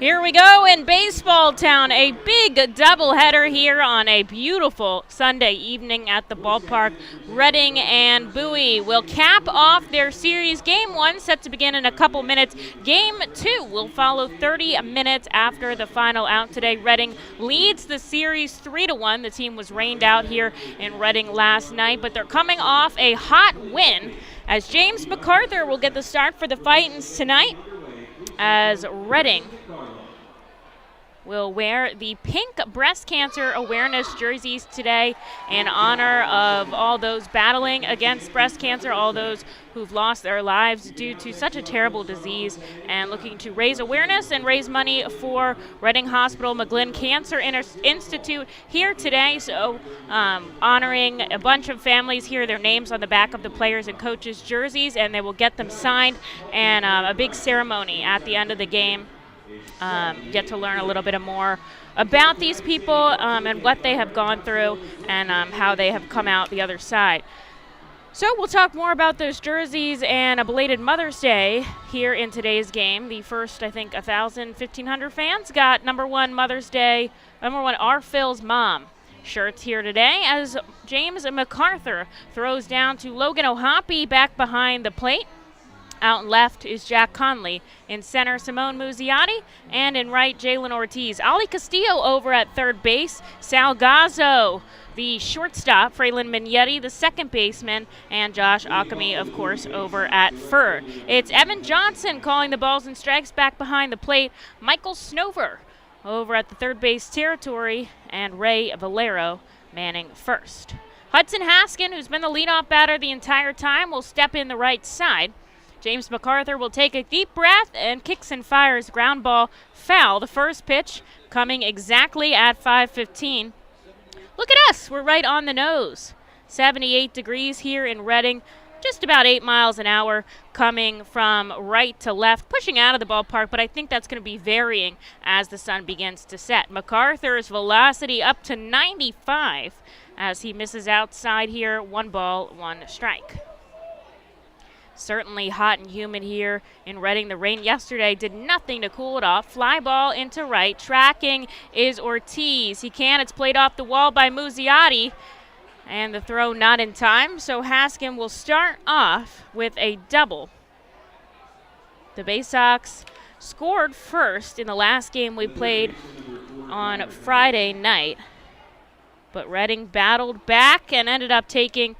Here we go in Baseball Town, a big doubleheader here on a beautiful Sunday evening at the ballpark. Reading and Bowie will cap off their series. Game 1 set to begin in a couple minutes. Game 2 will follow 30 minutes after the final out today. Reading leads the series 3-1. The team was rained out here in Reading last night, but they're coming off a hot win as James MacArthur will get the start for the Fightins tonight, as Reading will wear the pink breast cancer awareness jerseys today in honor of all those battling against breast cancer, all those who've lost their lives due to such a terrible disease, and looking to raise awareness and raise money for Reading Hospital McGlynn Cancer Institute here today. So honoring a bunch of families here, their names on the back of the players' and coaches' jerseys, and they will get them signed, and a big ceremony at the end of the game. Get to learn a little bit more about these people and what they have gone through, and how they have come out the other side. So we'll talk more about those jerseys and a belated Mother's Day here in today's game. The first, I think, 1,500 fans got number one R. Phil's mom shirts here today, as James MacArthur throws down to Logan O'Hoppe back behind the plate. Out in left is Jack Conley. In center, Simone Muzziotti. And in right, Jalen Ortiz. Ali Castillo over at third base. Sal Gazzo, the shortstop. Fraylin Mignetti, the second baseman. And Josh Akami, of course, over at third. It's Evan Johnson calling the balls and strikes back behind the plate. Michael Snover over at the third base territory. And Ray Valero manning first. Hudson Haskin, who's been the leadoff batter the entire time, will step in the right side. James MacArthur will take a deep breath and kicks and fires ground ball foul. The first pitch coming exactly at 5:15. Look at us, we're right on the nose. 78 degrees here in Reading, just about 8 miles an hour coming from right to left, pushing out of the ballpark, but I think that's going to be varying as the sun begins to set. MacArthur's velocity up to 95 as he misses outside here. 1 ball, 1 strike. Certainly hot and humid here in Reading. The rain yesterday did nothing to cool it off. Fly ball into right. Tracking is Ortiz. He can. It's played off the wall by Muzziotti. And the throw not in time. So Haskin will start off with a double. The Baysox scored first in the last game we played on Friday night. But Reading battled back and ended up taking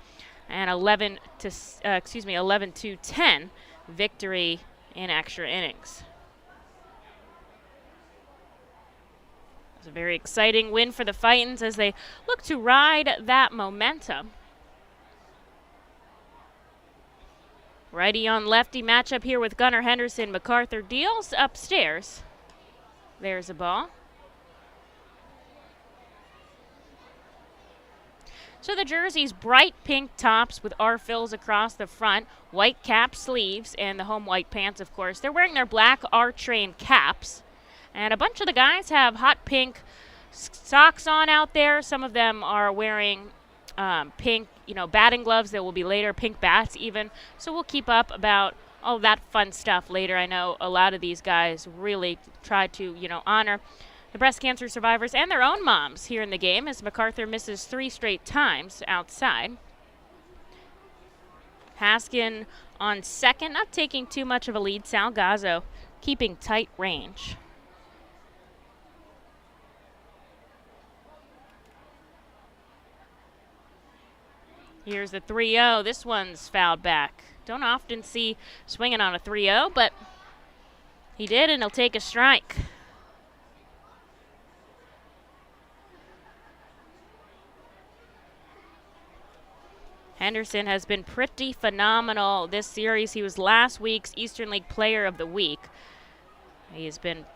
an 11-10 victory in extra innings. It was a very exciting win for the Fightins as they look to ride that momentum. Righty on lefty matchup here with Gunnar Henderson. MacArthur deals upstairs. There's a ball. So the jerseys, bright pink tops with R. Phil's across the front, white cap sleeves, and the home white pants, of course. They're wearing their black R-Train caps. And a bunch of the guys have hot pink socks on out there. Some of them are wearing pink, batting gloves. There will be later pink bats even. So we'll keep up about all that fun stuff later. I know a lot of these guys really try to, honor the breast cancer survivors and their own moms here in the game, as MacArthur misses 3 straight times outside. Haskin on second, not taking too much of a lead. Sal Gazzo keeping tight range. Here's the 3-0. This one's fouled back. Don't often see swinging on a 3-0, but he did, and he'll take a strike. Henderson has been pretty phenomenal this series. He was last week's Eastern League Player of the Week. He has been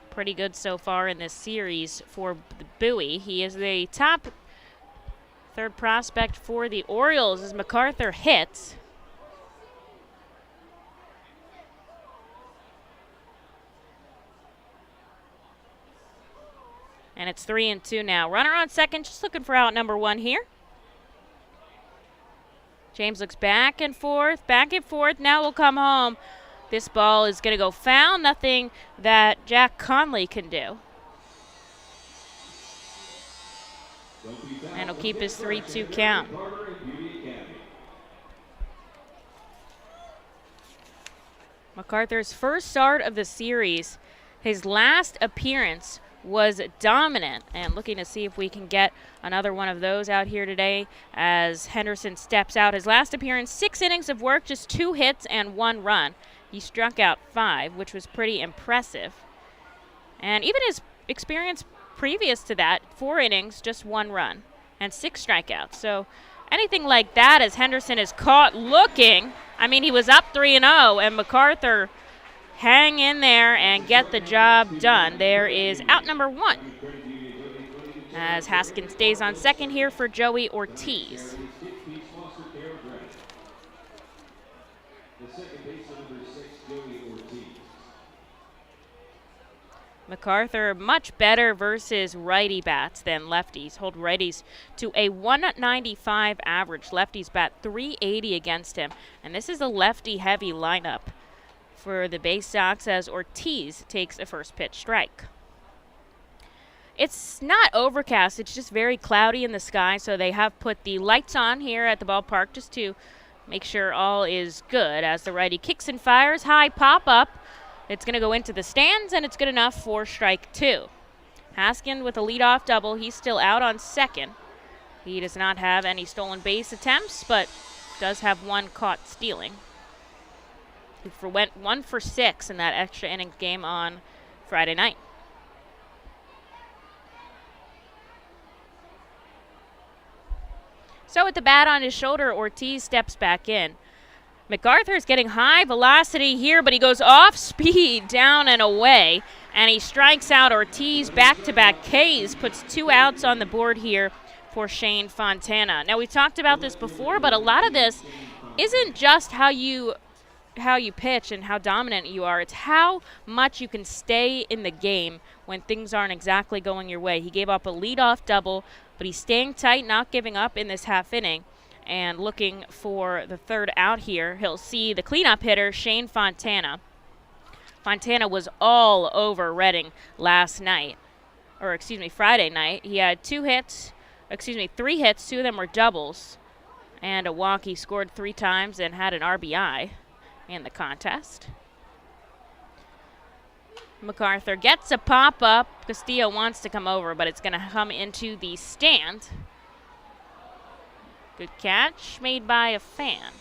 pretty good so far in this series for Bowie. He is the top third prospect for the Orioles as MacArthur hits. And it's 3-2 now. Runner on second, just looking for out number 1 here. James looks back and forth, now will come home. This ball is going to go foul, nothing that Jack Conley can do. And he'll keep his 3-2 count. MacArthur's first start of the series, his last appearance was dominant, and looking to see if we can get another one of those out here today as Henderson steps out. His last appearance, 6 innings of work, just 2 hits and 1 run. He struck out 5, which was pretty impressive. And even his experience previous to that, 4 innings, just 1 run, and 6 strikeouts. So anything like that as Henderson is caught looking. I mean, he was up 3-0, and MacArthur hang in there and get the job done. There is out number 1 as Haskins stays on second here for Joey Ortiz. MacArthur much better versus righty bats than lefties. Hold righties to a 195 average. Lefties bat 380 against him. And this is a lefty-heavy lineup for the Baysox as Ortiz takes a first pitch strike. It's not overcast. It's just very cloudy in the sky, so they have put the lights on here at the ballpark just to make sure all is good as the righty kicks and fires. High pop-up. It's going to go into the stands, and it's good enough for strike 2. Haskins with a leadoff double. He's still out on second. He does not have any stolen base attempts, but does have 1 caught stealing. He went 1 for 6 in that extra innings game on Friday night. So with the bat on his shoulder, Ortiz steps back in. MacArthur's getting high velocity here, but he goes off speed down and away, and he strikes out Ortiz. Back-to-back Ks, puts 2 outs on the board here for Shane Fontana. Now, we talked about this before, but a lot of this isn't just how you pitch and how dominant you are. It's how much you can stay in the game when things aren't exactly going your way. He gave up a leadoff double, but he's staying tight, not giving up in this half inning. And looking for the 3rd out here, he'll see the cleanup hitter, Shane Fontana. Fontana was all over Reading Friday night. He had 3 hits, 2 of them were doubles, and a walk. He scored 3 times and had an RBI in the contest. MacArthur gets a pop-up. Castillo wants to come over, but it's going to come into the stand. Good catch made by a fan.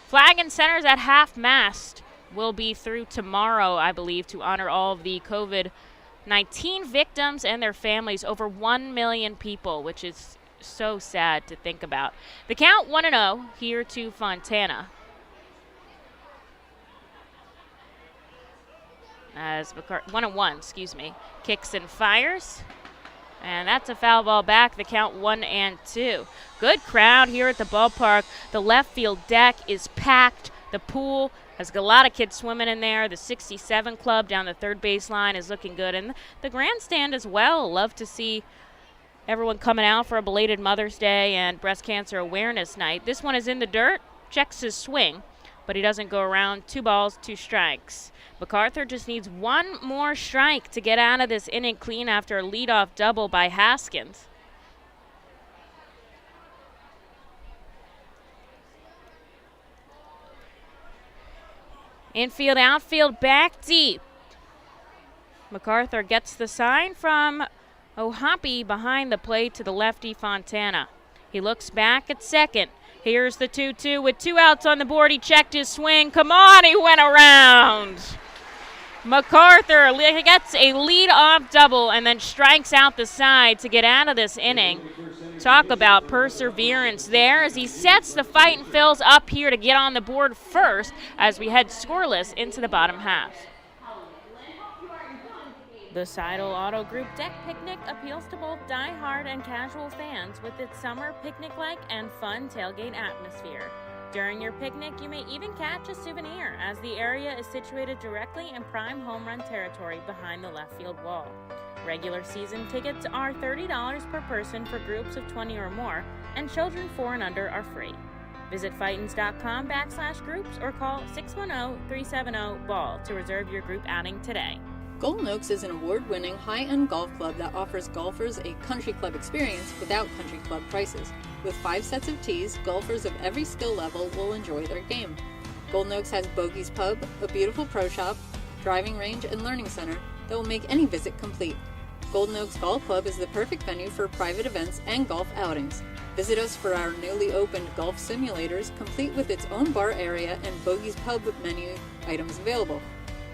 Flag and centers at half-mast will be through tomorrow, I believe, to honor all of the COVID-19 victims and their families. Over 1 million people, which is so sad to think about. The count 1-0 here to Fontana. As 1-1, kicks and fires. And that's a foul ball back. The count 1-2. Good crowd here at the ballpark. The left field deck is packed. The pool has got a lot of kids swimming in there. The 67 club down the third baseline is looking good. And the grandstand as well. Love to see everyone coming out for a belated Mother's Day and Breast Cancer Awareness Night. This one is in the dirt. Checks his swing, but he doesn't go around. 2 balls, 2 strikes. MacArthur just needs 1 more strike to get out of this inning clean after a leadoff double by Haskins. Infield, outfield, back deep. MacArthur gets the sign from O'Hoppe behind the plate to the lefty Fontana. He looks back at second. Here's the 2-2 with 2 outs on the board. He checked his swing. Come on, he went around. MacArthur gets a lead-off double and then strikes out the side to get out of this inning. Talk about perseverance there as he sets the Fightin' Phils up here to get on the board first as we head scoreless into the bottom half. The Seidel Auto Group Deck Picnic appeals to both die-hard and casual fans with its summer picnic-like and fun tailgate atmosphere. During your picnic, you may even catch a souvenir as the area is situated directly in prime home run territory behind the left field wall. Regular season tickets are $30 per person for groups of 20 or more, and children 4 and under are free. Visit fightins.com/groups or call 610-370-BALL to reserve your group outing today. Golden Oaks is an award-winning high-end golf club that offers golfers a country club experience without country club prices. With 5 sets of tees, golfers of every skill level will enjoy their game. Golden Oaks has Bogey's Pub, a beautiful pro shop, driving range, and learning center that will make any visit complete. Golden Oaks Golf Club is the perfect venue for private events and golf outings. Visit us for our newly opened golf simulators, complete with its own bar area and Bogey's Pub menu items available.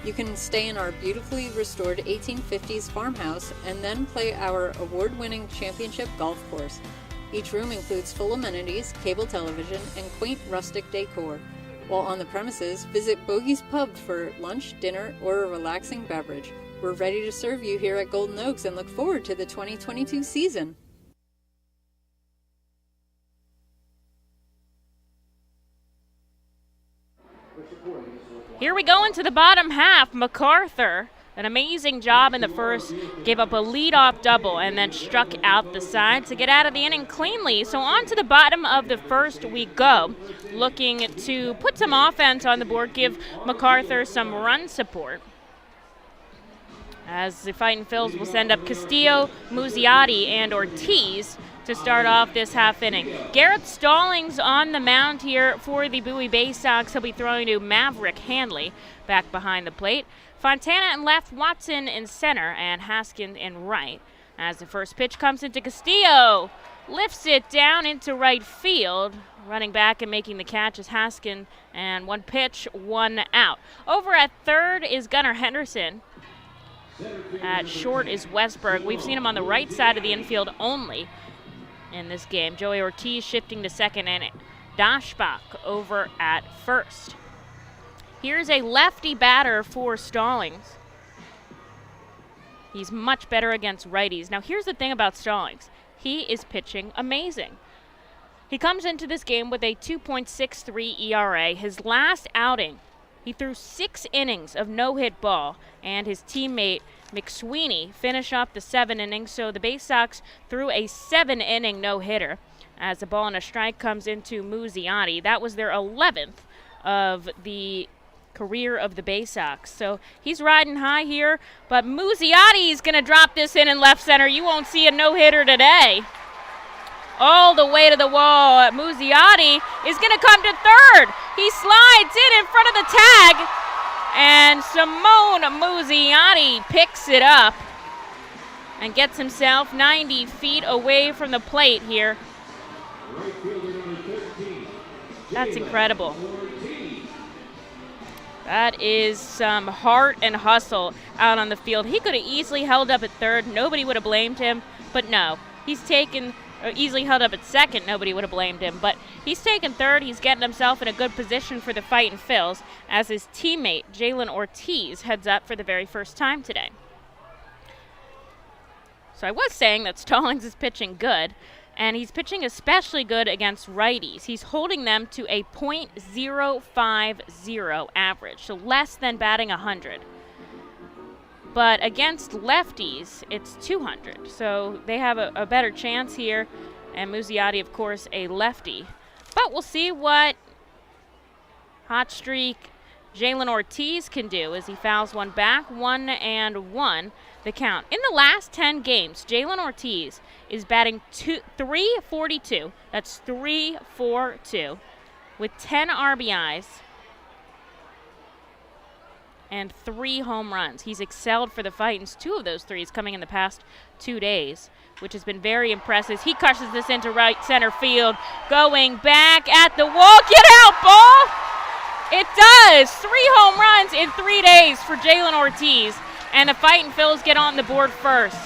You can stay in our beautifully restored 1850s farmhouse and then play our award-winning championship golf course. Each room includes full amenities, cable television, and quaint rustic decor. While on the premises, visit Bogey's Pub for lunch, dinner, or a relaxing beverage. We're ready to serve you here at Golden Oaks and look forward to the 2022 season. Here we go into the bottom half. MacArthur, an amazing job in the first, gave up a leadoff double and then struck out the side to get out of the inning cleanly. So on to the bottom of the first we go, looking to put some offense on the board, give MacArthur some run support. As the Fightin' Phils will send up Castillo, Muzziotti, and Ortiz to start off this half inning. Garrett Stallings on the mound here for the Bowie Baysox. He'll be throwing to Maverick Hanley back behind the plate. Fontana in left, Watson in center, and Haskin in right. As the first pitch comes into Castillo, lifts it down into right field. Running back and making the catch is Haskin, and 1 pitch, 1 out. Over at third is Gunnar Henderson. At short is Westberg. We've seen him on the right side of the infield only in this game. Joey Ortiz shifting to second, and Dashbach over at first. Here's a lefty batter for Stallings. He's much better against righties. Now here's the thing about Stallings. He is pitching amazing. He comes into this game with a 2.63 ERA. His last outing, he threw 6 innings of no-hit ball, and his teammate McSweeney finished off the 7 innings, so the Baysox threw a 7-inning no-hitter as the ball and a strike comes into Muzziotti. That was their 11th of the career of the Baysox. So he's riding high here, but Muzziotti going to drop this in left center. You won't see a no-hitter today. All the way to the wall. Muzziotti is going to come to third. He slides in front of the tag, and Simone Muzziotti picks it up and gets himself 90 feet away from the plate here. That's incredible. That is some heart and hustle out on the field. He could have easily held up at third. Nobody would have blamed him, but no. He's taken, easily held up at second. Nobody would have blamed him, but he's taken third. He's getting himself in a good position for the Fightin' Phils as his teammate, Jalen Ortiz, heads up for the very first time today. So I was saying that Stallings is pitching good, and he's pitching especially good against righties. He's holding them to a .050 average, so less than batting 100. But against lefties, it's 200, so they have a better chance here. And Muzziotti, of course, a lefty. But we'll see what hot streak Jalen Ortiz can do as he fouls one back, 1-1 the count. In the last 10 games, Jalen Ortiz is batting .342. That's .342 with 10 RBIs and 3 home runs. He's excelled for the Fightins. 2 of those 3s coming in the past 2 days, which has been very impressive. He crushes this into right center field, going back at the wall. Get out, ball! It does! 3 home runs in 3 days for Jalen Ortiz, and the Fightin' Phils get on the board first.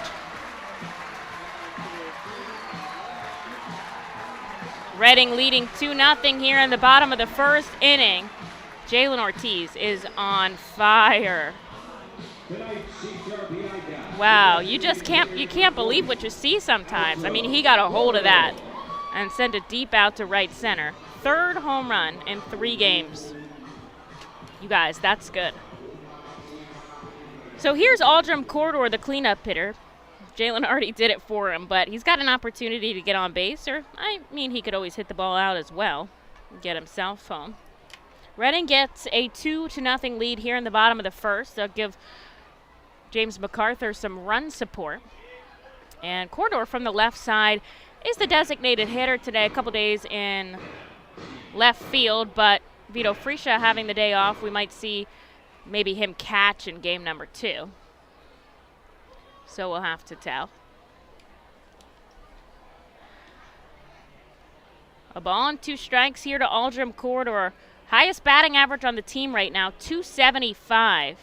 Reading leading 2-0 here in the bottom of the first inning. Jalen Ortiz is on fire. Wow, you can't believe what you see sometimes. I mean, he got a hold of that and sent it deep out to right center. 3rd home run in 3 games. You guys, that's good. So here's Aldrum Corridor, the cleanup hitter. Jalen already did it for him, but he's got an opportunity to get on base, or, I mean, he could always hit the ball out as well. get himself home. Reading gets a 2-0 lead here in the bottom of the first. They'll give James MacArthur some run support. And Corridor from the left side is the designated hitter today. A couple days in left field, but Vito Friscia having the day off. We might see maybe him catch in game number 2. So we'll have to tell. A ball and 2 strikes here to Aldrum Corridor. Highest batting average on the team right now, 275.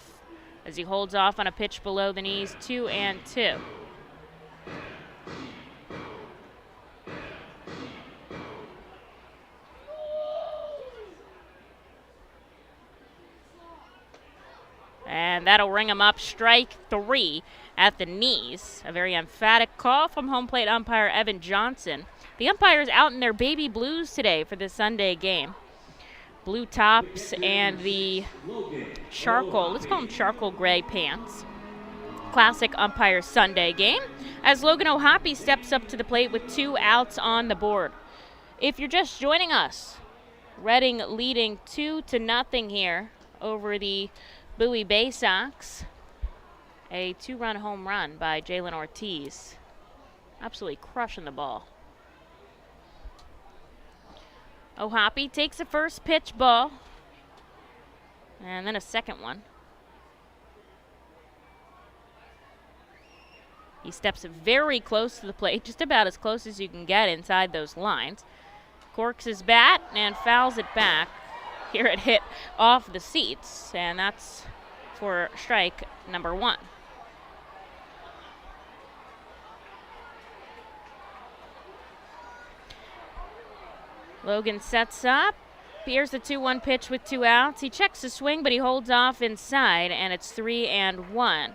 As he holds off on a pitch below the knees, 2-2. And that'll ring him up, strike 3 at the knees. A very emphatic call from home plate umpire Evan Johnson. The umpires out in their baby blues today for this Sunday game. Blue tops and the charcoal, let's call them charcoal gray pants. Classic umpire Sunday game as Logan O'Hoppe steps up to the plate with 2 outs on the board. If you're just joining us, Reading leading 2-0 here over the Bowie Baysox. A 2-run home run by Jalen Ortiz. Absolutely crushing the ball. O'Hoppe takes a first pitch ball. And then a second one. He steps very close to the plate, just about as close as you can get inside those lines. Corks his bat and fouls it back. Here it hit off the seats, and that's for strike number 1. Logan sets up. Here's the 2-1 pitch with 2 outs. He checks the swing, but he holds off inside, and it's 3-1.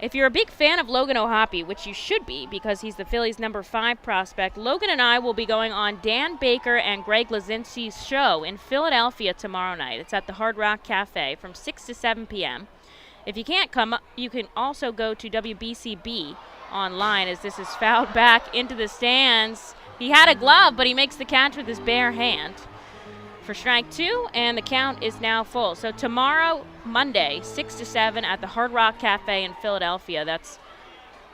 If you're a big fan of Logan O'Hoppe, which you should be because he's the Phillies' number 5 prospect, Logan and I will be going on Dan Baker and Greg Lazinski's show in Philadelphia tomorrow night. It's at the Hard Rock Cafe from 6 to 7 p.m. If you can't come, you can also go to WBCB online as this is fouled back into the stands. He had a glove, but he makes the catch with his bare hand for strike 2, and the count is now full. So tomorrow, Monday, 6 to 7 at the Hard Rock Cafe in Philadelphia. That's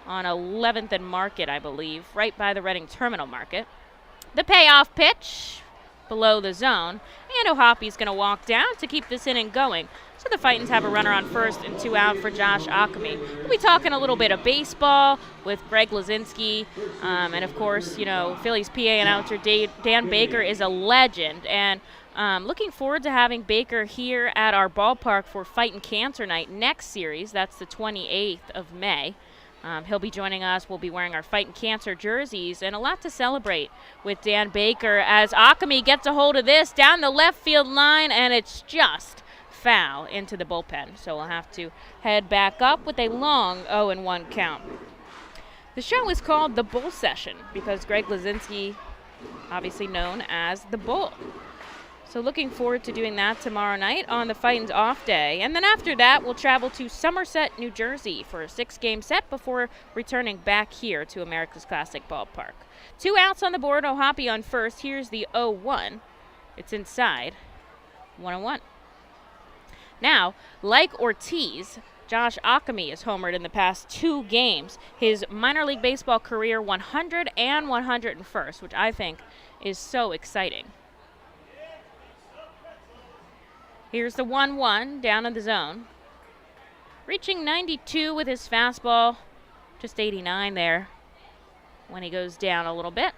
on 11th and Market, I believe, right by the Reading Terminal Market. The payoff pitch below the zone, and O'Hoppe's going to walk down to keep this inning going. So the Fightins have a runner on first and 2 out for Josh Ockamy. We'll be talking a little bit of baseball with Greg Lazinski, and of course, you know, Phillies PA announcer Dan Baker is a legend, and looking forward to having Baker here at our ballpark for Fightin' Cancer Night next series. That's the 28th of May. He'll be joining us. We'll be wearing our Fightin' Cancer jerseys, and a lot to celebrate with Dan Baker as Ockamy gets a hold of this down the left field line, and it's just foul into the bullpen. So we'll have to head back up with a long 0-1 count. The show is called The Bull Session because Greg Lazinski, obviously known as the Bull. So looking forward to doing that tomorrow night on the Fightin's off day. And then after that, we'll travel to Somerset, New Jersey for a 6-game set before returning back here to America's Classic Ballpark. 2 outs on the board, O'Hoppe on first. Here's the 0-1. It's inside. 1-1. Now, like Ortiz, Josh Ockamy has homered in the past 2 games. His minor league baseball career 100 and 101st, which I think is so exciting. Here's the 1-1 down in the zone. Reaching 92 with his fastball. Just 89 there when he goes down a little bit.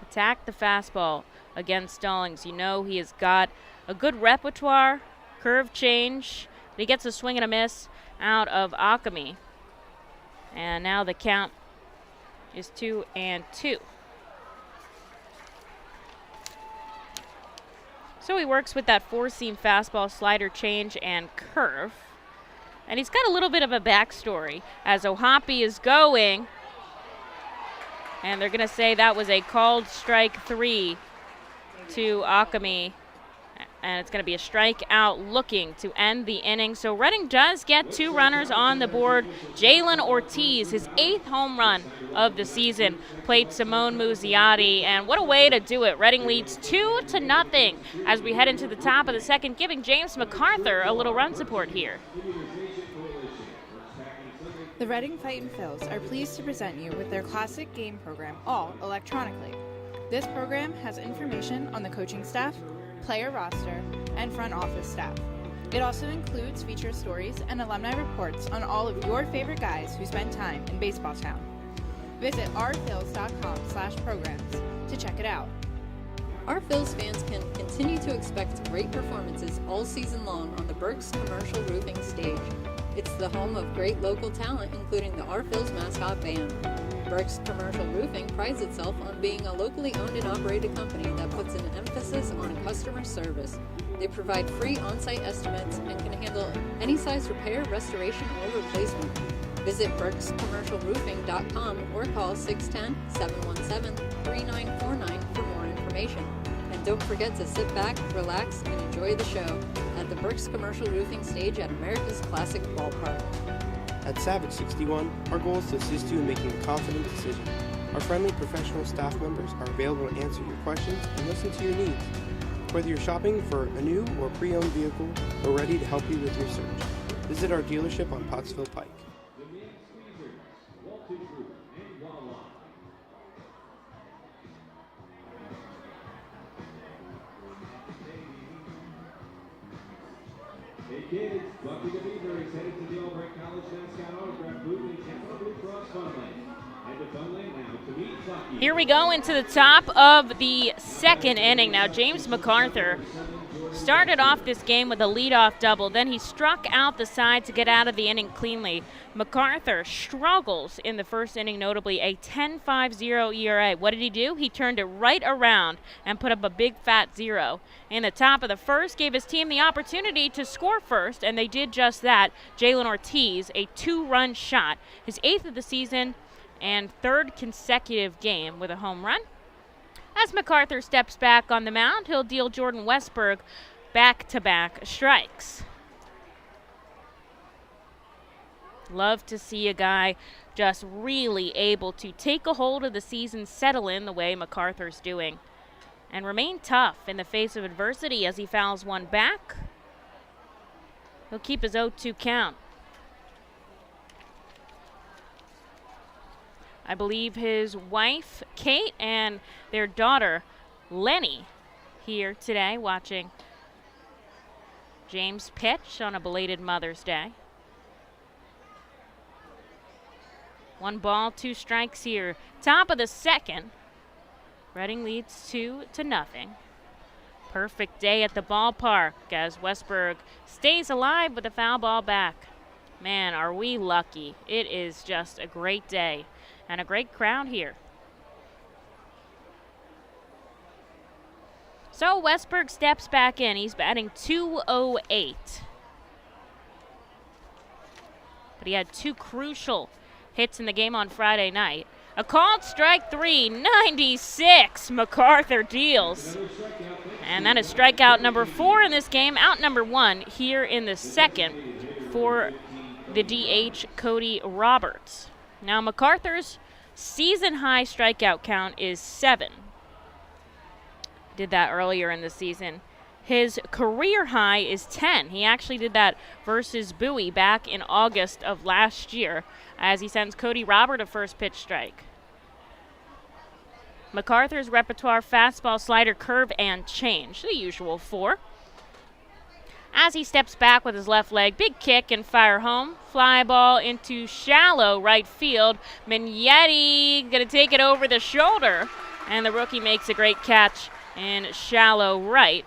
Attack the fastball against Stallings. You know he has got a good repertoire, curve change. He gets a swing and a miss out of Ockamy. And now the count is 2-2. So he works with that 4-seam fastball, slider change, and curve. And he's got a little bit of a backstory as O'Hoppe is going. And they're going to say that was a called strike 3 to Ockamy and it's going to be a strikeout looking to end the inning. So Reading does get 2 runners on the board. Jalen Ortiz, his 8th home run of the season, played Simone Muzziotti, and what a way to do it. Reading leads 2-0 as we head into the top of the second, giving James MacArthur a little run support here. The Reading Fightin Phils are pleased to present you with their classic game program, all electronically. This program has information on the coaching staff, player roster, and front office staff. It also includes feature stories and alumni reports on all of your favorite guys who spent time in Baseball Town. Visit ourphils.com/programs to check it out. Our Phils fans can continue to expect great performances all season long on the Burke's Commercial Roofing stage. It's the home of great local talent, including the Our Phils mascot band. Burke's Commercial Roofing prides itself on being a locally owned and operated company that puts an emphasis on customer service. They provide free on-site estimates and can handle any size repair, restoration, or replacement. Visit burkescommercialroofing.com or call 610-717-3949 for more information. And don't forget to sit back, relax, and enjoy the show at the Burke's Commercial Roofing stage at America's Classic Ballpark. At Savage 61, our goal is to assist you in making a confident decision. Our friendly professional staff members are available to answer your questions and listen to your needs. Whether you're shopping for a new or pre-owned vehicle, we're ready to help you with your search. Visit our dealership on Pottsville Pike. Hey kids, Bucky the Beaver is headed to the Albright College mascot autograph booth in Capitol Blue Cross Funland. Head to Funland now to meet Bucky. Here we go into the top of the second inning. Now James MacArthur started off this game with a leadoff double. Then he struck out the side to get out of the inning cleanly. MacArthur struggles in the first inning, notably a 10.50 ERA. What did he do? He turned it right around and put up a big fat 0. In the top of the first, gave his team the opportunity to score first, and they did just that. Jalen Ortiz, a 2-run shot, his 8th of the season and 3rd consecutive game with a home run. As MacArthur steps back on the mound, he'll deal Jordan Westberg back-to-back strikes. Love to see a guy just really able to take a hold of the season, settle in the way MacArthur's doing, and remain tough in the face of adversity as he fouls one back. He'll keep his 0-2 count. I believe his wife, Kate, and their daughter, Lenny, here today watching James pitch on a belated Mother's Day. 1 ball, 2 strikes here. Top of the second. Reading leads 2-0. Perfect day at the ballpark as Westberg stays alive with a foul ball back. Man, are we lucky. It is just a great day and a great crowd here. So Westberg steps back in. He's batting .208. But he had 2 crucial hits in the game on Friday night. A called strike 3, 96. MacArthur deals. And that is strikeout number 4 in this game. Out number 1 here in the second for the DH, Cody Roberts. Now MacArthur's season high strikeout count is 7. Did that earlier in the season. His career high is 10. He actually did that versus Bowie back in August of last year as he sends Cody Robert a first pitch strike. MacArthur's repertoire: fastball, slider, curve, and change. The usual 4. As he steps back with his left leg, big kick and fire home. Fly ball into shallow right field. Mignetti going to take it over the shoulder. And the rookie makes a great catch in shallow right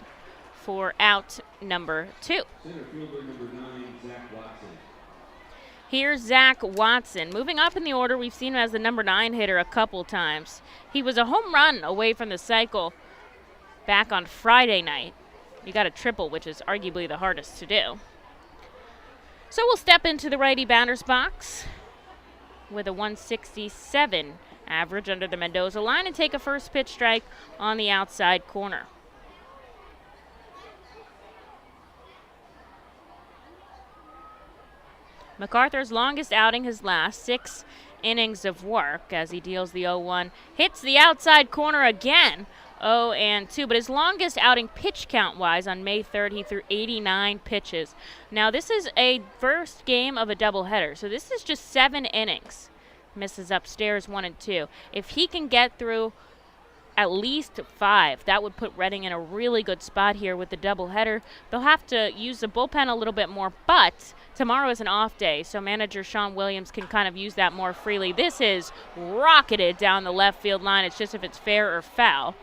for out number 2. Center fielder number 9, Zach Watson. Here's Zach Watson. Moving up in the order, we've seen him as the number 9 hitter a couple times. He was a home run away from the cycle back on Friday night. He got a triple, which is arguably the hardest to do. So we'll step into the righty batter's box with a 167 average under the Mendoza line and take a first pitch strike on the outside corner. MacArthur's longest outing, his last 6 innings of work as he deals the 0-1. Hits the outside corner again, 0-2. But his longest outing pitch count-wise on May 3rd, he threw 89 pitches. Now, this is a first game of a doubleheader, so this is just 7 innings. Misses upstairs 1 and 2. If he can get through at least 5, that would put Reading in a really good spot here with the doubleheader. They'll have to use the bullpen a little bit more, but tomorrow is an off day, so manager Sean Williams can kind of use that more freely. This is rocketed down the left field line. It's just if it's fair or foul,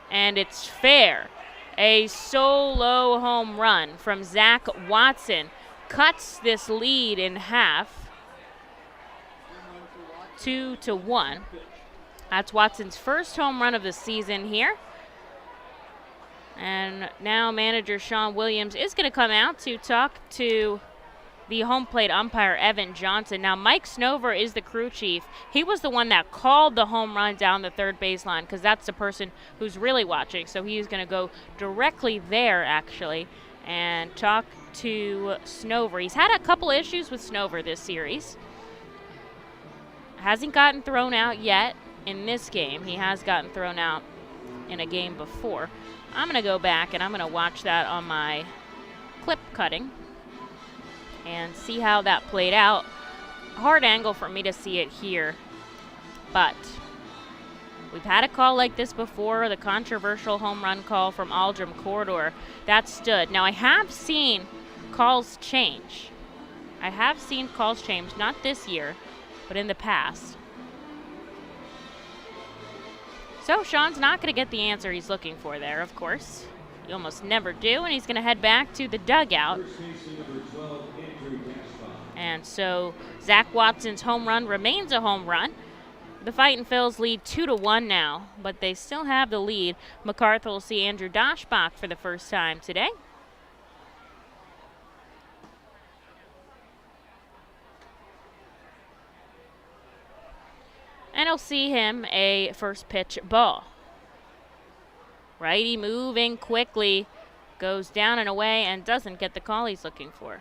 and it's fair. A solo home run from Zach Watson cuts this lead in half, 2-1. That's Watson's first home run of the season here. And now manager Sean Williams is going to come out to talk to the home plate umpire, Evan Johnson. Now, Mike Snover is the crew chief. He was the one that called the home run down the third baseline because that's the person who's really watching. So he's going to go directly there, actually, and talk to Snover. He's had a couple issues with Snover this series. Hasn't gotten thrown out yet. In this game, he has gotten thrown out in a game before. I'm going to go back and I'm going to watch that on my clip cutting and see how that played out. Hard angle for me to see it here, but we've had a call like this before, the controversial home run call from Aldrum Corridor. That stood. Now, I have seen calls change. Not this year, but in the past. So Sean's not going to get the answer he's looking for there, of course. You almost never do, and he's going to head back to the dugout. And so Zach Watson's home run remains a home run. The Fightin' Phils lead 2-1 now, but they still have the lead. MacArthur will see Andrew Doshbach for the first time today. And he'll see him a first pitch ball. Righty moving quickly, goes down and away and doesn't get the call he's looking for.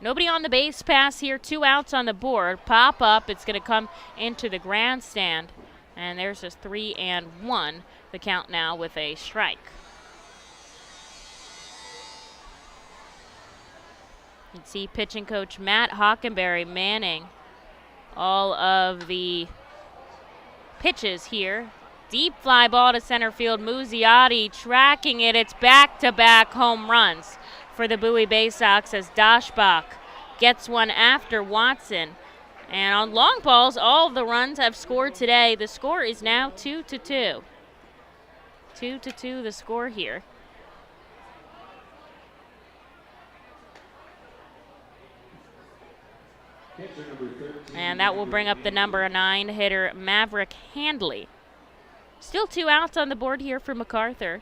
Nobody on the base pass here, 2 outs on the board. Pop up, it's going to come into the grandstand. And there's just 3-1, the count now with a strike. You can see pitching coach Matt Hockenberry manning all of the pitches here. Deep fly ball to center field. Muzziotti tracking it. It's back-to-back home runs for the Bowie Baysox as Doshbach gets one after Watson. And on long balls, all of the runs have scored today. The score is now 2-2. 2-2 the score here. And that will bring up the number 9 hitter, Maverick Handley. Still 2 outs on the board here for MacArthur.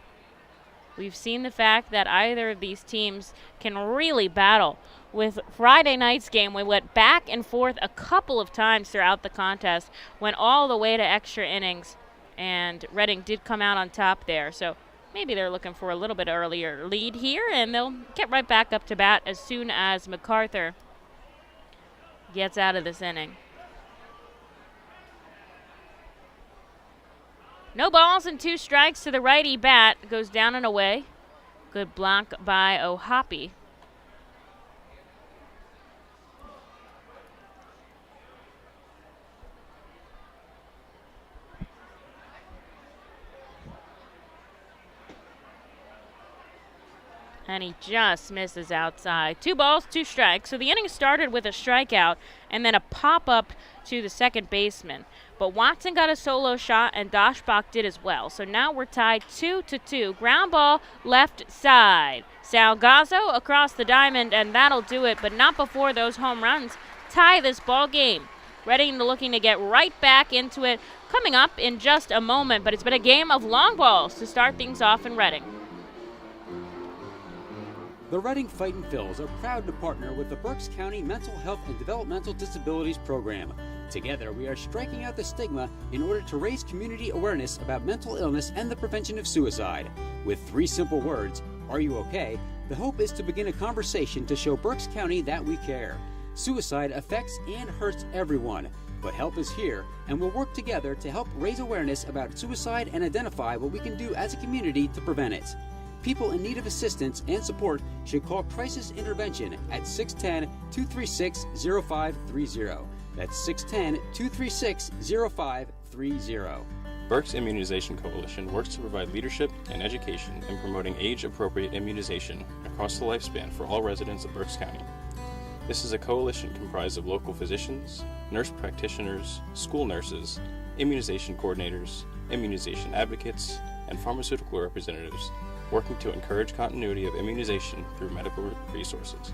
We've seen the fact that either of these teams can really battle. With Friday night's game, we went back and forth a couple of times throughout the contest, went all the way to extra innings, and Reading did come out on top there. So maybe they're looking for a little bit earlier lead here, and they'll get right back up to bat as soon as MacArthur gets out of this inning. No balls and 2 strikes to the righty bat. Goes down and away. Good block by O'Hoppe. And he just misses outside. 2 balls, 2 strikes. So the inning started with a strikeout and then a pop-up to the second baseman. But Watson got a solo shot and Doshbach did as well. So now we're tied 2-2. Ground ball left side. Salgazzo across the diamond, and that'll do it, but not before those home runs tie this ball game. Reading looking to get right back into it coming up in just a moment, but it's been a game of long balls to start things off in Reading. The Reading Fightin' Phils are proud to partner with the Berks County Mental Health and Developmental Disabilities Program. Together, we are striking out the stigma in order to raise community awareness about mental illness and the prevention of suicide. With 3 simple words, Are You Okay? The hope is to begin a conversation to show Berks County that we care. Suicide affects and hurts everyone, but help is here, and we'll work together to help raise awareness about suicide and identify what we can do as a community to prevent it. People in need of assistance and support should call Crisis Intervention at 610-236-0530. That's 610-236-0530. Berks Immunization Coalition works to provide leadership and education in promoting age-appropriate immunization across the lifespan for all residents of Berks County. This is a coalition comprised of local physicians, nurse practitioners, school nurses, immunization coordinators, immunization advocates, and pharmaceutical representatives working to encourage continuity of immunization through medical resources.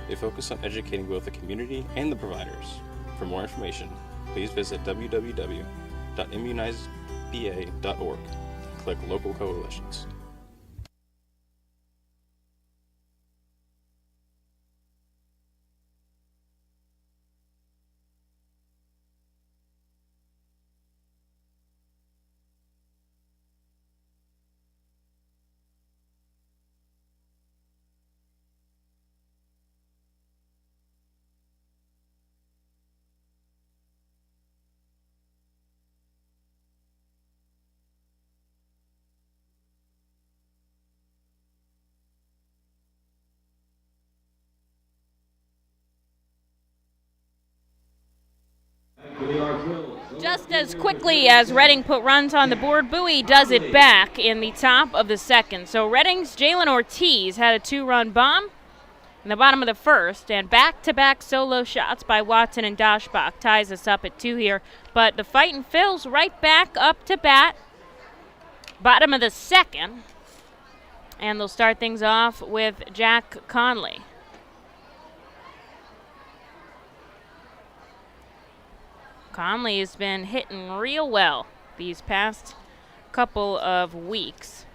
They focus on educating both the community and the providers. For more information, please visit www.immunizeba.org and click Local Coalitions. Just as quickly as Reading put runs on the board, Bowie does it back in the top of the second. So Reading's Jalen Ortiz had a 2-run bomb in the bottom of the first, and back-to-back solo shots by Watson and Doshbach ties us up at 2 here. But the Fightin' Phils right back up to bat, bottom of the second, and they'll start things off with Jack Conley. Conley has been hitting real well these past couple of weeks.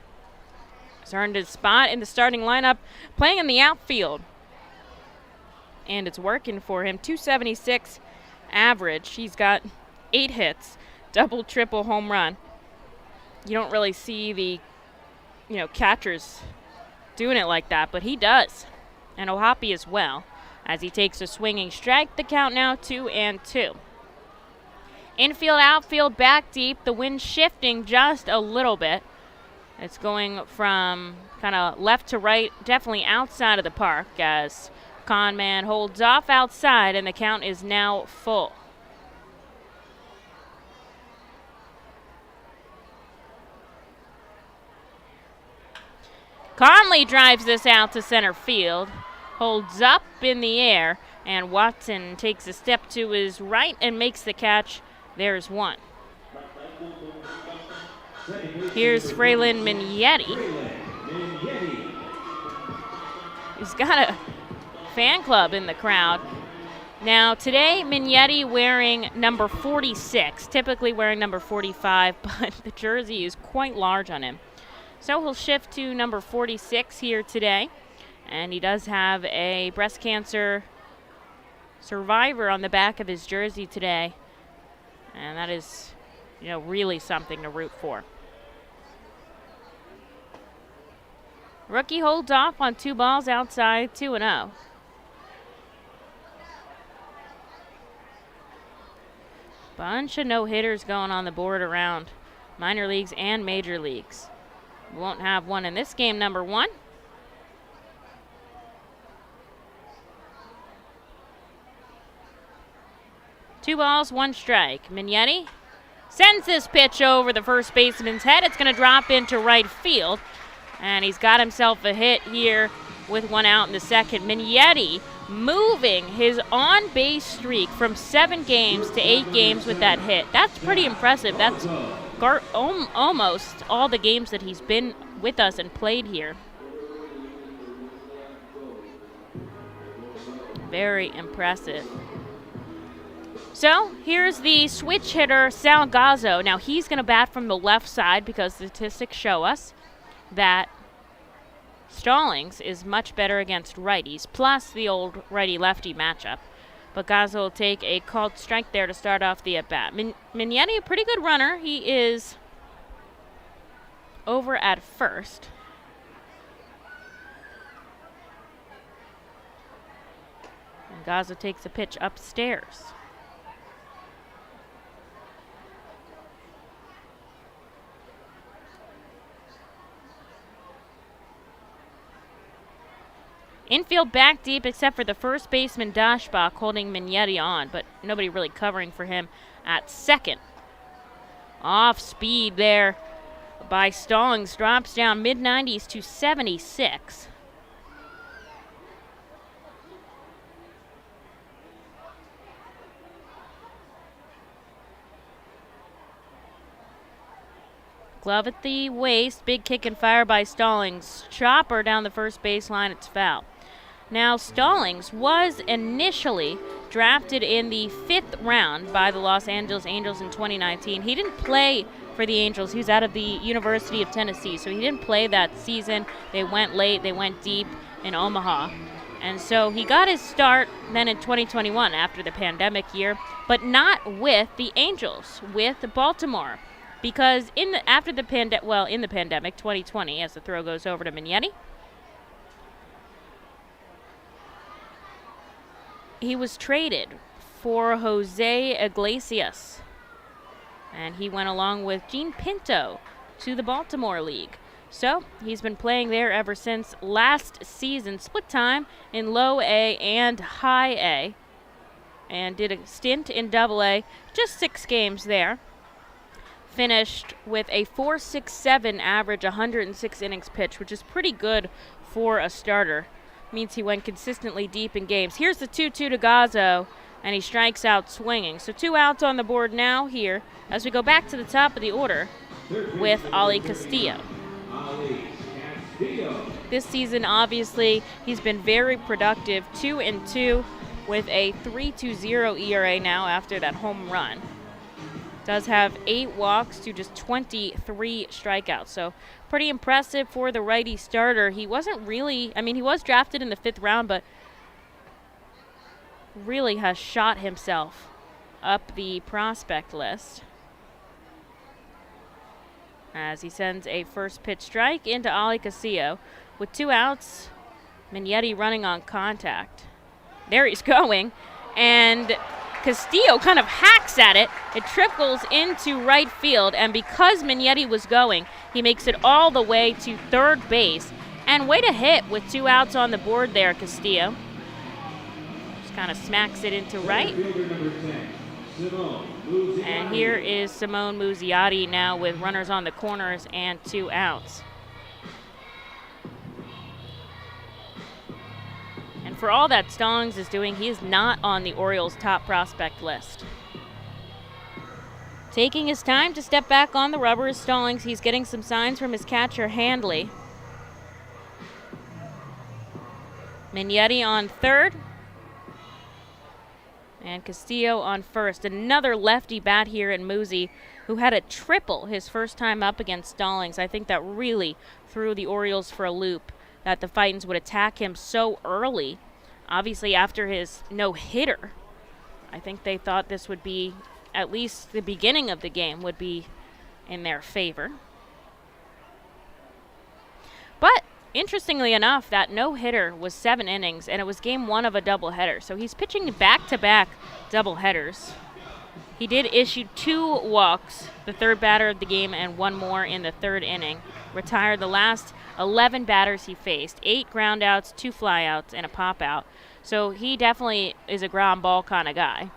He's earned his spot in the starting lineup, playing in the outfield. And it's working for him. 276 average. He's got 8 hits, double, triple, home run. You don't really see the, catchers doing it like that, but he does. And Ohapi as well, as he takes a swinging strike. The count now 2-2. Infield, outfield, back deep. The wind shifting just a little bit. It's going from kind of left to right, definitely outside of the park, as Conman holds off outside, and the count is now full. Conley drives this out to center field, holds up in the air, and Watson takes a step to his right and makes the catch. There's one. Here's Fraylin Mignetti. He's got a fan club in the crowd. Now, today, Mignetti wearing number 46, typically wearing number 45, but the jersey is quite large on him. So he'll shift to number 46 here today. And he does have a breast cancer survivor on the back of his jersey today. And that is, really something to root for. Rookie holds off on 2 balls outside, 2-0. Bunch of no-hitters going on the board around minor leagues and major leagues. We won't have one in this game, number 1. Two balls, 1 strike. Mignetti sends this pitch over the first baseman's head. It's going to drop into right field. And he's got himself a hit here with 1 out in the second. Mignetti moving his on-base streak from 7 games to 8 games with that hit. That's pretty impressive. That's almost all the games that he's been with us and played here. Very impressive. So here's the switch hitter, Salgazzo. Now he's going to bat from the left side because the statistics show us that Stallings is much better against righties, plus the old righty-lefty matchup. But Gazzo will take a called strike there to start off the at-bat. Mignetti, a pretty good runner. He is over at first. Gaza takes a pitch upstairs. Infield back deep except for the first baseman Dashbach holding Mignetti on, but nobody really covering for him at second. Off speed there by Stallings, drops down mid-90s to 76. Glove at the waist, big kick and fire by Stallings. Chopper down the first baseline, it's foul. Now, Stallings was initially drafted in the 5th round by the Los Angeles Angels in 2019. He didn't play for the Angels. He was out of the University of Tennessee, so he didn't play that season. They went late, they went deep in Omaha. And so he got his start then in 2021 after the pandemic year, but not with the Angels, with Baltimore. Because in the pandemic, 2020, as the throw goes over to Mignetti, he was traded for Jose Iglesias. And he went along with Gene Pinto to the Baltimore League. So he's been playing there ever since last season, split time in low A and high A, and did a stint in double A, just 6 games there. Finished with a 4.67 average, 106 innings pitched, which is pretty good for a starter. Means he went consistently deep in games. Here's the 2-2 to Gazzo, and he strikes out swinging. So 2 outs on the board now here as we go back to the top of the order with Ali Castillo. This season, obviously, he's been very productive, 2-2 with a 3.20 ERA now after that home run. Does have 8 walks to just 23 strikeouts. So pretty impressive for the righty starter. He wasn't really, he was drafted in the 5th round, but really has shot himself up the prospect list. As he sends a first pitch strike into Ali Castillo. With 2 outs, Mignetti running on contact. There he's going, and Castillo kind of hacks at it. It trickles into right field, and because Mignetti was going, he makes it all the way to third base. And way to hit with 2 outs on the board there, Castillo. Just kind of smacks it into right. And here is Simone Muzziotti now with runners on the corners and 2 outs. And for all that Stallings is doing, he is not on the Orioles' top prospect list. Taking his time to step back on the rubber is Stallings. He's getting some signs from his catcher, Handley. Mignetti on third. And Castillo on first. Another lefty bat here in Muzzi, who had a triple his first time up against Stallings. I think that really threw the Orioles for a loop, that the Fightins would attack him so early. Obviously, after his no-hitter, I think they thought this would be, at least the beginning of the game, would be in their favor. But interestingly enough, that no-hitter was 7 innings, and it was game 1 of a doubleheader. So he's pitching back-to-back doubleheaders. He did issue 2 walks, the third batter of the game, and 1 more in the 3rd inning. Retired the last 11 batters he faced, 8 groundouts, 2 flyouts, and a pop-out. So he definitely is a ground ball kind of guy.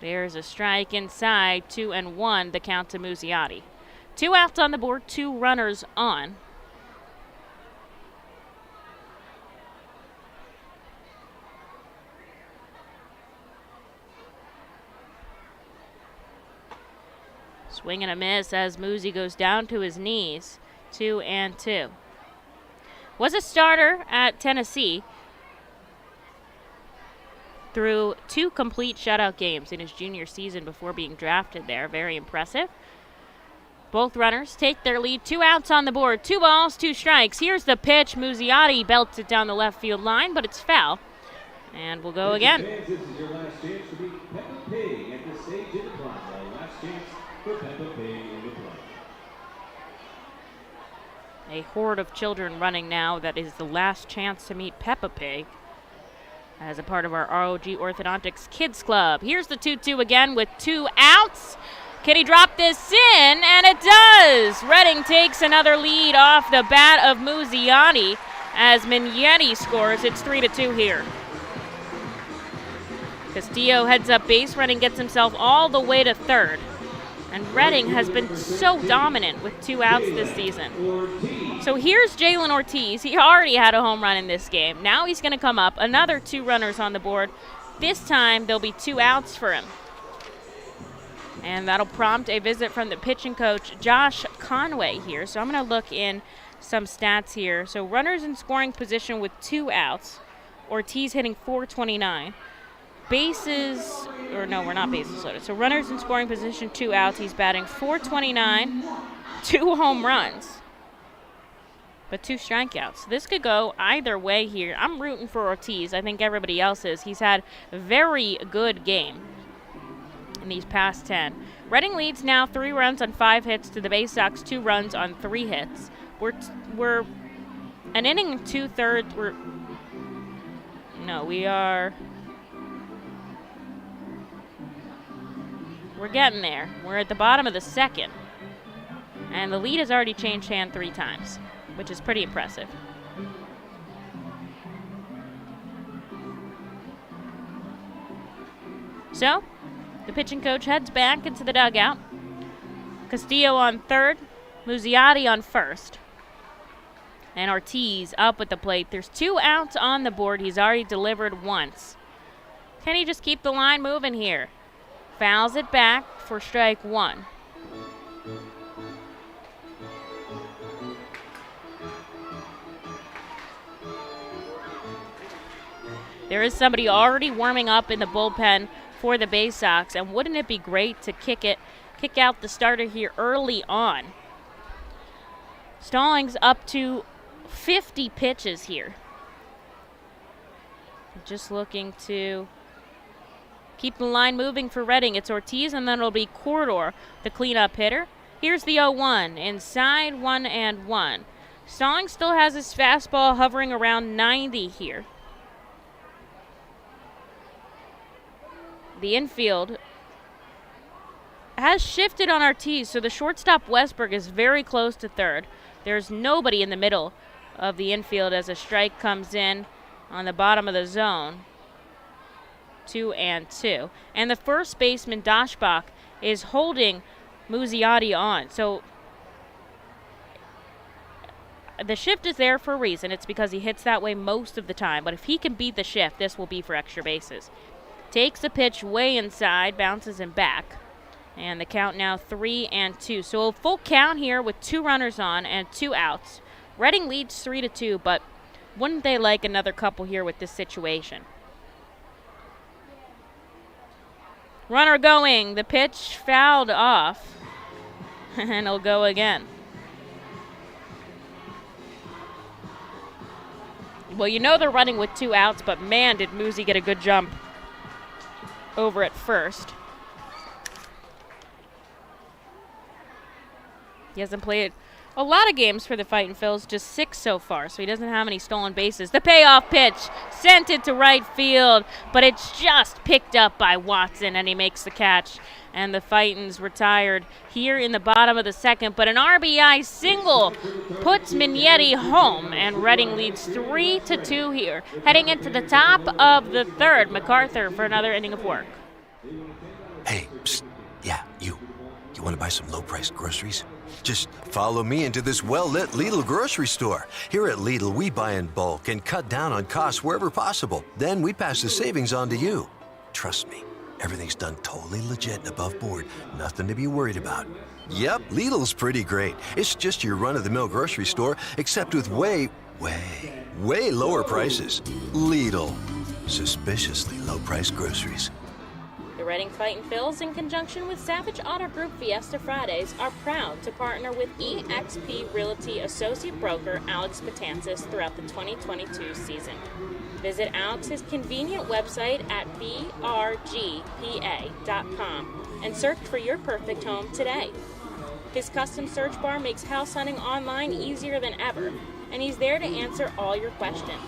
There's a strike inside, 2-1, the count to Muzziotti. 2 outs on the board, 2 runners on. Swing and a miss as Muzzi goes down to his knees. 2-2. Was a starter at Tennessee through 2 complete shutout games in his junior season before being drafted there. Very impressive. Both runners take their lead. 2 outs on the board. 2 balls, 2 strikes. Here's the pitch. Muzziotti belts it down the left field line, but it's foul. And we'll go again. This is your last chance to beat Peppa Pig at the stage in the plaza. Last chance for Peppa Pig in the plaza. A horde of children running now that is the last chance to meet Peppa Pig as a part of our ROG Orthodontics Kids Club. Here's the 2-2 again with 2 outs. Can he drop this in? And it does! Reading takes another lead off the bat of Muziani as Mignetti scores. It's 3-2 here. Castillo heads up base. Reading gets himself all the way to third. And Reading has been so dominant with 2 outs this season. So here's Jalen Ortiz. He already had a home run in this game. Now he's going to come up. Another 2 runners on the board. This time there'll be 2 outs for him. And that'll prompt a visit from the pitching coach, Josh Conway, here. So I'm going to look in some stats here. So runners in scoring position with 2 outs. Ortiz hitting .429. Bases, or no, we're not bases loaded. So runners in scoring position, 2 outs. He's batting .429, 2 home runs, but 2 strikeouts. This could go either way here. I'm rooting for Ortiz. I think everybody else is. He's had a very good game in these past 10. Reading leads now 3 runs on 5 hits to the Baysox 2 runs on 3 hits. We're an inning and 2/3. We're getting there. We're at the bottom of the second. And the lead has already changed hand 3 times, which is pretty impressive. So, the pitching coach heads back into the dugout. Castillo on third, Muziati on first. And Ortiz up at the plate. There's 2 outs on the board. He's already delivered once. Can he just keep the line moving here? Fouls it back for strike 1. There is somebody already warming up in the bullpen for the Baysox, and wouldn't it be great to kick out the starter here early on? Stallings up to 50 pitches here. Just looking to keep the line moving for Reading. It's Ortiz, and then it'll be Corridor, the cleanup hitter. Here's the 0-1, inside 1-1. Stallings still has his fastball hovering around 90 here. The infield has shifted on Ortiz, so the shortstop Westberg is very close to third. There's nobody in the middle of the infield as a strike comes in on the bottom of the zone. 2-2. And the first baseman, Doshbach, is holding Muziati on. So the shift is there for a reason. It's because he hits that way most of the time. But if he can beat the shift, this will be for extra bases. Takes the pitch way inside, bounces him back. And the count now 3-2. So a full count here with 2 runners on and 2 outs. Reading leads 3-2, but wouldn't they like another couple here with this situation? Runner going. The pitch fouled off. And it'll go again. Well, you know they're running with 2 outs, but man, did Muzi get a good jump over at first. He hasn't played a lot of games for the Fightin' Phils, just 6 so far, so he doesn't have any stolen bases. The payoff pitch sent it to right field, but it's just picked up by Watson, and he makes the catch. And the Fightin's retired here in the bottom of the second, but an RBI single puts Mignetti home, and Reading leads 3-2 here. Heading into the top of the third, MacArthur for another inning of work. Hey, psst. Yeah, you want to buy some low-priced groceries? Just follow me into this well-lit Lidl grocery store. Here at Lidl, we buy in bulk and cut down on costs wherever possible. Then we pass the savings on to you. Trust me, everything's done totally legit and above board. Nothing to be worried about. Yep, Lidl's pretty great. It's just your run-of-the-mill grocery store, except with way lower prices. Lidl. Suspiciously low-priced groceries. The Reading Fightin' Phils, in conjunction with Savage Auto Group Fiesta Fridays, are proud to partner with eXp Realty Associate Broker Alex Patansis throughout the 2022 season. Visit Alex's convenient website at brgpa.com and search for your perfect home today. His custom search bar makes house hunting online easier than ever, and he's there to answer all your questions.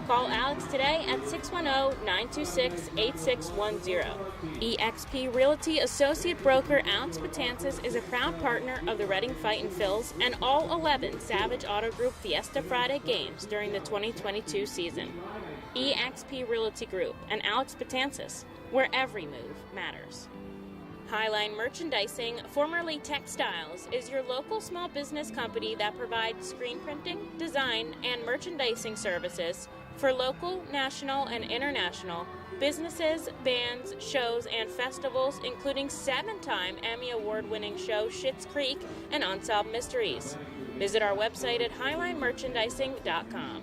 Call Alex today at 610-926-8610. eXp Realty Associate Broker Alex Betances is a proud partner of the Reading Fightin Phils and all 11 Savage Auto Group Fiesta Friday games during the 2022 season. eXp Realty Group and Alex Betances, where every move matters. Highline Merchandising, formerly Textiles, is your local small business company that provides screen printing, design, and merchandising services for local, national, and international businesses, bands, shows, and festivals, including 7-time Emmy Award-winning show Schitt's Creek and Unsolved Mysteries. Visit our website at highlinemerchandising.com.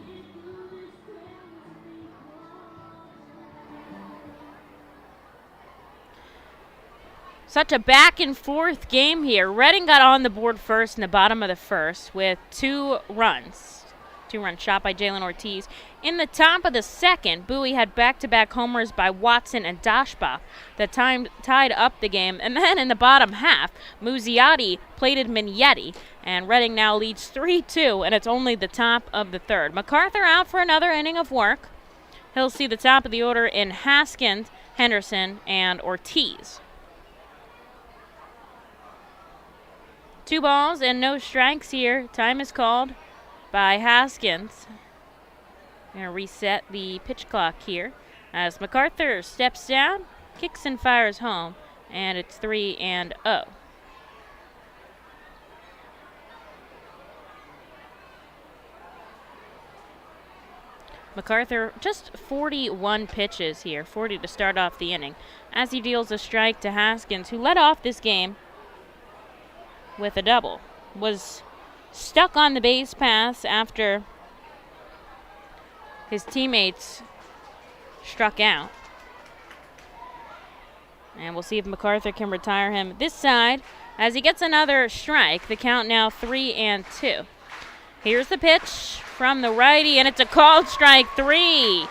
Such a back and forth game here. Reading got on the board first in the bottom of the first with 2 runs. 2-run shot by Jalen Ortiz. In the top of the second, Bowie had back-to-back homers by Watson and Dashbach that tied up the game. And then in the bottom half, Muzziotti plated Mignetti, and Reading now leads 3-2, and it's only the top of the third. MacArthur out for another inning of work. He'll see the top of the order in Haskins, Henderson, and Ortiz. 2 balls and no strikes here. Time is called by Haskins. Going to reset the pitch clock here as MacArthur steps down, kicks and fires home, and it's 3-0. MacArthur just 41 pitches here, 40 to start off the inning, as he deals a strike to Haskins, who led off this game with a double. Was stuck on the base paths after his teammates struck out. And we'll see if MacArthur can retire him this side as he gets another strike. The count now 3-2. Here's the pitch from the righty, and it's a called strike 3.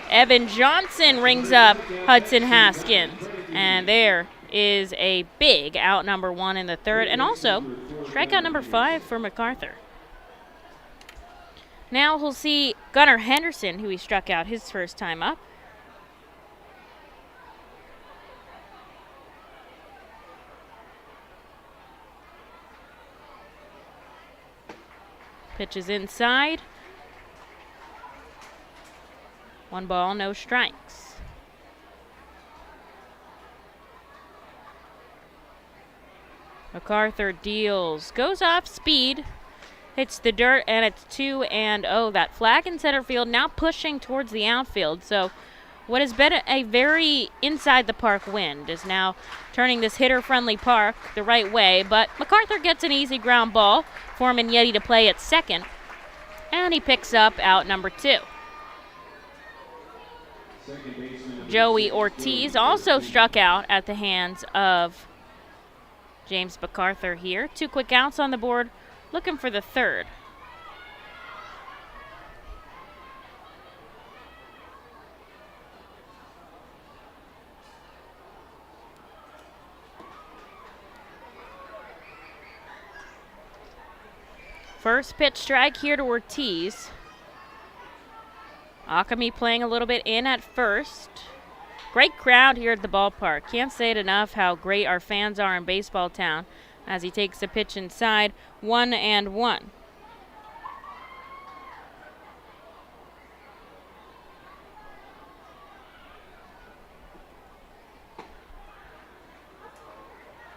Evan Johnson rings up Hudson Haskins. And there is a big out number 1 in the third, and also strikeout number 5 for MacArthur. Now we'll see Gunnar Henderson, who he struck out his first time up. Pitch is inside. 1 ball, no strikes. MacArthur deals, goes off speed, hits the dirt, and it's 2-0. That flag in center field now pushing towards the outfield. So what has been a very inside the park wind is now turning this hitter-friendly park the right way. But MacArthur gets an easy ground ball for Mignetti to play at second, and he picks up out number 2. Joey Ortiz also struck out at the hands of James MacArthur here. 2 quick outs on the board, looking for the third. First pitch strike here to Ortiz. Akami playing a little bit in at first. Great crowd here at the ballpark. Can't say it enough how great our fans are in Baseball Town as he takes a pitch inside. 1-1.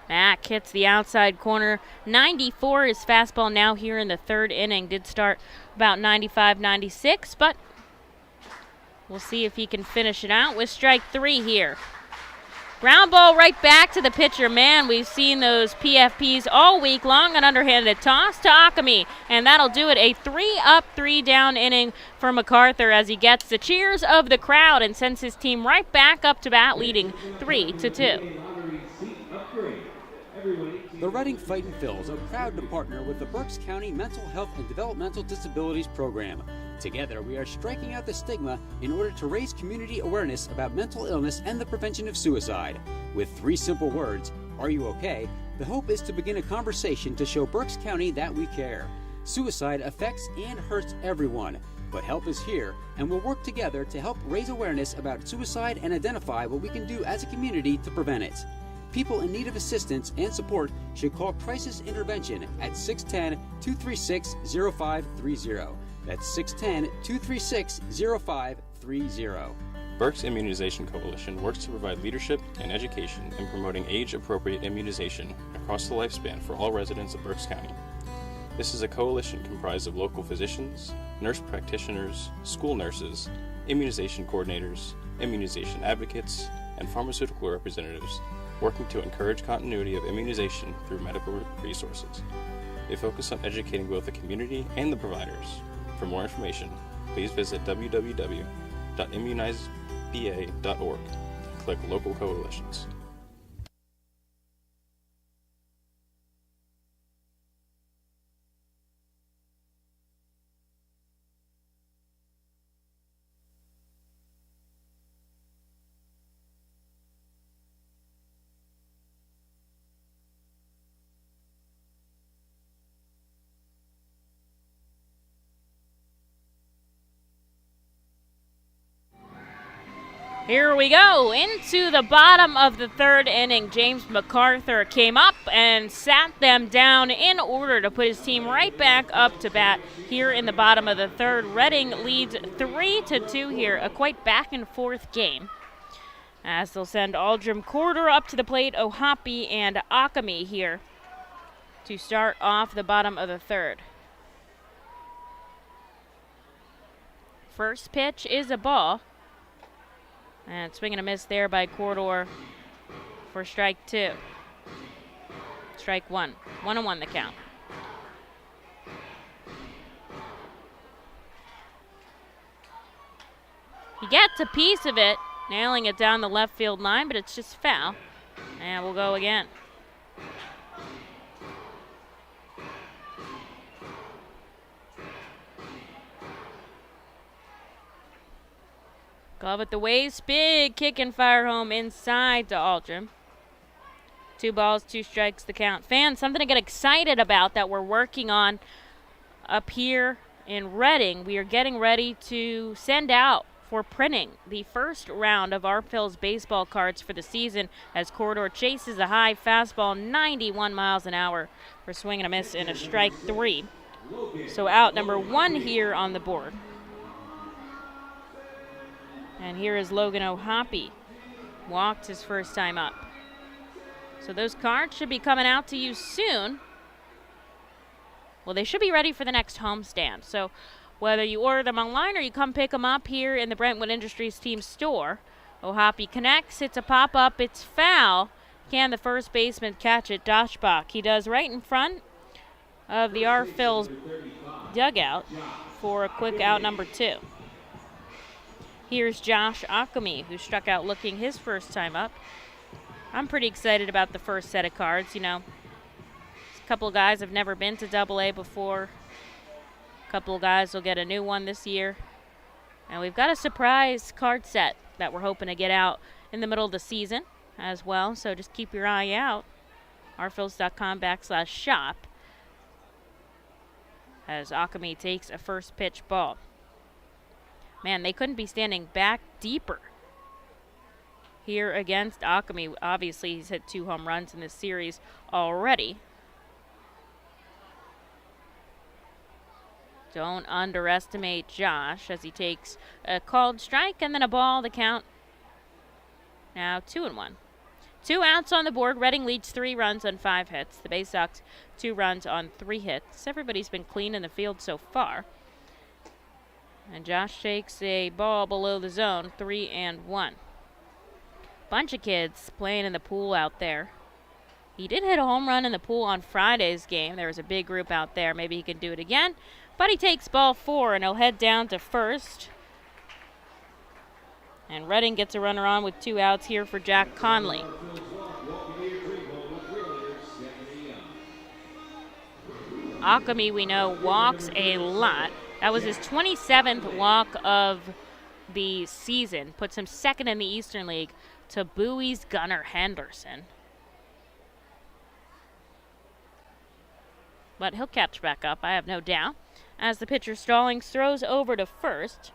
Mack hits the outside corner. 94 is fastball now here in the third inning. Did start about 95, 96, but we'll see if he can finish it out with strike 3 here. Ground ball right back to the pitcher. Man, we've seen those PFPs all week long. An underhanded toss to Akami, and that'll do it. A 3-up, 3-down inning for MacArthur as he gets the cheers of the crowd and sends his team right back up to bat, leading 3-2. The Reading Fightin Phils are proud to partner with the Berks County Mental Health and Developmental Disabilities Program. Together, we are striking out the stigma in order to raise community awareness about mental illness and the prevention of suicide. With 3 simple words, are you okay? The hope is to begin a conversation to show Berks County that we care. Suicide affects and hurts everyone, but help is here, and we'll work together to help raise awareness about suicide and identify what we can do as a community to prevent it. People in need of assistance and support should call Crisis Intervention at 610-236-0530. That's 610-236-0530. Berks Immunization Coalition works to provide leadership and education in promoting age-appropriate immunization across the lifespan for all residents of Berks County. This is a coalition comprised of local physicians, nurse practitioners, school nurses, immunization coordinators, immunization advocates, and pharmaceutical representatives working to encourage continuity of immunization through medical resources. They focus on educating both the community and the providers. For more information, please visit www.immunizeba.org and click Local Coalitions. Here we go into the bottom of the third inning. James MacArthur came up and sat them down in order to put his team right back up to bat here in the bottom of the third. Reading leads 3-2 here, a quite back and forth game, as they'll send Aldrim Corder up to the plate, Ohapi and Akami here to start off the bottom of the third. First pitch is a ball. And swing and a miss there by Corder for strike two. Strike one. 1-1 the count. He gets a piece of it, nailing it down the left field line, but it's just foul. And we'll go again. Glove at the waist, big kick and fire home inside to Aldrim. 2 balls, 2 strikes the count. Fans, something to get excited about that we're working on up here in Reading. We are getting ready to send out for printing the first round of our Phil's baseball cards for the season as Corridor chases a high fastball, 91 miles an hour for swing and a miss and a strike 3. So out number 1 here on the board. And here is Logan Ohapi. Walked his first time up. So those cards should be coming out to you soon. Well, they should be ready for the next homestand. So whether you order them online or you come pick them up here in the Brentwood Industries team store, Ohapi connects. It's a pop-up. It's foul. Can the first baseman catch it? Doshbach. He does right in front of the R-Phil's dugout for a quick out number 2. Here's Josh Akami, who struck out looking his first time up. I'm pretty excited about the first set of cards. You know, a couple of guys have never been to Double-A before. A couple of guys will get a new one this year. And we've got a surprise card set that we're hoping to get out in the middle of the season as well. So just keep your eye out. rphils.com/shop as Akami takes a first pitch ball. Man, they couldn't be standing back deeper here against Akami. Obviously, he's hit 2 home runs in this series already. Don't underestimate Josh as he takes a called strike and then a ball. The count now 2-1. 2 outs on the board. Reading leads 3 runs on 5 hits. The Baysox 2 runs on 3 hits. Everybody's been clean in the field so far. And Josh takes a ball below the zone, 3-1. Bunch of kids playing in the pool out there. He did hit a home run in the pool on Friday's game. There was a big group out there. Maybe he can do it again. But he takes ball 4, and he'll head down to first. And Reading gets a runner on with 2 outs here for Jack Conley. Akami, we know, walks a lot. That was his 27th walk of the season. Puts him second in the Eastern League to Bowie's Gunnar Henderson. but he'll catch back up, I have no doubt, as the pitcher Stallings throws over to first.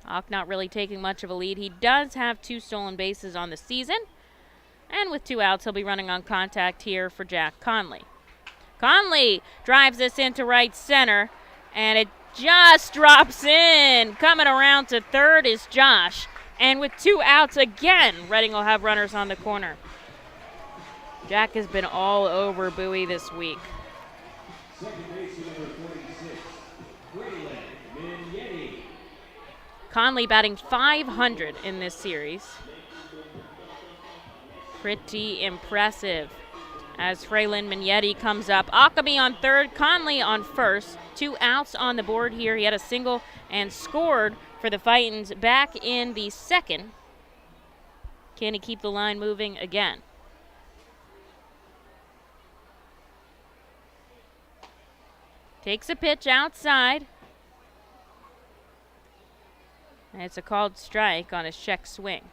Ock not really taking much of a lead. He does have 2 stolen bases on the season, and with 2 outs, he'll be running on contact here for Jack Conley. Conley drives this into right center, and it just drops in. Coming around to third is Josh, and with 2 outs again, Reading will have runners on the corner. Jack has been all over Bowie this week. Conley batting .500 in this series. Pretty impressive. As Fraylin Mignetti comes up. Akami on third, Conley on first. 2 outs on the board here. He had a single and scored for the Fightins back in the second. Can he keep the line moving again? Takes a pitch outside. And it's a called strike on his check swing.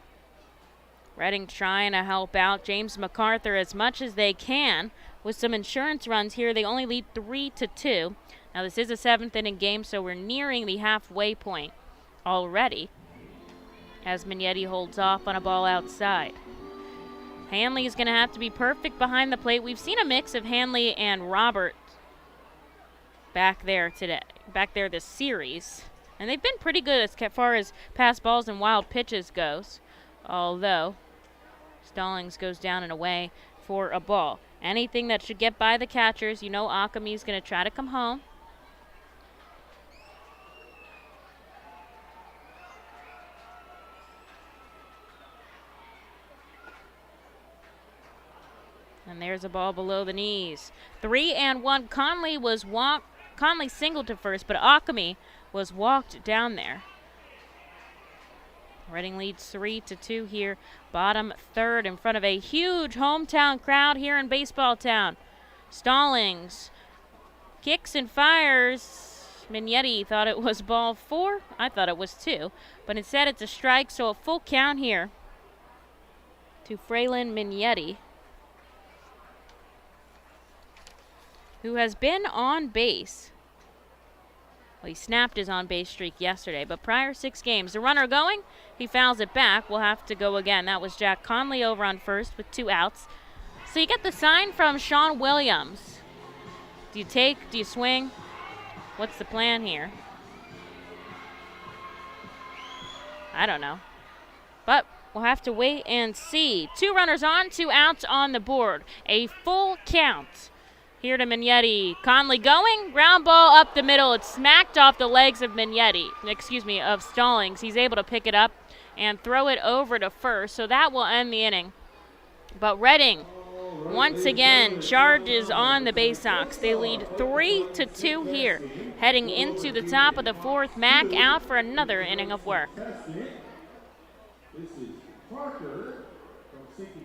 Reading trying to help out James MacArthur as much as they can. With some insurance runs here, they only lead 3-2. Now this is a 7th inning game, so we're nearing the halfway point already. As Mignetti holds off on a ball outside. Hanley is going to have to be perfect behind the plate. We've seen a mix of Hanley and Robert back there this series. And they've been pretty good as far as pass balls and wild pitches goes. Although, Stallings goes down and away for a ball. Anything that should get by the catchers, you know Akami's going to try to come home. And there's a ball below the knees. 3-1. Conley singled to first, but Akami was walked down there. Reading leads 3-2 here. Bottom third in front of a huge hometown crowd here in Baseball Town. Stallings kicks and fires. Mignetti thought it was ball 4. I thought it was 2. But instead it's a strike, so a full count here to Fraylin Mignetti, who has been on base. Well, he snapped his on-base streak yesterday, but prior 6 games, the runner going, he fouls it back. We'll have to go again. That was Jack Conley over on first with 2 outs. So you get the sign from Sean Williams. Do you take? Do you swing? What's the plan here? I don't know. But we'll have to wait and see. 2 runners on, 2 outs on the board. A full count. Here to Mignetti. Conley going. Ground ball up the middle. It's smacked off the legs of of Stallings. He's able to pick it up and throw it over to first. So that will end the inning. But Reading, once again, charges on the Baysox. They lead 3-2 here. Heading into the top of the 4th. Mack out for another inning of work.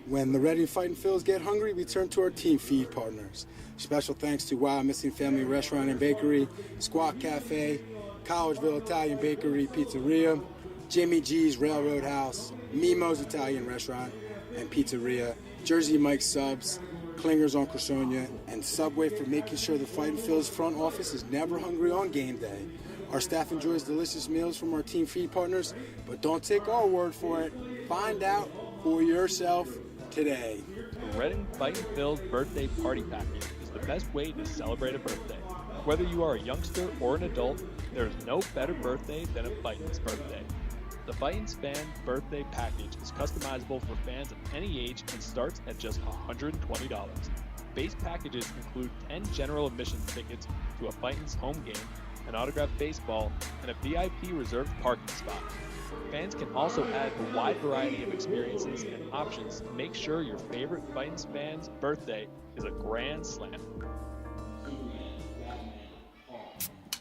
When the Reading Fightin' Phils get hungry, we turn to our team feed partners. Special thanks to Wild Missing Family Restaurant and Bakery, Squawk Cafe, Collegeville Italian Bakery Pizzeria, Jimmy G's Railroad House, Mimo's Italian Restaurant and Pizzeria, Jersey Mike's Subs, Klingers on Cressonia, and Subway for making sure the Fightin' Phils front office is never hungry on game day. Our staff enjoys delicious meals from our team feed partners, but don't take our word for it. Find out for yourself today. The Reading Fightin' Phils birthday party package is the best way to celebrate a birthday. Whether you are a youngster or an adult, there is no better birthday than a Fightin's birthday. The Fightin's Fan Birthday Package is customizable for fans of any age and starts at just $120. Base packages include 10 general admissions tickets to a Fightin's home game, an autographed baseball, and a VIP reserved parking spot. Fans can also add a wide variety of experiences and options to make sure your favorite Fightin's fan's birthday is a grand slam.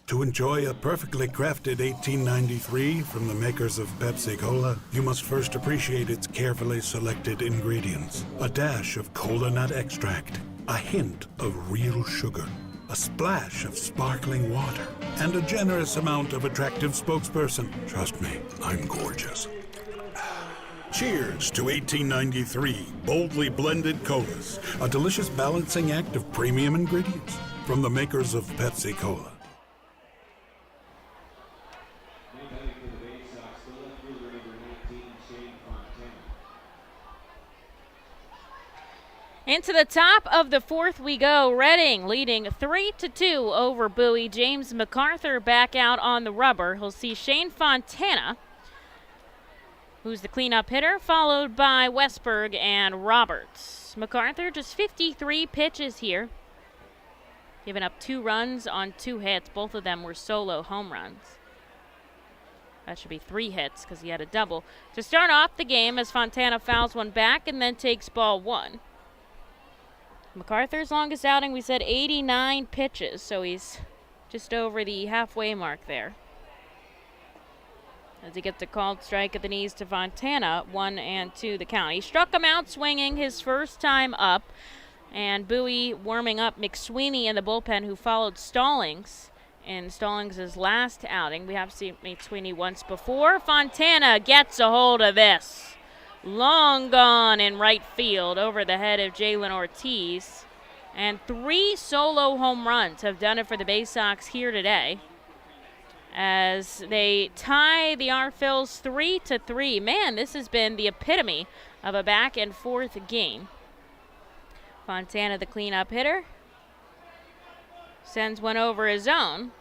To enjoy a perfectly crafted 1893 from the makers of Pepsi Cola, you must first appreciate its carefully selected ingredients. A dash of cola nut extract, a hint of real sugar, a splash of sparkling water, and a generous amount of attractive spokesperson. Trust me, I'm gorgeous. Cheers to 1893 boldly blended colas, a delicious balancing act of premium ingredients from the makers of Pepsi Cola. Into the top of the fourth we go. Reading leading 3-2 over Bowie. James MacArthur back out on the rubber. He'll see Shane Fontana, who's the cleanup hitter, followed by Westberg and Roberts. MacArthur just 53 pitches here, giving up 2 runs on 2 hits. Both of them were solo home runs. That should be 3 hits because he had a double. To start off the game as Fontana fouls one back and then takes ball 1. MacArthur's longest outing, we said 89 pitches, so he's just over the halfway mark there. As he gets a called strike at the knees to Fontana, 1-2 the count. He struck him out swinging his first time up, and Bowie warming up McSweeney in the bullpen, who followed Stallings in Stallings' last outing. We have seen McSweeney once before. Fontana gets a hold of this. Long gone in right field over the head of Jalen Ortiz. And 3 solo home runs have done it for the Baysox here today, as they tie the R-Phils 3-3. Man, this has been the epitome of a back and forth game. Fontana, the cleanup hitter, sends one over his own.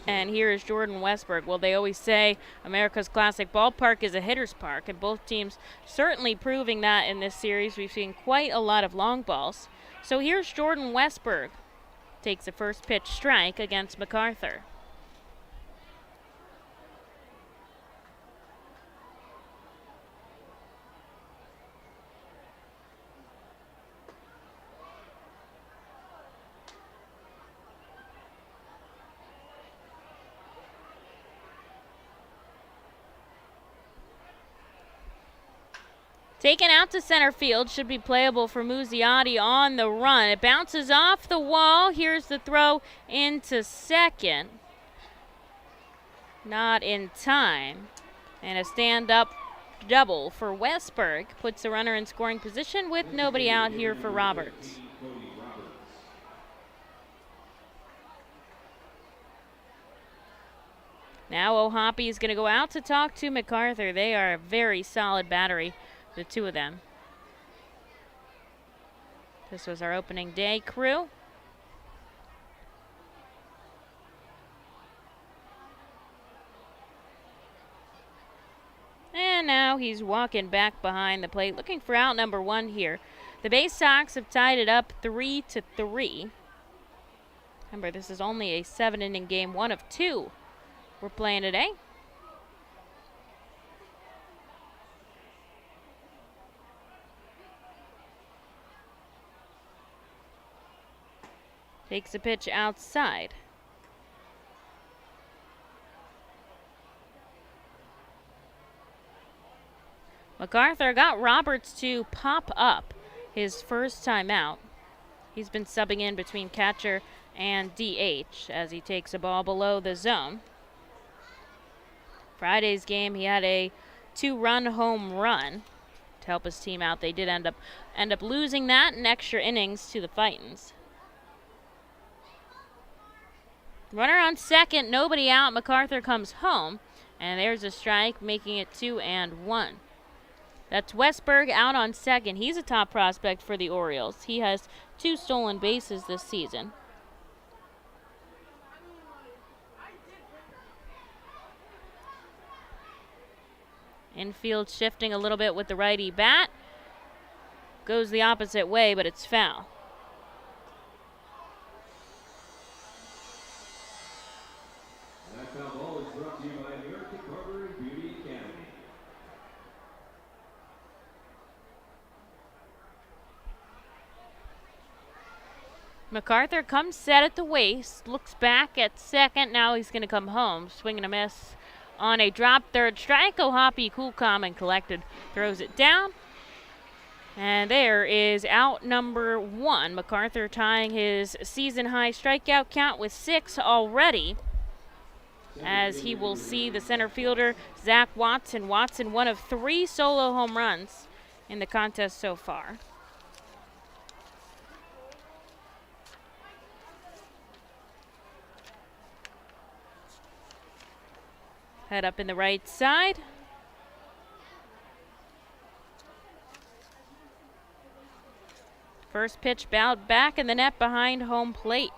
And here is Jordan Westberg. Well, they always say America's Classic Ballpark is a hitter's park, and both teams certainly proving that in this series. We've seen quite a lot of long balls. So here's Jordan Westberg. Takes the first pitch strike against MacArthur. Taken out to center field, should be playable for Muzziotti on the run. It bounces off the wall. Here's the throw into second. Not in time. And a stand-up double for Westberg puts the runner in scoring position with nobody out here for Roberts. Now O'Hoppe is going to go out to talk to MacArthur. They are a very solid battery, the two of them. This was our opening day crew. And now he's walking back behind the plate, looking for out number one here. The Baysox have tied it up 3-3. Remember, this is only a 7-inning game, one of two we're playing today. Takes a pitch outside. MacArthur got Roberts to pop up his first time out. He's been subbing in between catcher and DH as he takes a ball below the zone. Friday's game, he had a 2-run home run to help his team out. They did end up losing that in extra innings to the Fightins. Runner on second, nobody out. MacArthur comes home, and there's a strike, making it 2-1. That's Westberg out on second. He's a top prospect for the Orioles. He has 2 stolen bases this season. Infield shifting a little bit with the righty bat. Goes the opposite way, but it's foul. That ball is brought to you by American Barber and Beauty Academy. MacArthur comes set at the waist, looks back at second. Now he's going to come home, swing and a miss on a drop third strike. O'Hoppe, cool, calm, and collected, throws it down. And there is out number 1. MacArthur tying his season-high strikeout count with 6 already. as he will see the center fielder, Zach Watson. Watson, one of 3 solo home runs in the contest so far. Head up in the right side. First pitch bowed back in the net behind home plate.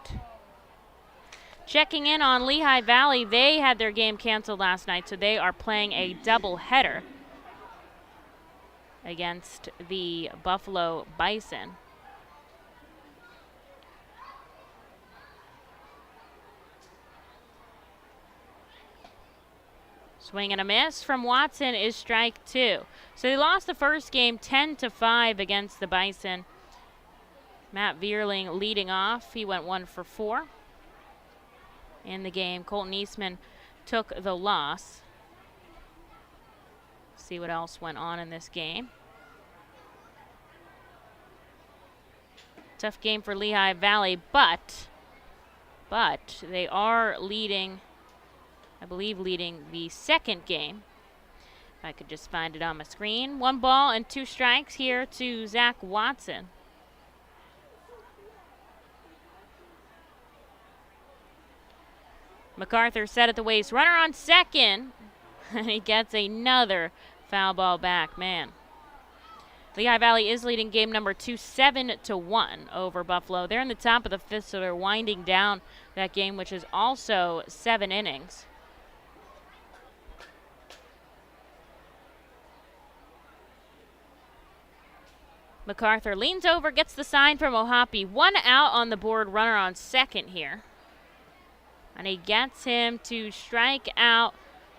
Checking in on Lehigh Valley, they had their game canceled last night, so they are playing a doubleheader against the Buffalo Bison. Swing and a miss from Watson is strike 2. So they lost the first game 10-5 against the Bison. Matt Vierling leading off. He went 1 for 4 in the game. Colton Eastman took the loss. See what else went on in this game. Tough game for Lehigh Valley, but they are leading, I believe leading the second game. If I could just find it on my screen. 1 ball and 2 strikes here to Zach Watson. MacArthur set at the waist. Runner on second. And he gets another foul ball back. Man. Lehigh Valley is leading game number 2, 7-1 over Buffalo. They're in the top of the 5th, so they're winding down that game, which is also 7 innings. MacArthur leans over, gets the sign from Ohapi. 1 out on the board, runner on second here. And he gets him to strike out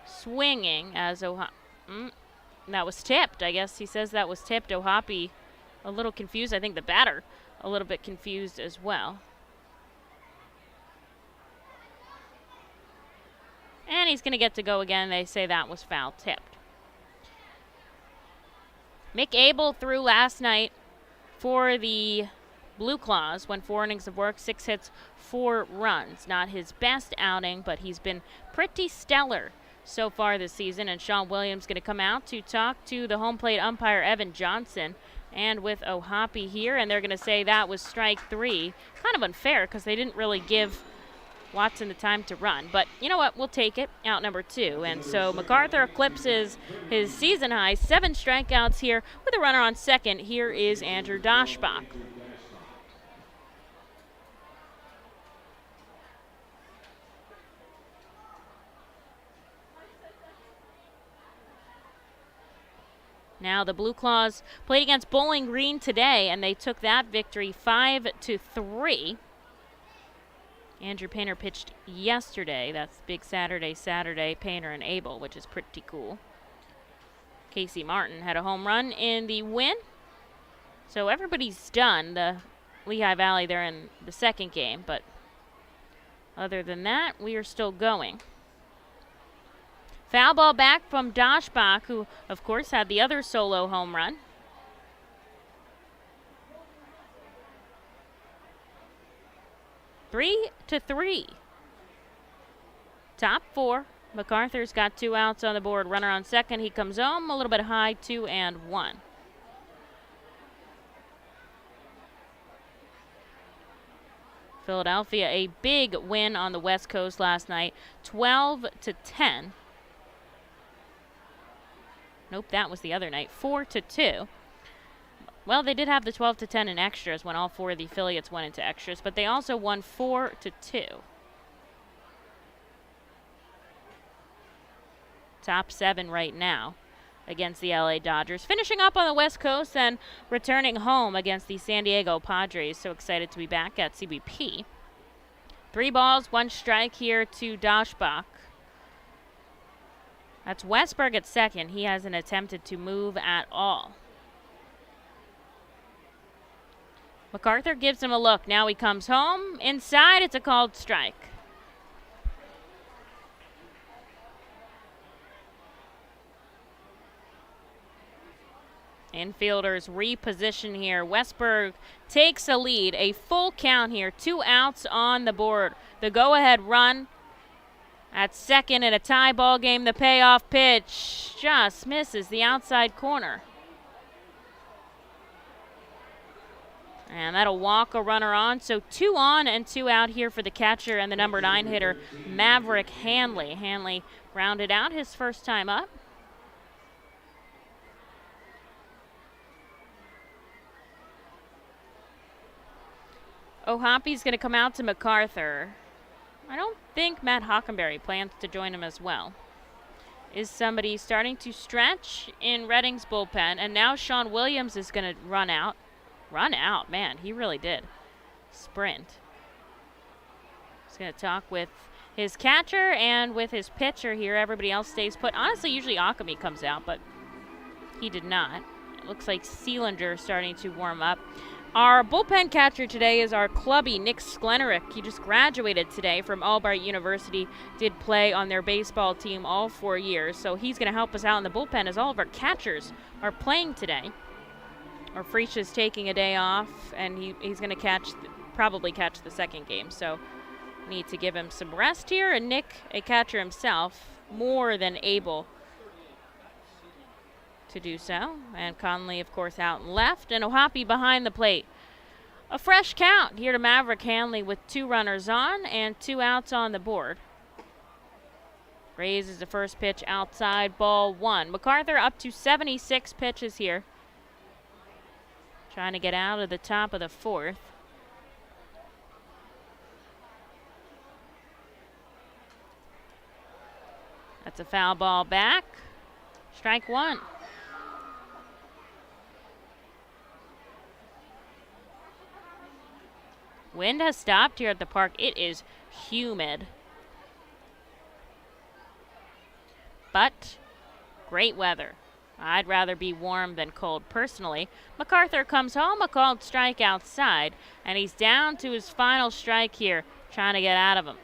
swinging as that was tipped. I guess he says that was tipped. Ohapi a little confused. I think the batter a little bit confused as well. And he's going to get to go again. They say that was foul tipped. Mick Abel threw last night for the Blue Claws, went 4 innings of work, 6 hits, 4 runs. Not his best outing, but he's been pretty stellar so far this season. And Sean Williams going to come out to talk to the home plate umpire, Evan Johnson, and with Ohapi here. And they're going to say that was strike 3. Kind of unfair because they didn't really give Watson the time to run. But you know what? We'll take it. Out number 2. And so MacArthur eclipses his season high. 7 strikeouts here with a runner on second. Here is Andrew Doshbach. Now the Blue Claws played against Bowling Green today, and they took that victory 5-3. Andrew Painter pitched yesterday. That's big Saturday, Painter and Abel, which is pretty cool. Casey Martin had a home run in the win. So everybody's done. The Lehigh Valley, they're in the second game, but other than that, we are still going. Foul ball back from Doshbach, who, of course, had the other solo home run. Three to 3. Top 4. MacArthur's got 2 outs on the board. Runner on second. He comes home a little bit high, 2-1. Philadelphia, a big win on the West Coast last night, 12-10. Nope, that was the other night, 4-2. Well, they did have the 12-10 in extras when all 4 of the affiliates went into extras, but they also won 4-2. Top 7 right now against the LA Dodgers. Finishing up on the West Coast and returning home against the San Diego Padres. So excited to be back at CBP. 3 balls, 1 strike here to Doshbach. That's Westberg at second. He hasn't attempted to move at all. MacArthur gives him a look. Now he comes home. Inside, it's a called strike. Infielders reposition here. Westberg takes a lead. A full count here. 2 outs on the board. The go-ahead run At second in a tie ball game, the payoff pitch just misses the outside corner. And that'll walk a runner on. So 2 on and 2 out here for the catcher and the number 9 hitter, Maverick Hanley. Hanley grounded out his first time up. O'Hoppy's going to come out to MacArthur. I don't think Matt Hockenberry plans to join him as well. Is somebody starting to stretch in Reading's bullpen, and now Sean Williams is going to run out. Run out, man, he really did. Sprint. He's going to talk with his catcher and with his pitcher here. Everybody else stays put. Honestly, usually Akami comes out, but he did not. It looks like Seelinger starting to warm up. Our bullpen catcher today is our clubby Nick Sklenerick. He just graduated today from Albright University, did play on their baseball team all 4 years, so he's going to help us out in the bullpen as all of our catchers are playing today. Our Freesh is taking a day off, and he's going to probably catch the second game, so need to give him some rest here, and Nick, a catcher himself, more than able to do so. And Conley, of course, out and left, and O'Hoppy behind the plate. A fresh count here to Maverick Hanley with 2 runners on and 2 outs on the board. Raises the first pitch outside, ball 1. MacArthur up to 76 pitches here. Trying to get out of the top of the 4th. That's a foul ball back. Strike 1. Wind has stopped here at the park. It is humid. But great weather. I'd rather be warm than cold personally. MacArthur comes home, a called strike outside, and he's down to his final strike here, trying to get out of him.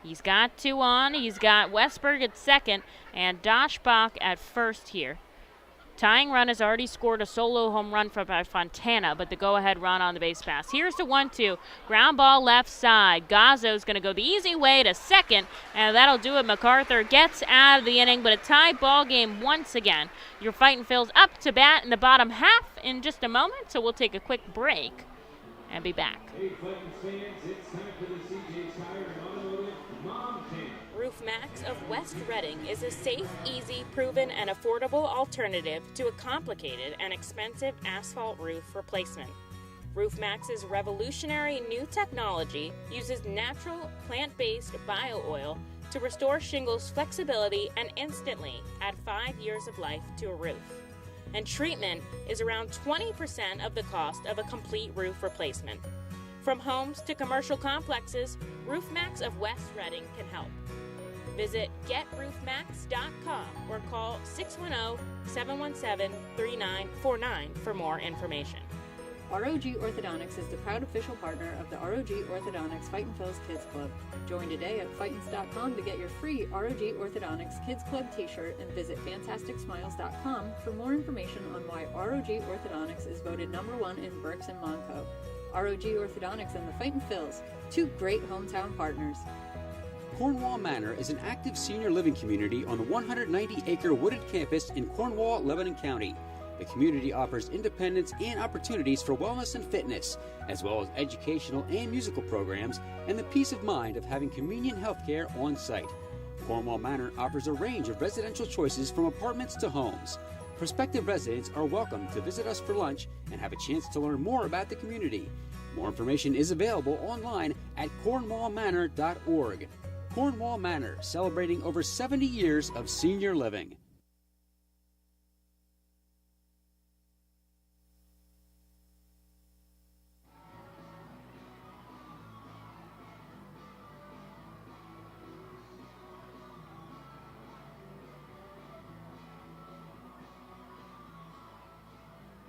He's got 2 on. He's got Westberg at second and Doshbach at first here. Tying run has already scored a solo home run by Fontana, but the go-ahead run on the base pass. Here's the 1-2. Ground ball left side. Gazzo's going to go the easy way to second, and that'll do it. MacArthur gets out of the inning, but a tie ball game once again. Your Fightin' Phil's up to bat in the bottom half in just a moment, so we'll take a quick break and be back. Hey, Fightin' fans, it's time for the CJ Tire and Automotive Mom Camp. Roof Max of West Reading is a safe, easy, proven, and affordable alternative to a complicated and expensive asphalt roof replacement. Roof Max's revolutionary new technology uses natural, plant-based bio-oil to restore shingles' flexibility and instantly add 5 years of life to a roof. And treatment is around 20% of the cost of a complete roof replacement. From homes to commercial complexes, Roof Max of West Reading can help. Visit GetRoofMax.com or call 610-717-3949 for more information. ROG Orthodontics is the proud official partner of the ROG Orthodontics Fightin' Phil's Kids Club. Join today at Fightins.com to get your free ROG Orthodontics Kids Club t-shirt and visit FantasticSmiles.com for more information on why ROG Orthodontics is voted #1 in Berks and Monco. ROG Orthodontics and the Fightin' Phils, 2 great hometown partners. Cornwall Manor is an active senior living community on the 190-acre wooded campus in Cornwall, Lebanon County. The community offers independence and opportunities for wellness and fitness, as well as educational and musical programs, and the peace of mind of having convenient health care on site. Cornwall Manor offers a range of residential choices from apartments to homes. Prospective residents are welcome to visit us for lunch and have a chance to learn more about the community. More information is available online at cornwallmanor.org. Cornwall Manor, celebrating over 70 years of senior living.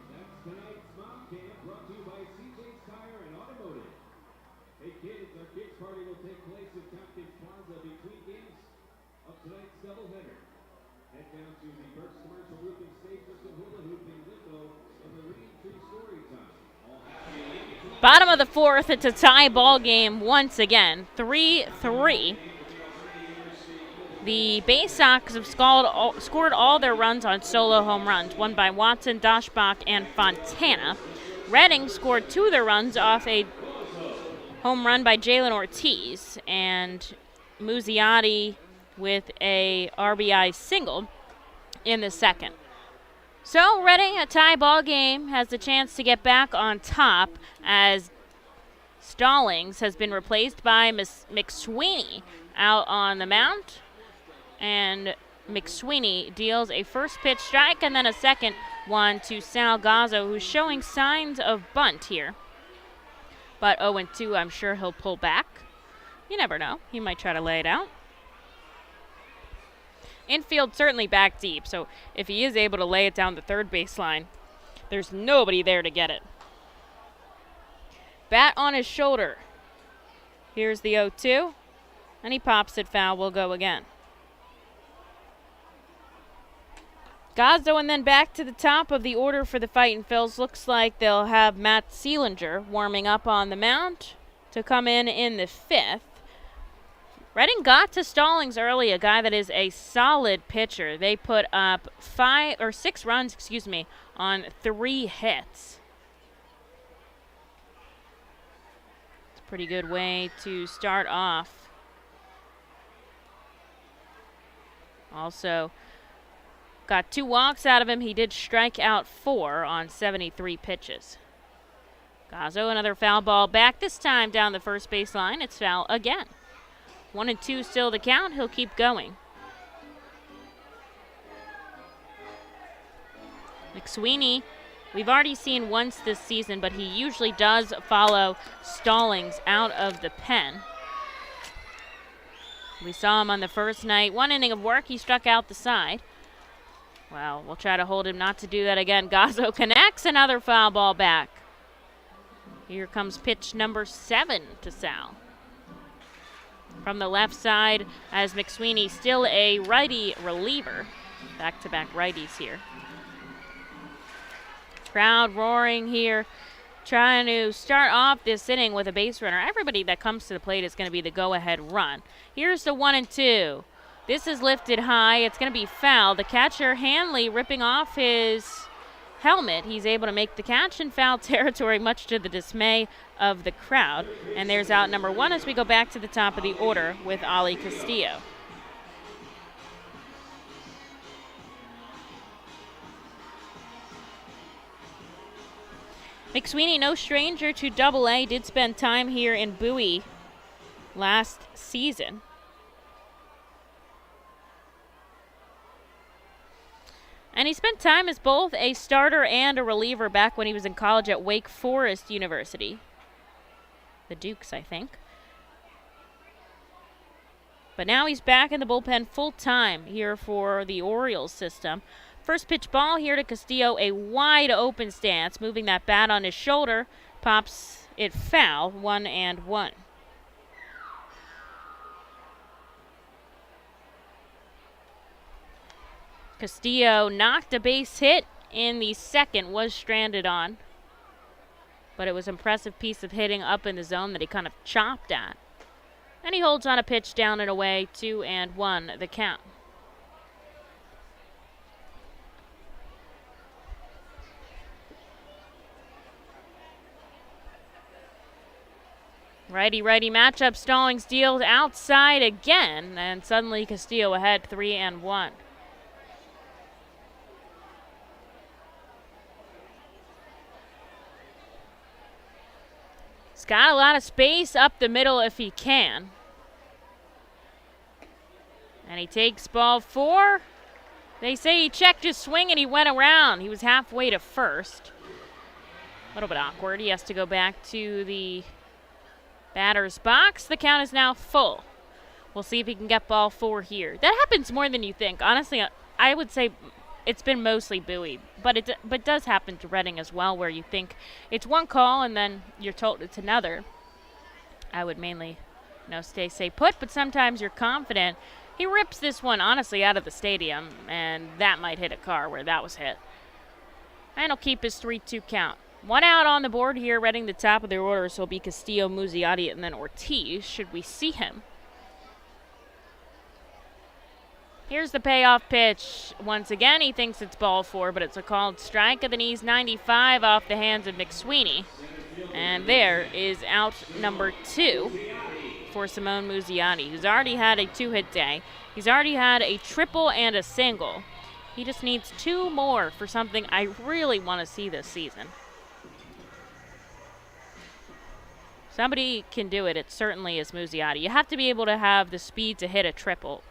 That's tonight's Mom Camp, brought to you by CJ's Tire and Automotive. Hey kids, our kids party will take place in Tompkins Plaza between games of tonight's doubleheader. Head down to the Berks Commercial Roofing Stage for some hula hooping lingo of the Reading Tree Story Time. Bottom of the 4th, it's a tie ball game once again, 3-3. The Baysox have scored all their runs on solo home runs, one by Watson, Doshbach, and Fontana. Reading scored 2 of their runs off a home run by Jalen Ortiz, and Muzziotti with a RBI single in the second. So Reading, a tie ball game, has the chance to get back on top as Stallings has been replaced by McSweeney out on the mound. And McSweeney deals a first pitch strike and then a second one to Sal Gazzo, who's showing signs of bunt here. But 0-2, I'm sure he'll pull back. You never know. He might try to lay it out. Infield certainly back deep, so if he is able to lay it down the third baseline, there's nobody there to get it. Bat on his shoulder. Here's the 0-2, and he pops it foul. Will go again. Gazzo, and then back to the top of the order for the Fightin' Phils. Looks like they'll have Matt Seelinger warming up on the mound to come in the 5th. Reading got to Stallings early, a guy that is a solid pitcher. They put up 6 runs, on 3 hits. It's a pretty good way to start off. Also, got 2 walks out of him. He did strike out 4 on 73 pitches. Gazzo, another foul ball back, this time down the first baseline. It's foul again. 1-2 still to count. He'll keep going. McSweeney, we've already seen once this season, but he usually does follow Stallings out of the pen. We saw him on the first night. 1 inning of work, he struck out the side. Well, we'll try to hold him not to do that again. Gazzo connects, another foul ball back. Here comes pitch number 7 to Sal. From the left side, as McSweeney, still a righty reliever. Back-to-back righties here. Crowd roaring here, trying to start off this inning with a base runner. Everybody that comes to the plate is going to be the go-ahead run. Here's the 1-2. This is lifted high. It's going to be foul. The catcher, Hanley, ripping off his helmet. He's able to make the catch in foul territory, much to the dismay of the crowd. And there's out number 1 as we go back to the top of the order with Ali Castillo. McSweeney, no stranger to Double-A, did spend time here in Bowie last season. And he spent time as both a starter and a reliever back when he was in college at Wake Forest University. The Dukes, I think. But now he's back in the bullpen full time here for the Orioles system. First pitch ball here to Castillo, a wide open stance, moving that bat on his shoulder, pops it foul, 1-1. Castillo knocked a base hit in the second, was stranded on. But it was an impressive piece of hitting up in the zone that he kind of chopped at. And he holds on a pitch down and away, 2-1 the count. Righty-righty matchup. Stallings deals outside again, and suddenly Castillo ahead, 3-1. He's got a lot of space up the middle if he can. And he takes ball 4. They say he checked his swing and he went around. He was halfway to first. A little bit awkward. He has to go back to the batter's box. The count is now full. We'll see if he can get ball 4 here. That happens more than you think. Honestly, I would say it's been mostly Bowie, but it does happen to Reading as well, where you think it's one call and then you're told it's another. I would mainly, stay put, but sometimes you're confident. He rips this one, honestly, out of the stadium, and that might hit a car where that was hit. And he'll keep his 3-2 count. 1 out on the board here, Reading the top of their order, so it'll be Castillo, Muzziotti, and then Ortiz, should we see him. Here's the payoff pitch. Once again, he thinks it's ball 4, but it's a called strike at the knees, 95 off the hands of McSweeney. And there is out number 2 for Simone Muzziotti, who's already had a 2-hit day. He's already had a triple and a single. He just needs 2 more for something I really want to see this season. Somebody can do it. It certainly is Muzziotti. You have to be able to have the speed to hit a triple.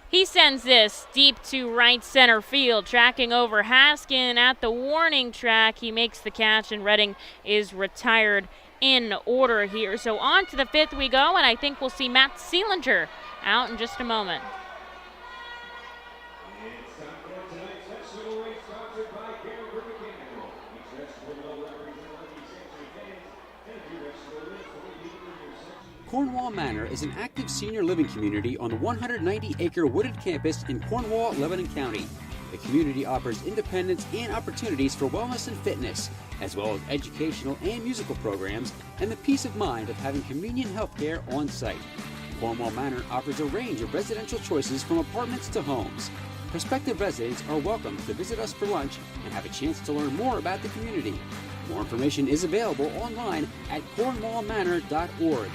He sends this deep to right center field, tracking over Haskin at the warning track. He makes the catch, and Reading is retired in order here. So on to the 5th we go, and I think we'll see Matt Seelinger out in just a moment. Cornwall Manor is an active senior living community on the 190-acre wooded campus in Cornwall, Lebanon County. The community offers independence and opportunities for wellness and fitness, as well as educational and musical programs, and the peace of mind of having convenient health care on site. Cornwall Manor offers a range of residential choices from apartments to homes. Prospective residents are welcome to visit us for lunch and have a chance to learn more about the community. More information is available online at cornwallmanor.org.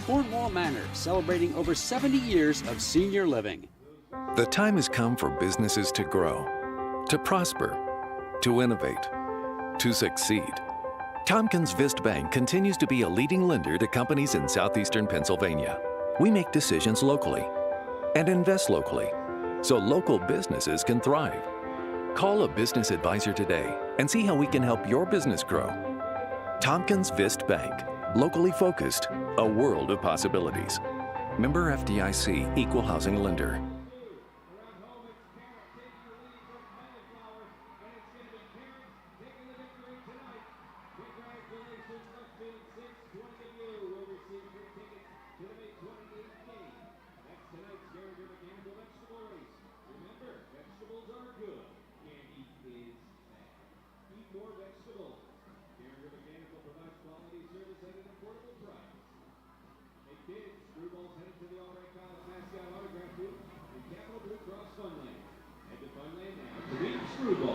Cornwall Manor, celebrating over 70 years of senior living. The time has come for businesses to grow, to prosper, to innovate, to succeed. Tompkins Vist Bank continues to be a leading lender to companies in southeastern Pennsylvania. We make decisions locally and invest locally so local businesses can thrive. Call a business advisor today and see how we can help your business grow. Tompkins Vist Bank. Locally focused, a world of possibilities. Member FDIC, Equal Housing Lender.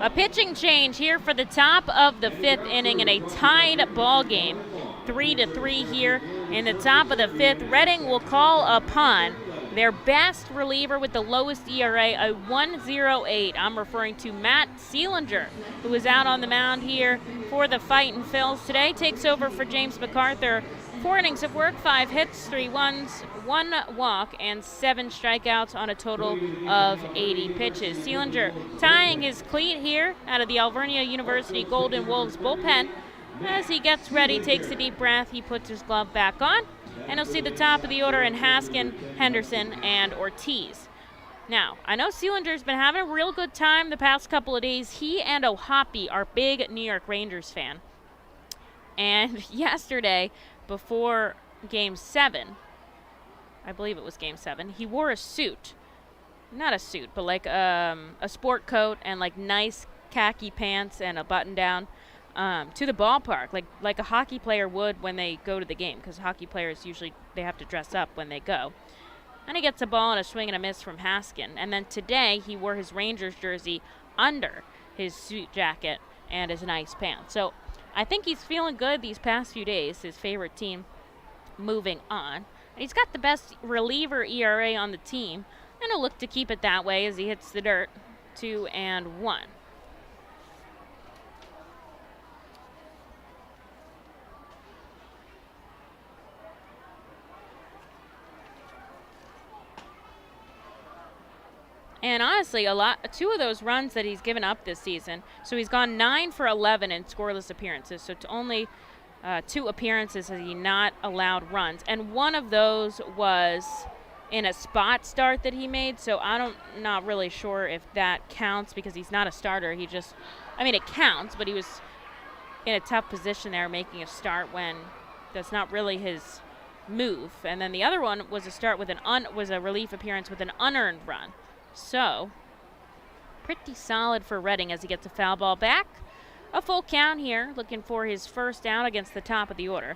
A pitching change here for the top of the 5th inning in a tied ball game. 3-3 here in the top of the 5th. Reading will call upon their best reliever with the lowest ERA, a 1.08. I'm referring to Matt Seelinger, who is out on the mound here for the Fightin' Phils today. Takes over for James MacArthur. 4 innings of work, 5 hits, 3 runs, 1 walk, and 7 strikeouts on a total of 80 pitches. Seelinger tying his cleat here out of the Alvernia University Golden Wolves bullpen. As he gets ready, takes a deep breath, he puts his glove back on, and he'll see the top of the order in Haskin, Henderson, and Ortiz. Now, I know Seelinger's been having a real good time the past couple of days. He and O'Hoppe are big New York Rangers fan. And yesterday, before Game 7, I believe it was Game 7, he wore a suit. Not a suit, but like a sport coat and like nice khaki pants and a button down to the ballpark, like a hockey player would when they go to the game, because hockey players usually, they have to dress up when they go. And he gets a ball and a swing and a miss from Haskin. And then today he wore his Rangers jersey under his suit jacket and his nice pants. So I think he's feeling good these past few days, his favorite team moving on. And he's got the best reliever ERA on the team, and he'll look to keep it that way as he hits the dirt. 2-1. And honestly, two of those runs that he's given up this season, so he's gone 9 for 11 in scoreless appearances, so to only 2 appearances has he not allowed runs. And one of those was in a spot start that he made, so I'm not really sure if that counts because he's not a starter. It counts, but he was in a tough position there making a start when that's not really his move. And then the other one was a start with was a relief appearance with an unearned run. So, pretty solid for Reading as he gets a foul ball back. A full count here, looking for his first out against the top of the order.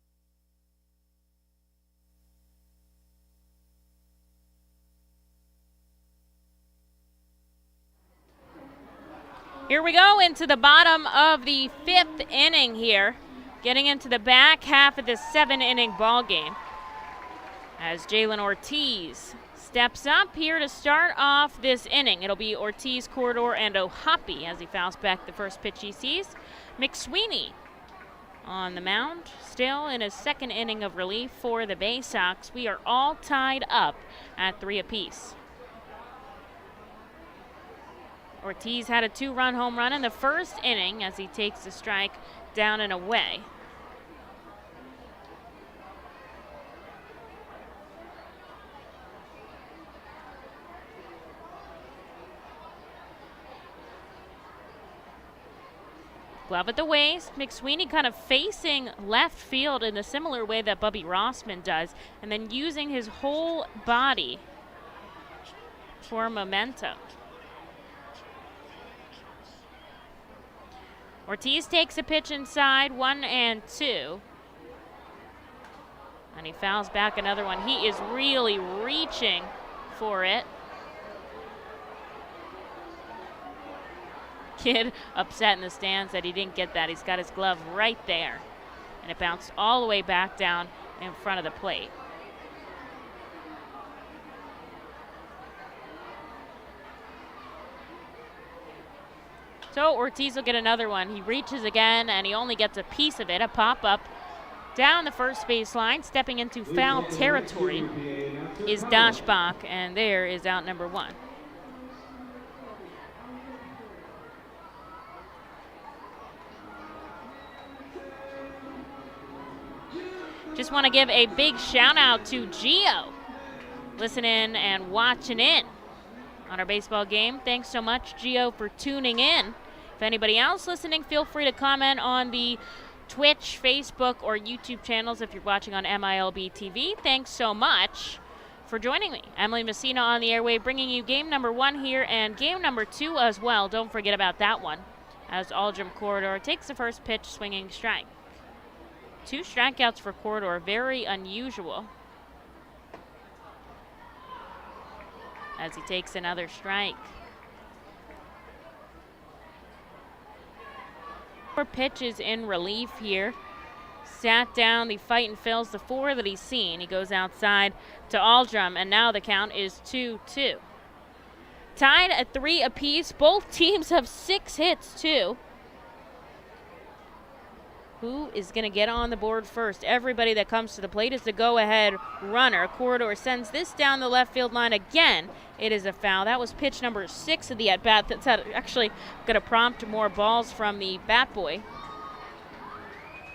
Here we go into the bottom of the 5th inning here, getting into the back half of this 7-inning ball game. As Jalen Ortiz steps up here to start off this inning. It'll be Ortiz, Corridor, and O'Hoppe as he fouls back the first pitch he sees. McSweeney on the mound, still in his 2nd inning of relief for the Baysox. We are all tied up at 3 apiece. Ortiz had a 2-run home run in the 1st inning as he takes the strike down and away. Glove at the waist. McSweeney kind of facing left field in a similar way that Bubby Rossman does, and then using his whole body for momentum. Ortiz takes a pitch inside, 1-2. And he fouls back another one. He is really reaching for it. Kid upset in the stands that he didn't get that. He's got his glove right there. And it bounced all the way back down in front of the plate. So Ortiz will get another one. He reaches again, and he only gets a piece of it, a pop-up down the first baseline. Stepping into foul territory is Dashbach, and there is out number 1. Just want to give a big shout out to Gio, listening and watching in on our baseball game. Thanks so much, Gio, for tuning in. If anybody else listening, feel free to comment on the Twitch, Facebook, or YouTube channels if you're watching on MILB TV. Thanks so much for joining me. Emily Messina on the airway, bringing you game number 1 here and game number 2 as well. Don't forget about that one, as Aldrum Corridor takes the first pitch, swinging strike. 2 strikeouts for Corridor, very unusual. As he takes another strike. 4 pitches in relief here. Sat down the Fightin fills the 4 that he's seen. He goes outside to Aldrum, and now the count is 2-2. Tied at 3 apiece. Both teams have 6 hits too. Who is going to get on the board first? Everybody that comes to the plate is the go-ahead runner. Corridor sends this down the left field line again. It is a foul. That was pitch number 6 of the at-bat. That's actually going to prompt more balls from the bat boy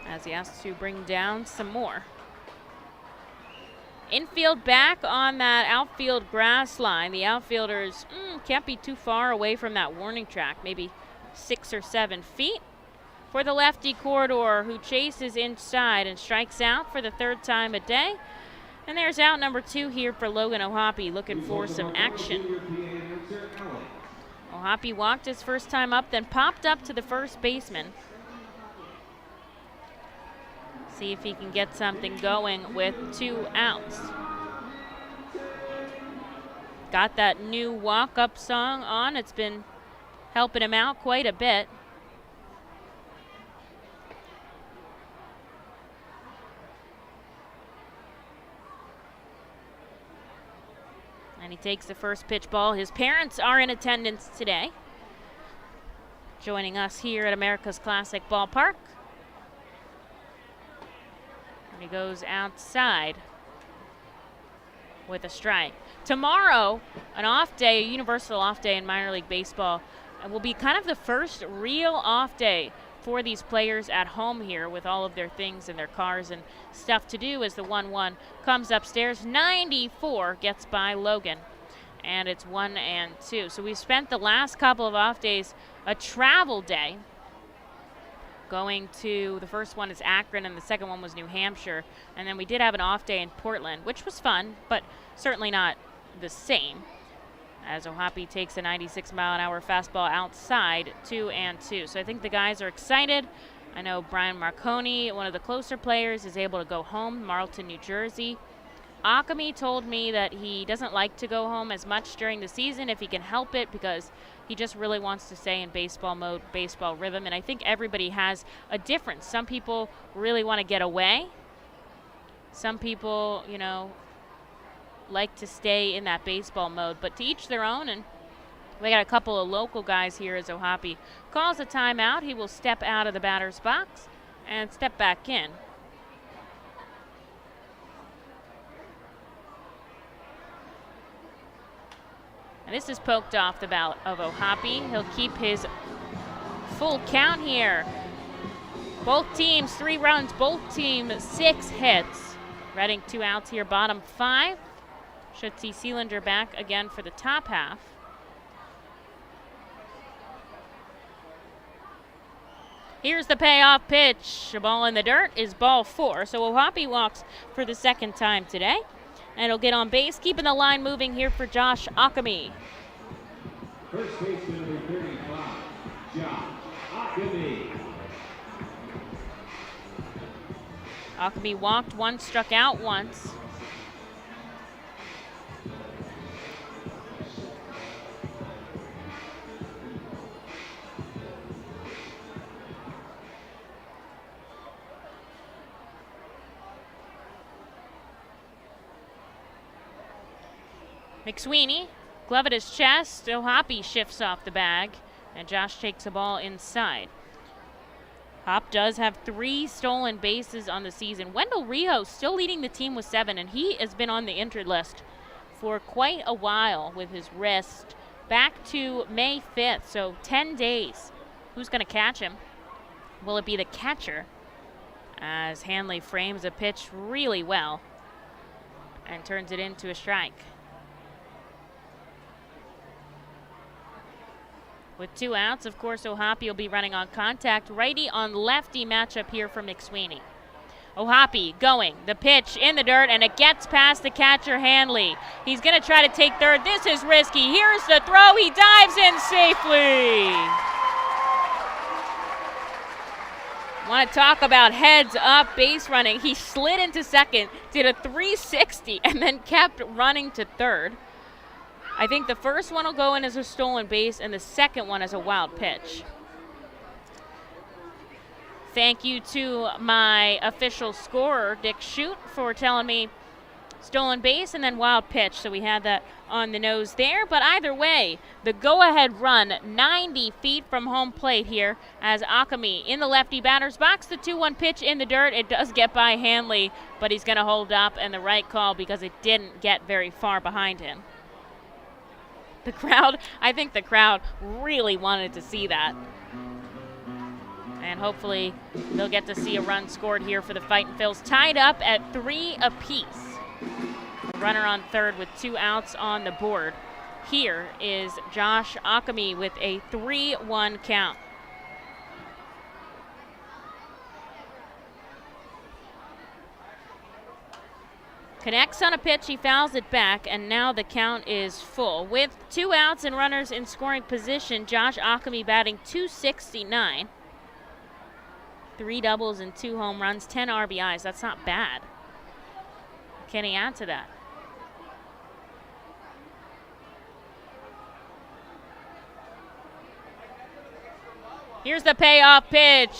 as he has to bring down some more. Infield back on that outfield grass line. The outfielders can't be too far away from that warning track, maybe 6 or 7 feet. For the lefty, Corridor, who chases inside and strikes out for the 3rd time a day. And there's out number 2 here for Logan O'Hoppe, looking for some action. O'Hoppe walked his first time up, then popped up to the first baseman. See if he can get something going with 2 outs. Got that new walk-up song on. It's been helping him out quite a bit. And he takes the first pitch ball. His parents are in attendance today, joining us here at America's Classic Ballpark. And he goes outside with a strike. Tomorrow, an off day, a universal off day in minor league baseball, and will be kind of the first real off day for these players at home here with all of their things and their cars and stuff to do as the 1-1 comes upstairs. 94 gets by Logan, and it's 1-2. So we've spent the last couple of off days a travel day, going to, the first one is Akron and the second one was New Hampshire, and then we did have an off day in Portland, which was fun, but certainly not the same, as O'Hoppe takes a 96-mile-an-hour fastball outside, 2-2. So I think the guys are excited. I know Brian Marconi, one of the closer players, is able to go home, Marlton, New Jersey. Akami told me that he doesn't like to go home as much during the season if he can help it, because he just really wants to stay in baseball mode, baseball rhythm. And I think everybody has a difference. Some people really want to get away. Some people, you know, like to stay in that baseball mode, but to each their own. And we got a couple of local guys here as Ohapi calls a timeout. He will step out of the batter's box and step back in. And this is poked off the bat of Ohapi. He'll keep his full count here. Both teams 3 runs, both teams 6 hits. Reading 2 outs here, bottom 5. Should see Sealander back again for the top half. Here's the payoff pitch. A ball in the dirt is ball 4. So Ohapi walks for the second time today. And he'll get on base, keeping the line moving here for Josh Akami. First baseman number 35, Josh Akami. Akami walked once, struck out once. McSweeney, glove at his chest. Ohapi shifts off the bag, and Josh takes a ball inside. Hop does have 3 stolen bases on the season. Wendell Rijo still leading the team with 7, and he has been on the injured list for quite a while with his wrist. Back to May 5th, so 10 days. Who's going to catch him? Will it be the catcher? As Hanley frames a pitch really well and turns it into a strike. With 2 outs, of course, Ohapi will be running on contact. Righty on lefty matchup here for McSweeney. Ohapi going, the pitch in the dirt, and it gets past the catcher, Hanley. He's going to try to take third. This is risky. Here's the throw. He dives in safely. Want to talk about heads up base running. He slid into second, did a 360, and then kept running to third. I think the first one will go in as a stolen base and the second one as a wild pitch. Thank you to my official scorer, Dick Shute, for telling me stolen base and then wild pitch. So we had that on the nose there. But either way, the go-ahead run 90 feet from home plate here as Akami in the lefty batter's box. The 2-1 pitch in the dirt. It does get by Hanley, but he's going to hold up, and the right call because it didn't get very far behind him. The crowd, I think the crowd really wanted to see that. And hopefully they'll get to see a run scored here for the Fightin' Phils. Tied up at 3 apiece. A runner on third with 2 outs on the board. Here is Josh Akami with a 3-1 count. Connects on a pitch, he fouls it back, and now the count is full. With 2 outs and runners in scoring position, Josh Akami batting .269. 3 doubles and 2 home runs, 10 RBIs. That's not bad. Can he add to that? Here's the payoff pitch.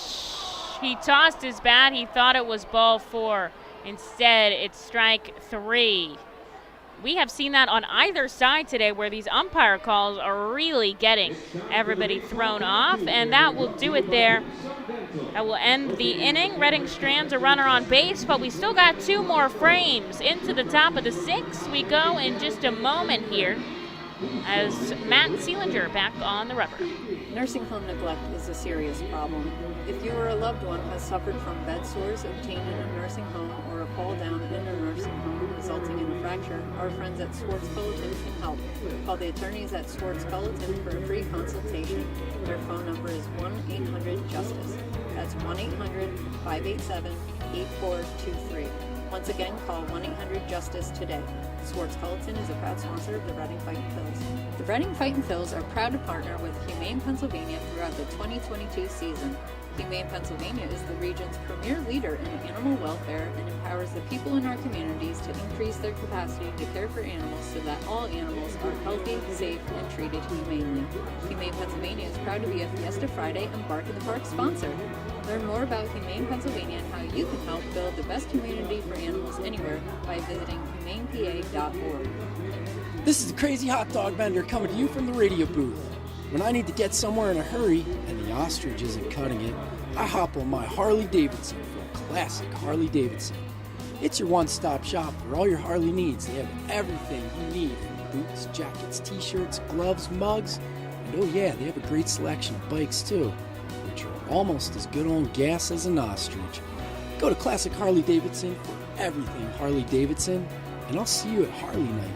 He tossed his bat. He thought it was ball 4. Instead, it's strike 3. We have seen that on either side today where these umpire calls are really getting everybody thrown off, and that will do it there. That will end the inning. Reading strands a runner on base, but we still got 2 more frames. Into the top of the 6th we go in just a moment here as Matt Sealander back on the rubber. Nursing home neglect is a serious problem. If you or a loved one has suffered from bed sores obtained in a nursing home or a fall down in a nursing home resulting in a fracture, our friends at Swartz Culleton can help. Call the attorneys at Swartz Culleton for a free consultation. Their phone number is 1-800-JUSTICE. That's 1-800-587-8423. Once again, call 1-800-JUSTICE today. Swartz Culleton is a proud sponsor of the Reading Fightin' Phils. The Reading Fightin' Phils are proud to partner with Humane Pennsylvania throughout the 2022 season. Humane Pennsylvania is the region's premier leader in animal welfare and empowers the people in our communities to increase their capacity to care for animals so that all animals are healthy, safe, and treated humanely. Humane Pennsylvania is proud to be a Fiesta Friday and Bark in the Park sponsor. Learn more about Humane Pennsylvania and how you can help build the best community for animals anywhere by visiting humanepa.org. This is the Crazy Hot Dog Vendor coming to you from the radio booth. When I need to get somewhere in a hurry and the ostrich isn't cutting it, I hop on my Harley Davidson for a classic Harley Davidson. It's your one-stop shop for all your Harley needs. They have everything you need, from boots, jackets, t-shirts, gloves, mugs, and oh yeah, they have a great selection of bikes too, which are almost as good on gas as an ostrich. Go to Classic Harley Davidson for everything Harley Davidson, and I'll see you at Harley Night.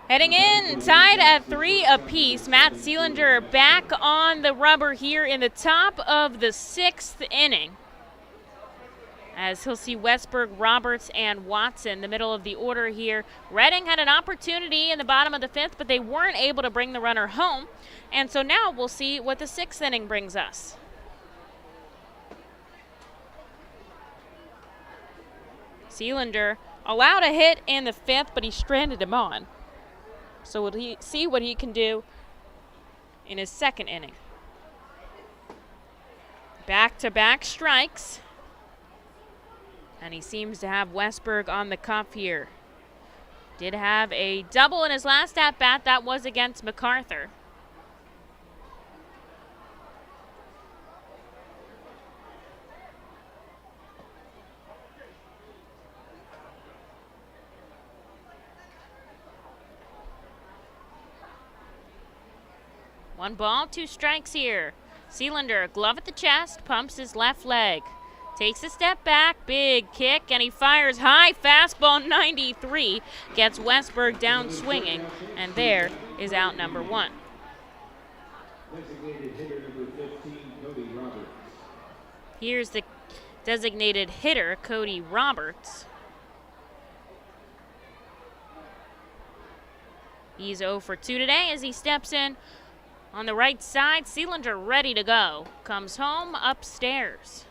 Heading in, tied at 3 apiece. Matt Seelinger back on the rubber here in the top of the 6th inning, as he'll see Westberg, Roberts, and Watson, the middle of the order here. Reading had an opportunity in the bottom of the 5th, but they weren't able to bring the runner home. And so now we'll see what the 6th inning brings us. Seelinger allowed a hit in the 5th, but he stranded him on. So we'll see what he can do in his 2nd inning. Back-to-back strikes. And he seems to have Westberg on the cuff here. Did have a double in his last at-bat. That was against MacArthur. One ball, 2 strikes here. Seelinger, glove at the chest, pumps his left leg. Takes a step back, big kick, and he fires high. Fastball 93. Gets Westberg down swinging, and there is out number 1. Designated hitter number 15, Cody Roberts. Here's the designated hitter, Cody Roberts. He's 0 for 2 today as he steps in on the right side. Seelinger ready to go. Comes home upstairs.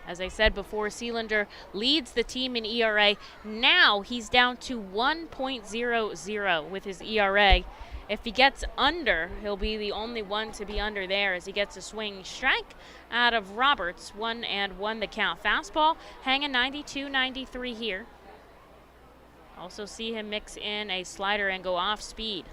As I said before, Seelinger leads the team in ERA. Now he's down to 1.00 with his ERA. If he gets under, he'll be the only one to be under there as he gets a swinging strike out of Roberts. 1-1 the count. Fastball hanging 92-93 here. Also see him mix in a slider and go off speed.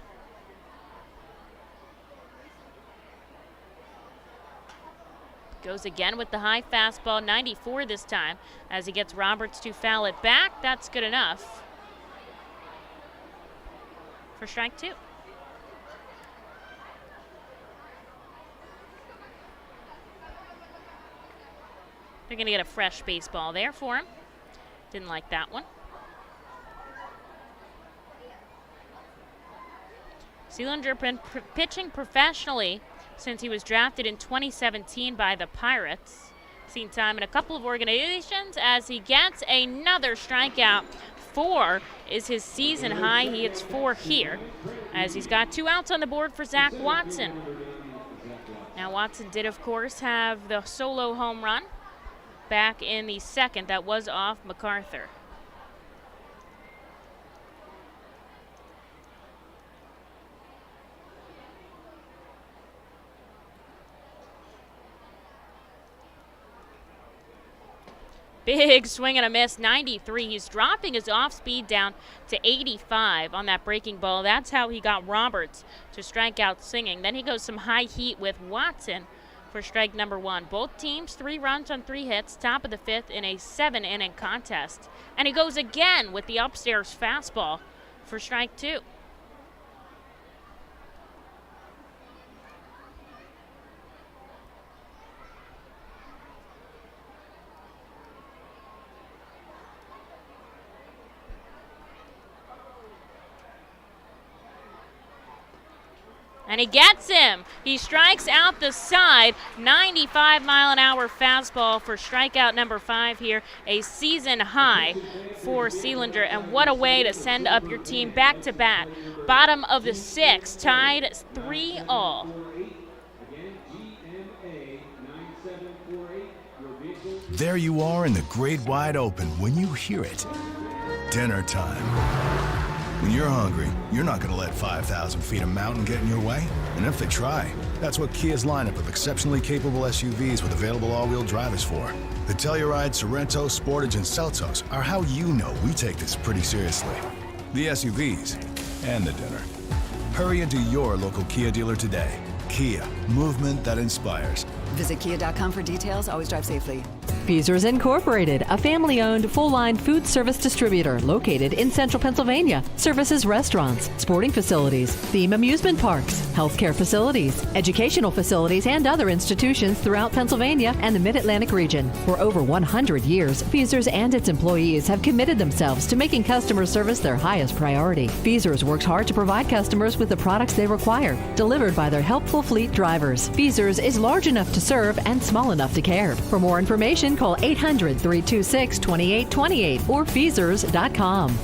Goes again with the high fastball, 94 this time, as he gets Roberts to foul it back. That's good enough for strike 2. They're going to get a fresh baseball there for him. Didn't like that one. Seelinger been pitching professionally since he was drafted in 2017 by the Pirates. Seen time in a couple of organizations as he gets another strikeout. 4 is his season high. He hits 4 here as he's got 2 outs on the board for Zach Watson. Now Watson did, of course, have the solo home run back in the 2nd. That was off MacArthur. Big swing and a miss, 93. He's dropping his off speed down to 85 on that breaking ball. That's how he got Roberts to strike out Singing. Then he goes some high heat with Watson for strike number 1. Both teams 3 runs on 3 hits, top of the 5th in a 7-inning contest. And he goes again with the upstairs fastball for strike 2. And he gets him. He strikes out the side. 95-mile-an-hour fastball for strikeout number 5 here. A season high for Sealander. And what a way to send up your team back to bat. Bottom of the 6th, tied 3-all. There you are in the great wide open when you hear it. Dinner time. When you're hungry, you're not going to let 5,000 feet of mountain get in your way. And if they try, that's what Kia's lineup of exceptionally capable SUVs with available all-wheel drive is for. The Telluride, Sorento, Sportage, and Seltos are how you know we take this pretty seriously. The SUVs and the dinner. Hurry into your local Kia dealer today. Kia, movement that inspires. Visit kia.com for details. Always drive safely. Feasers Incorporated, a family-owned, full-line food service distributor located in central Pennsylvania. Services restaurants, sporting facilities, theme amusement parks, healthcare facilities, educational facilities, and other institutions throughout Pennsylvania and the Mid-Atlantic region. For over 100 years, Feasers and its employees have committed themselves to making customer service their highest priority. Feasers works hard to provide customers with the products they require, delivered by their helpful fleet drivers. Feasers is large enough to serve and small enough to care. For more information, call 800-326-2828 or Feasers.com.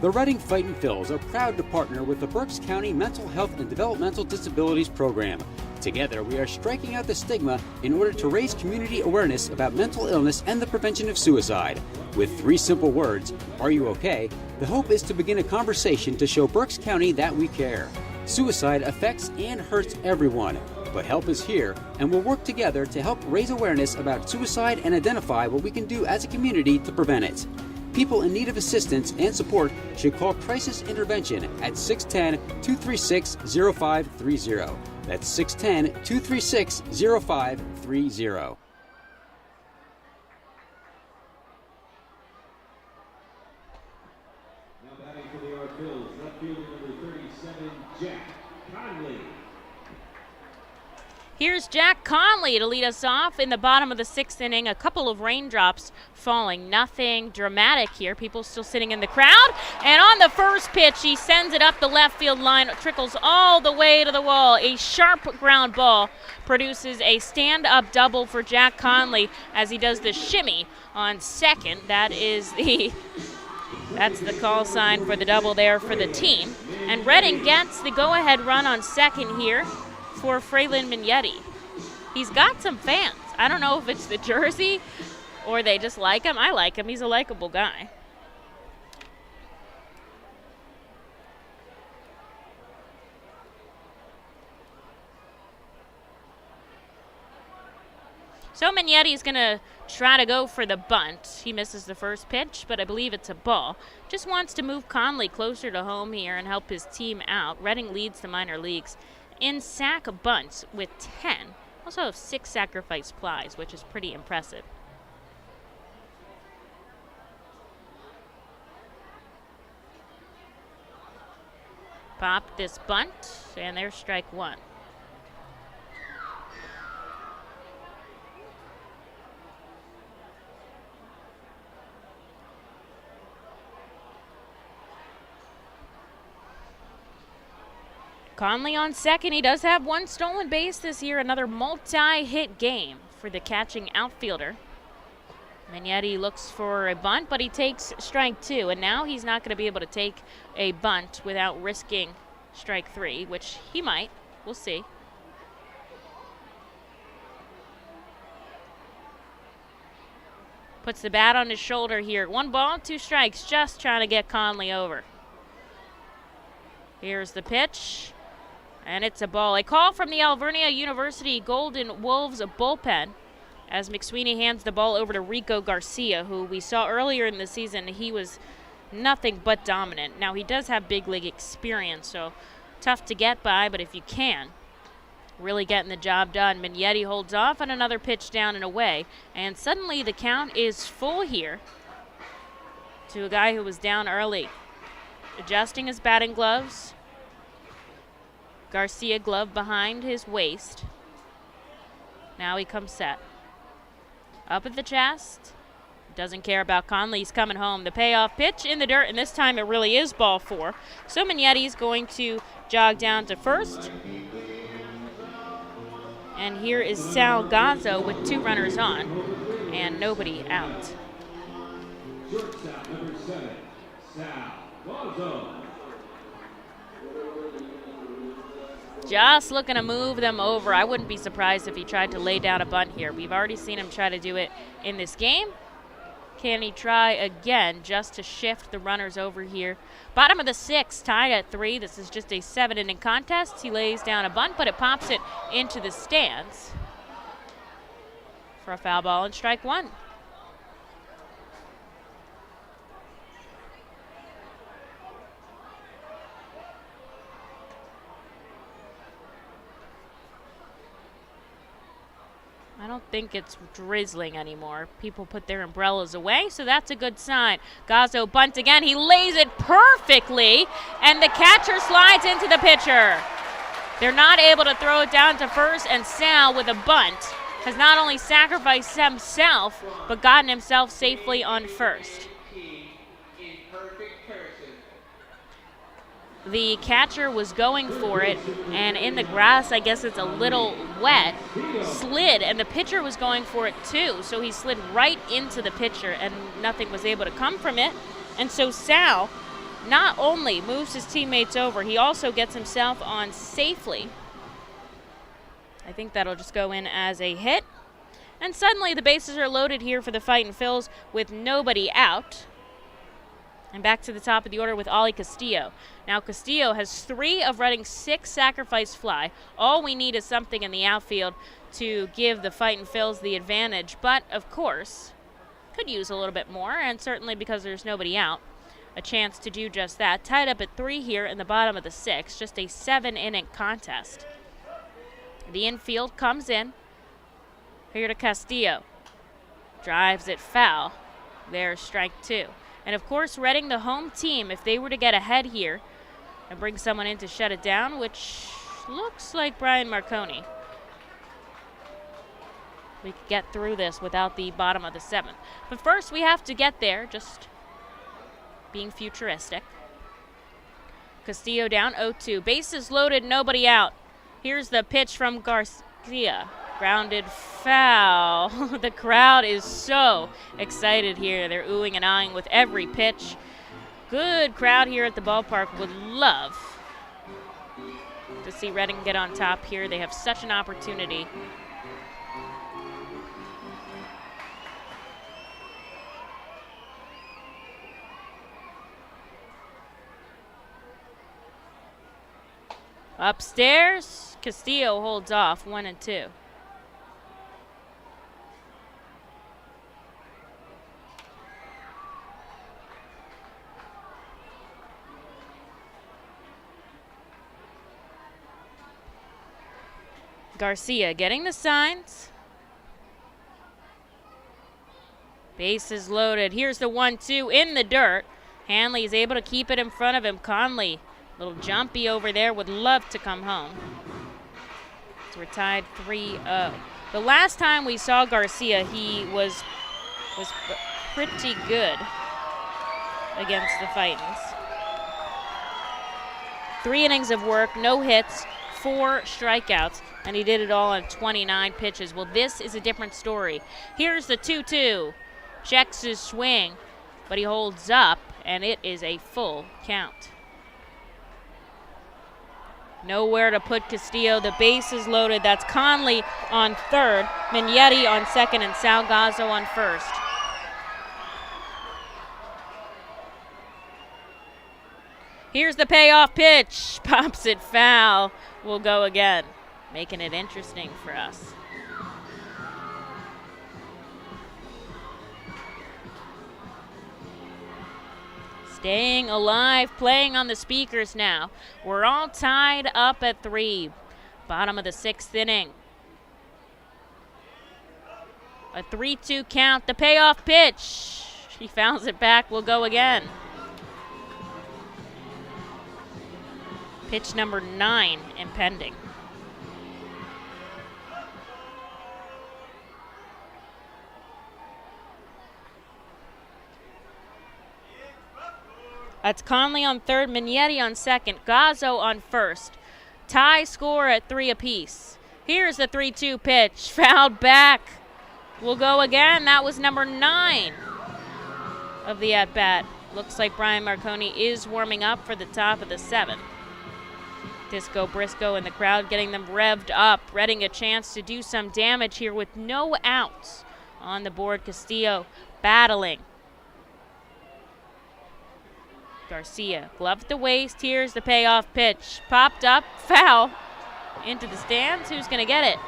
The Reading Fightin' Phils are proud to partner with the Berks County Mental Health and Developmental Disabilities Program. Together, we are striking out the stigma in order to raise community awareness about mental illness and the prevention of suicide. With 3 simple words, "Are you okay?" the hope is to begin a conversation to show Berks County that we care. Suicide affects and hurts everyone, but help is here, and we'll work together to help raise awareness about suicide and identify what we can do as a community to prevent it. People in need of assistance and support should call Crisis Intervention at 610-236-0530. That's 610-236-0530. Now batting for the Phils, left fielder number 37, Jack Conley. Here's Jack Conley to lead us off in the bottom of the 6th inning. A couple of raindrops falling. Nothing dramatic here. People still sitting in the crowd. And on the first pitch, he sends it up the left field line. It trickles all the way to the wall. A sharp ground ball produces a stand-up double for Jack Conley as he does the shimmy on second. That's the call sign for the double there for the team. And Reading gets the go-ahead run on second here for Fraylin Mignetti. He's got some fans. I don't know if it's the jersey or they just like him. I like him. He's a likable guy. So Mignetti's going to try to go for the bunt. He misses the first pitch, but I believe it's a ball. Just wants to move Conley closer to home here and help his team out. Reading leads the minor leagues in sack bunts with 10. Also have 6 sacrifice flies, which is pretty impressive. Pop this bunt, and there's strike 1. Conley on second. He does have 1 stolen base this year. Another multi-hit game for the catching outfielder. Mignetti looks for a bunt, but he takes strike 2. And now he's not going to be able to take a bunt without risking strike 3, which he might. We'll see. Puts the bat on his shoulder here. 1 ball, 2 strikes. Just trying to get Conley over. Here's the pitch. And it's a ball. A call from the Alvernia University Golden Wolves bullpen as McSweeney hands the ball over to Rico Garcia, who we saw earlier in the season. He was nothing but dominant. Now, he does have big league experience, so tough to get by, but if you can, really getting the job done. Mignetti holds off on another pitch down and away, and suddenly the count is full here to a guy who was down early. Adjusting his batting gloves. Garcia glove behind his waist. Now he comes set. Up at the chest. Doesn't care about Conley. He's coming home. The payoff pitch in the dirt, and this time it really is ball 4. So Mignetti's going to jog down to first And here is Sal Gazzo with 2 runners on and nobody out. Shortstop number 7, Sal Gazzo. Just looking to move them over. I wouldn't be surprised if he tried to lay down a bunt here. We've already seen him try to do it in this game. Can he try again just to shift the runners over here? Bottom of the 6th, tied at 3. This is just a 7-inning contest. He lays down a bunt, but it pops it into the stands for a foul ball and strike 1. I don't think it's drizzling anymore. People put their umbrellas away, so that's a good sign. Gazzo bunts again. He lays it perfectly, and the catcher slides into the pitcher. They're not able to throw it down to first, and Sal, with a bunt, has not only sacrificed himself, but gotten himself safely on first. The catcher was going for it, and in the grass, I guess it's a little wet, slid, and the pitcher was going for it too. So he slid right into the pitcher, and nothing was able to come from it. And so Sal not only moves his teammates over, he also gets himself on safely. I think that'll just go in as a hit. And suddenly the bases are loaded here for the Fightin' Phils with nobody out. And back to the top of the order with Ollie Castillo. Now Castillo has 3 of Reading's 6 sacrifice fly. All we need is something in the outfield to give the Fightin' Phils the advantage. But, of course, could use a little bit more, and certainly because there's nobody out, a chance to do just that. Tied up at 3 here in the bottom of the 6th. Just a 7-inning contest. The infield comes in. Here to Castillo. Drives it foul. There's strike 2. And, of course, Reading, the home team, if they were to get ahead here and bring someone in to shut it down, which looks like Brian Marconi, we could get through this without the bottom of the 7th. But first, we have to get there, just being futuristic. Castillo down 0-2. Bases loaded, nobody out. Here's the pitch from Garcia. Grounded foul. The crowd is so excited here. They're oohing and ahhing with every pitch. Good crowd here at the ballpark. Would love to see Reading get on top here. They have such an opportunity. Upstairs, Castillo holds off 1-2. Garcia getting the signs. Bases loaded. Here's the 1-2 in the dirt. Hanley is able to keep it in front of him. Conley, little jumpy over there, would love to come home. So we're tied 3-0. The last time we saw Garcia, he was pretty good against the Fightins. 3 innings of work, no hits, 4 strikeouts, and he did it all on 29 pitches. Well, this is a different story. Here's the 2-2. Checks his swing, but he holds up, and it is a full count. Nowhere to put Castillo. The base is loaded. That's Conley on third, Mignetti on second, and Sal Gazzo on first. Here's the payoff pitch. Pops it foul. We'll go again, making it interesting for us. Staying alive, playing on the speakers now. We're all tied up at 3. Bottom of the 6th inning. A 3-2 count. The payoff pitch. He fouls it back. We'll go again. Pitch number 9 impending. That's Conley on third, Mignetti on second, Gazzo on first. Tie score at 3 apiece. Here's the 3-2 pitch. Fouled back. Will go again. That was number 9 of the at-bat. Looks like Brian Marconi is warming up for the top of the 7th. Disco Briscoe and the crowd getting them revved up. Reading a chance to do some damage here with no outs on the board. Castillo battling. Garcia, glove at the waist. Here's the payoff pitch. Popped up, foul. Into the stands. Who's going to get it?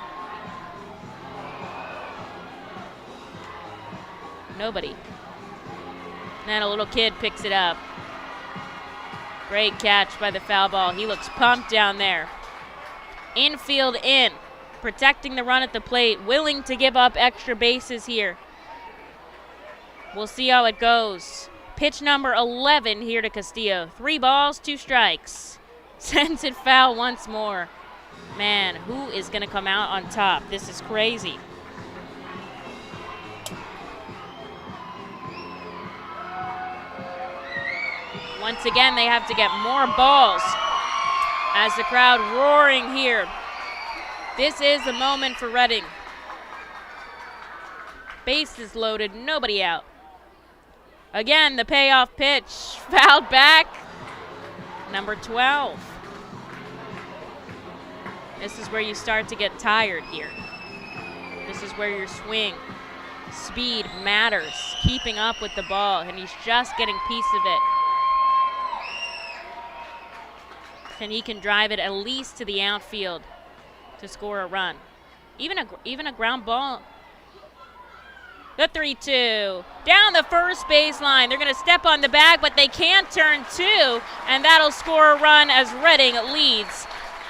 Nobody. And a little kid picks it up. Great catch by the foul ball. He looks pumped down there. Infield in. Protecting the run at the plate. Willing to give up extra bases here. We'll see how it goes. Pitch number 11 here to Castillo. 3 balls, 2 strikes. Sends it foul once more. Man, who is going to come out on top? This is crazy. Once again, they have to get more balls as the crowd roaring here. This is the moment for Reading. Bases loaded, nobody out. Again, the payoff pitch, fouled back. Number 12. This is where you start to get tired here. This is where your swing, speed matters. Keeping up with the ball, and he's just getting a piece of it. And he can drive it at least to the outfield to score a run. Even a ground ball. The 3-2. Down the first baseline. They're going to step on the bag, but they can't turn 2, and that'll score a run as Reading leads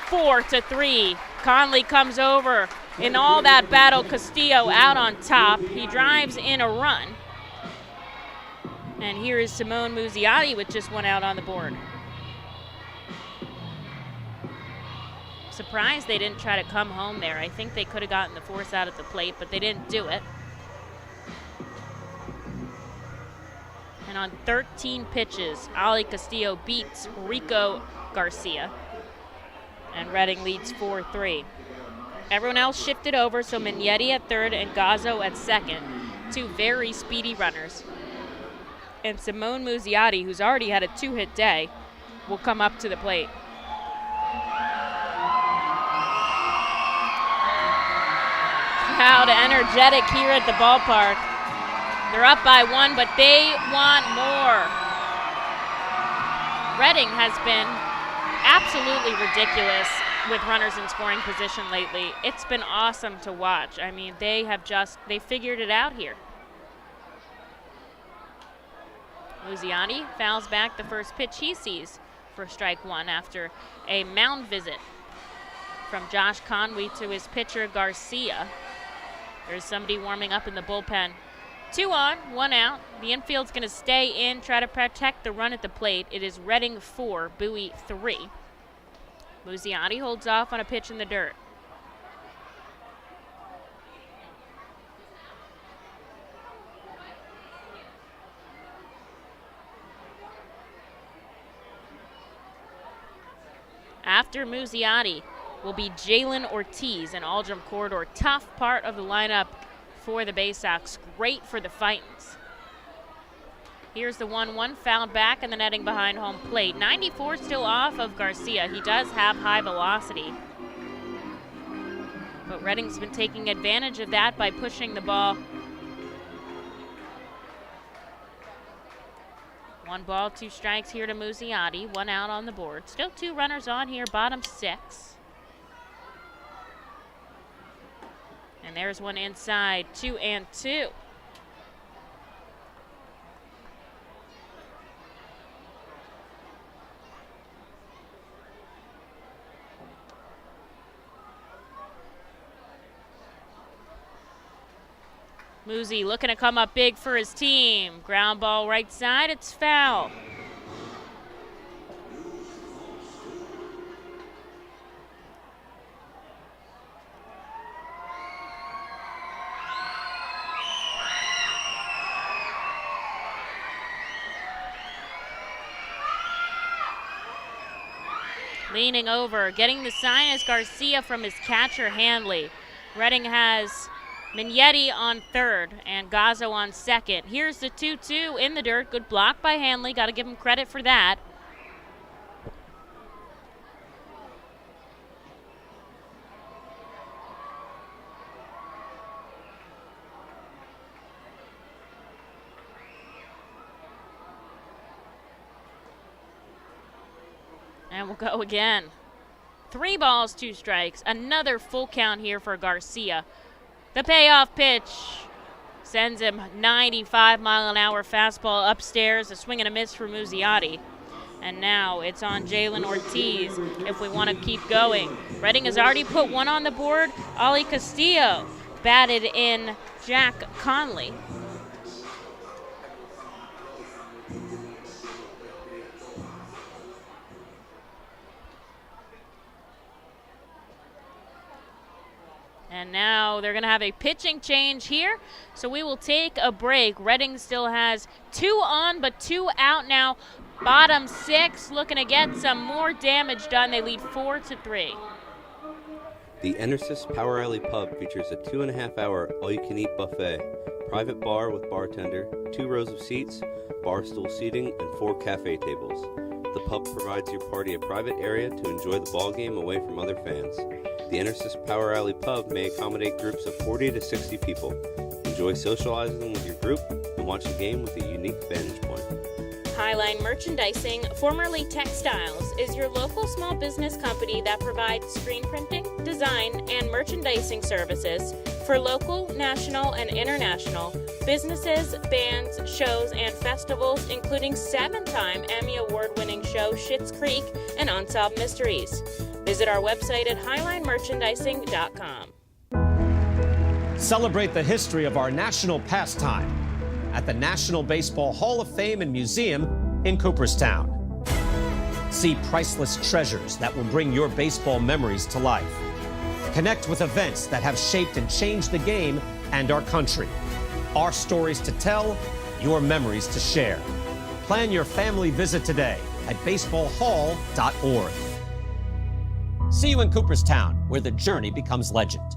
4-3. Conley comes over in all that battle. Castillo out on top. He drives in a run. And here is Simone Muzziotti with just 1 out on the board. Surprised they didn't try to come home there. I think they could have gotten the force out at the plate, but they didn't do it. And on 13 pitches, Ali Castillo beats Rico Garcia. And Reading leads 4-3. Everyone else shifted over, so Mignetti at third and Gazzo at second. 2 very speedy runners. And Simone Muzziotti, who's already had a 2-hit day, will come up to the plate. Crowd energetic here at the ballpark. They're up by 1, but they want more. Reading has been absolutely ridiculous with runners in scoring position lately. It's been awesome to watch. I mean, they figured it out here. Muzziotti fouls back the first pitch he sees for strike 1 after a mound visit from Josh Conway to his pitcher Garcia. There's somebody warming up in the bullpen. 2 on, 1 out. The infield's going to stay in, try to protect the run at the plate. It is Reading 4, Bowie 3. Muzziotti holds off on a pitch in the dirt. After Muzziotti will be Jalen Ortiz, an Aldrum corridor. Tough part of the lineup for the Baysox. Great for the Fightins. Here's the 1-1 fouled back in the netting behind home plate. 94 still off of Garcia. He does have high velocity. But Reading's been taking advantage of that by pushing the ball. 1 ball, 2 strikes here to Muzziotti. 1 out on the board. Still 2 runners on here, bottom 6. And there's one inside, 2-2. Muzzy looking to come up big for his team. Ground ball right side, it's foul. Leaning over, getting the sign is Garcia from his catcher, Hanley. Reading has Mignetti on third and Gazzo on second. Here's the 2-2 in the dirt. Good block by Hanley. Got to give him credit for that. And we'll go again. 3 balls, 2 strikes. Another full count here for Garcia. The payoff pitch sends him 95-mile-an-hour fastball upstairs. A swing and a miss for Muzziotti. And now it's on Jalen Ortiz if we want to keep going. Reading has already put one on the board. Ali Castillo batted in Jack Conley. And now they're going to have a pitching change here. So we will take a break. Reading still has 2 on, but 2 out now. Bottom 6 looking to get some more damage done. They lead 4-3. The Enersys Power Alley Pub features a 2.5-hour all-you-can-eat buffet, private bar with bartender, 2 rows of seats, bar stool seating, and 4 cafe tables. The pub provides your party a private area to enjoy the ball game away from other fans. The Enersys Power Alley Pub may accommodate groups of 40 to 60 people. Enjoy socializing with your group and watch the game with a unique vantage point. Highline Merchandising, formerly Textiles, is your local small business company that provides screen printing, design, and merchandising services for local, national, and international businesses, bands, shows, and festivals, including 7-time Emmy Award-winning show Schitt's Creek and Unsolved Mysteries. Visit our website at highlinemerchandising.com. Celebrate the history of our national pastime at the National Baseball Hall of Fame and Museum in Cooperstown. See priceless treasures that will bring your baseball memories to life. Connect with events that have shaped and changed the game and our country. Our stories to tell, your memories to share. Plan your family visit today at baseballhall.org. See you in Cooperstown, where the journey becomes legend.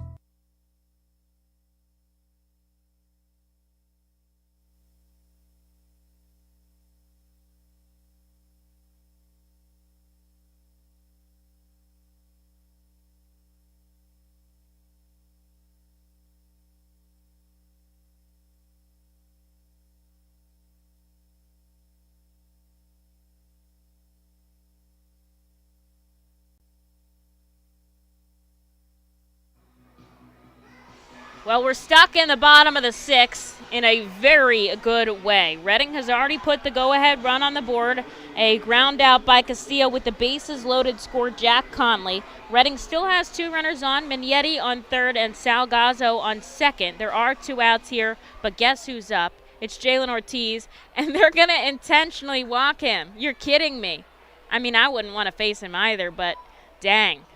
Well, we're stuck in the bottom of the 6th in a very good way. Reading has already put the go-ahead run on the board. A ground out by Castillo with the bases loaded scored Jack Conley. Reading still has 2 runners on, Mignetti on third and Salgazzo on second. There are 2 outs here, but guess who's up? It's Jalen Ortiz, and they're going to intentionally walk him. You're kidding me. I mean, I wouldn't want to face him either, but dang.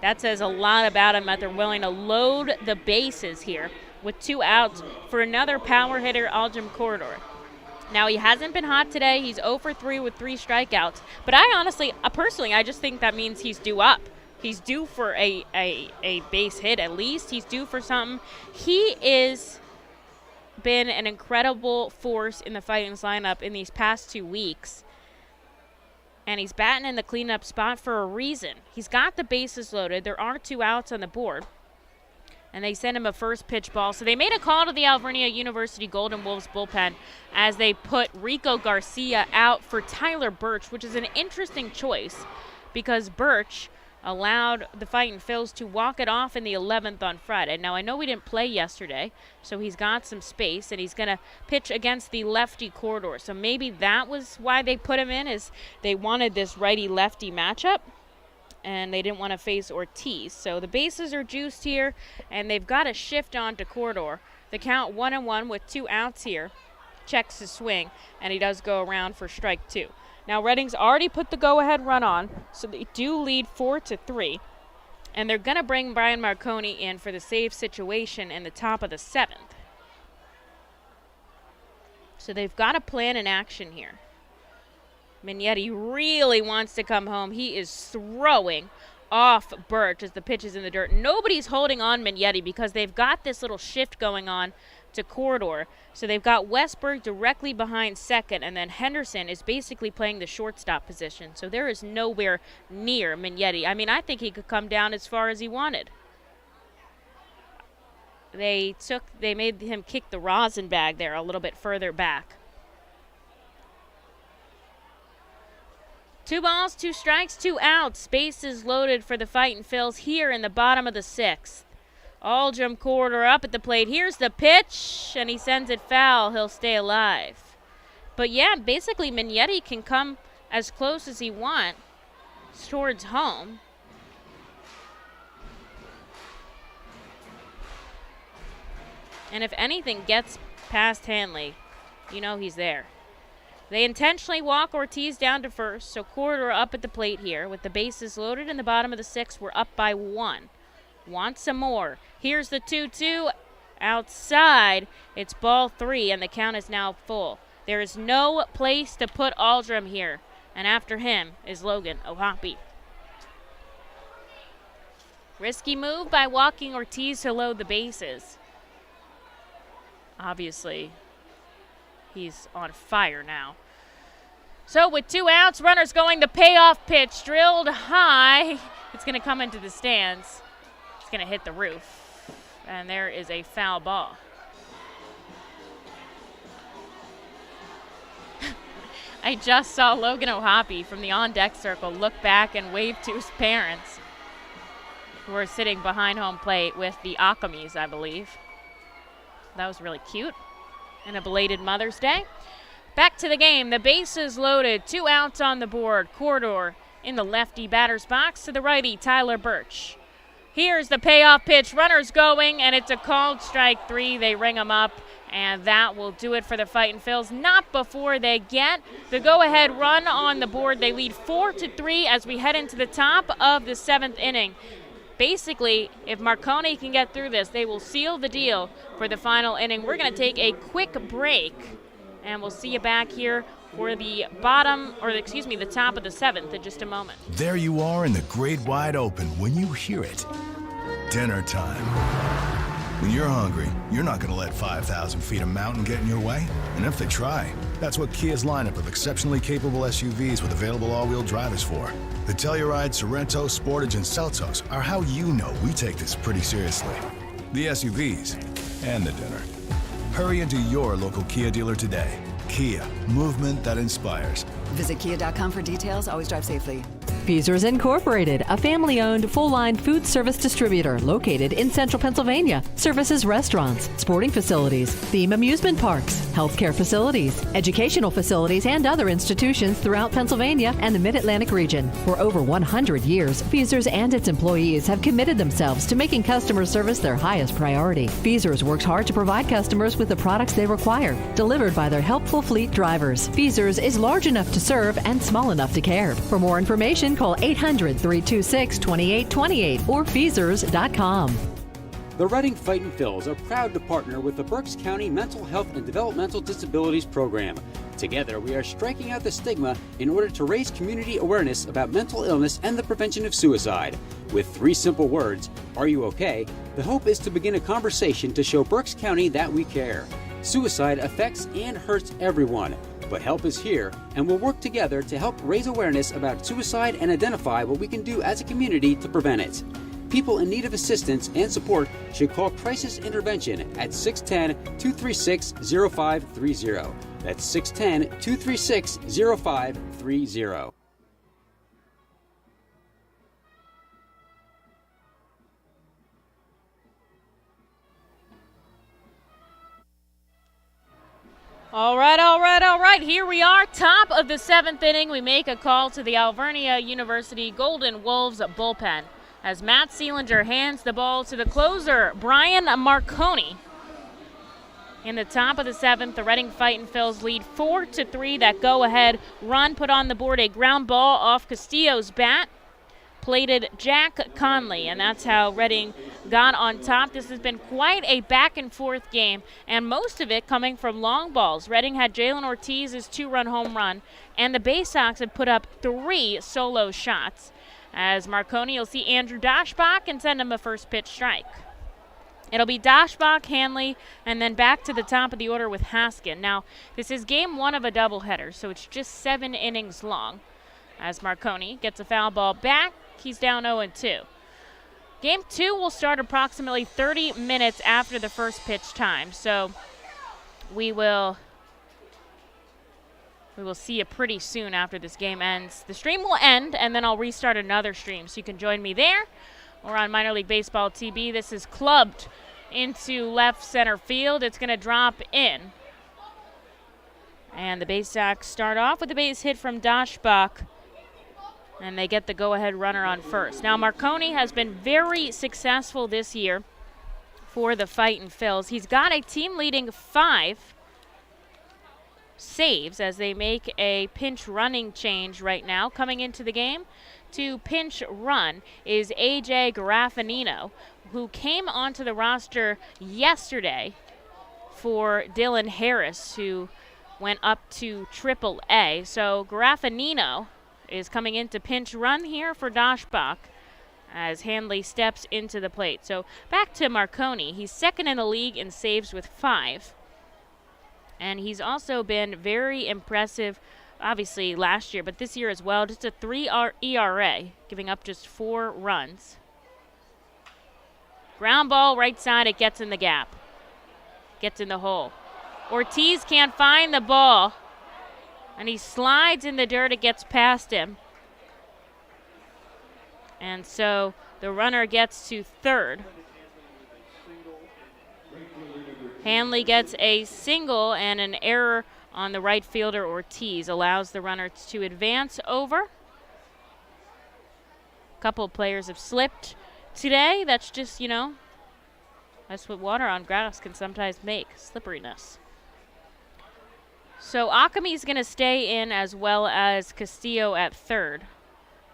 That says a lot about him that they're willing to load the bases here with 2 outs for another power hitter, Aljam Corridor. Now, he hasn't been hot today. He's 0 for 3 with 3 strikeouts. But I honestly, personally, I just think that means he's due up. He's due for a base hit at least. He's due for something. He is been an incredible force in the Fightin's lineup in these past 2 weeks. And he's batting in the cleanup spot for a reason. He's got the bases loaded. There are 2 outs on the board. And they sent him a first pitch ball. So they made a call to the Alvernia University Golden Wolves bullpen as they put Rico Garcia out for Tyler Birch, which is an interesting choice because Birch allowed the Fightin' Phils to walk it off in the 11th on Friday. Now, I know we didn't play yesterday, so he's got some space, and he's going to pitch against the lefty Corridor. So maybe that was why they put him in, is they wanted this righty-lefty matchup, and they didn't want to face Ortiz. So the bases are juiced here, and they've got to shift on to Corridor. The count 1-1 with 2 outs here. Checks his swing, and he does go around for strike 2. Now, Reading's already put the go-ahead run on, so they do lead 4-3. And they're going to bring Brian Marconi in for the save situation in the top of the 7th. So they've got a plan in action here. Mignetti really wants to come home. He is throwing off Birch as the pitch is in the dirt. Nobody's holding on Mignetti because they've got this little shift going on to corridor. So they've got Westberg directly behind second, and then Henderson is basically playing the shortstop position. So there is nowhere near Mignetti. I mean, I think he could come down as far as he wanted. They made him kick the rosin bag there a little bit further back. 2 balls, 2 strikes, 2 outs. Bases loaded for the Fightin' Phils here in the bottom of the 6th. Aldrum corridor up at the plate. Here's the pitch, and he sends it foul. He'll stay alive. But yeah, basically Mignetti can come as close as he wants towards home. And if anything gets past Hanley, you know he's there. They intentionally walk Ortiz down to first, so corridor up at the plate here. With the bases loaded in the bottom of the 6th, we're up by 1. Want some more. Here's the 2-2. Outside, it's ball 3, and the count is now full. There is no place to put Aldrum here, and after him is Logan Ohapi. Risky move by walking Ortiz to load the bases. Obviously, he's on fire now. So with 2 outs, runners going, the payoff pitch drilled high. It's going to come into the stands. It's going to hit the roof. And there is a foul ball. I just saw Logan Ohapi from the on-deck circle look back and wave to his parents, who are sitting behind home plate with the Akamis, I believe. That was really cute. And a belated Mother's Day. Back to the game. The bases loaded. 2 outs on the board. Corridor in the lefty batter's box to the righty, Tyler Birch. Here's the payoff pitch. Runners going, and it's a called strike 3. They ring him up, and that will do it for the Fightin' Phils. Not before they get the go-ahead run on the board. They lead 4-3 as we head into the top of the 7th inning. Basically, if Marconi can get through this, they will seal the deal for the final inning. We're going to take a quick break, and we'll see you back here for the the top of the 7th in just a moment. There you are in the great wide open when you hear it. Dinner time. When you're hungry, you're not going to let 5,000 feet of mountain get in your way. And if they try, that's what Kia's lineup of exceptionally capable SUVs with available all-wheel drive is for. The Telluride, Sorento, Sportage, and Seltos are how you know we take this pretty seriously. The SUVs and the dinner. Hurry into your local Kia dealer today. Kia, movement that inspires. Visit kia.com for details. Always drive safely. Feasers Incorporated, a family-owned full-line food service distributor located in central Pennsylvania. Services restaurants, sporting facilities, theme amusement parks, healthcare facilities, educational facilities, and other institutions throughout Pennsylvania and the Mid-Atlantic region. For over 100 years, Feasers and its employees have committed themselves to making customer service their highest priority. Feasers works hard to provide customers with the products they require, delivered by their helpful fleet drivers. Feasers is large enough to serve and small enough to care. For more information, call 800-326-2828 or Feasers.com. The Reading Fightin' Phils are proud to partner with the Berks County Mental Health and Developmental Disabilities Program. Together, we are striking out the stigma in order to raise community awareness about mental illness and the prevention of suicide. With 3 simple words, are you okay? The hope is to begin a conversation to show Berks County that we care. Suicide affects and hurts everyone, but help is here, and we'll work together to help raise awareness about suicide and identify what we can do as a community to prevent it. People in need of assistance and support should call Crisis Intervention at 610-236-0530. That's 610-236-0530. All right. Here we are, top of the 7th inning. We make a call to the Alvernia University Golden Wolves bullpen as Matt Seelinger hands the ball to the closer, Brian Marconi. In the top of the 7th, the Reading Fightin' Phils lead 4-3. That go-ahead run put on the board, a ground ball off Castillo's bat, plated Jack Conley, and that's how Reading got on top. This has been quite a back-and-forth game, and most of it coming from long balls. Reading had Jalen Ortiz's 2-run home run, and the Baysox have put up 3 solo shots. As Marconi, you'll see Andrew Dashbach and send him a first pitch strike. It'll be Dashbach, Hanley, and then back to the top of the order with Haskin. Now, this is game 1 of a doubleheader, so it's just 7 innings long. As Marconi gets a foul ball back, he's down 0-2. Game 2 will start approximately 30 minutes after the first pitch time, so we will see you pretty soon after this game ends. The stream will end, and then I'll restart another stream, so you can join me there or on Minor League Baseball TV. This is clubbed into left center field. It's going to drop in. And the Baysox start off with a base hit from Dashbach, and they get the go-ahead runner on first. Now, Marconi has been very successful this year for the Fightin Phils. He's got a team-leading 5 saves as they make a pinch running change right now. Coming into the game to pinch run is A.J. Garaffanino, who came onto the roster yesterday for Dylan Harris, who went up to Triple-A. So Garaffanino is coming in to pinch run here for Dashbach as Hanley steps into the plate. So back to Marconi. He's second in the league in saves with 5. And he's also been very impressive, obviously, last year, but this year as well. Just a 3 ERA, giving up just 4 runs. Ground ball, right side, it gets in the gap. Gets in the hole. Ortiz can't find the ball, and he slides in the dirt. It gets past him. And so the runner gets to third. Hanley gets a single, and an error on the right fielder Ortiz allows the runner to advance over. A couple of players have slipped today. That's just, that's what water on grass can sometimes make, slipperiness. So Akami's going to stay in, as well as Castillo at third.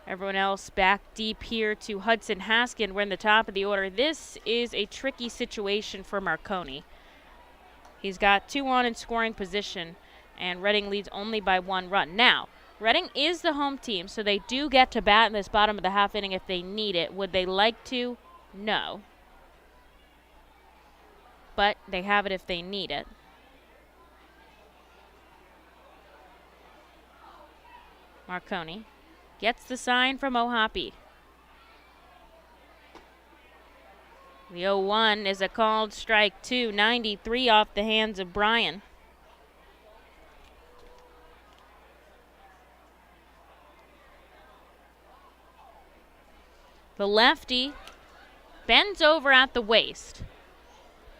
Everyone else back deep here to Hudson Haskin. We're in the top of the order. This is a tricky situation for Marconi. He's got 2 on in scoring position, and Reading leads only by 1 run. Now, Reading is the home team, so they do get to bat in this bottom of the half inning if they need it. Would they like to? No. But they have it if they need it. Marconi gets the sign from Ohapi. The 0-1 is a called strike 2, 93 off the hands of Bryan. The lefty bends over at the waist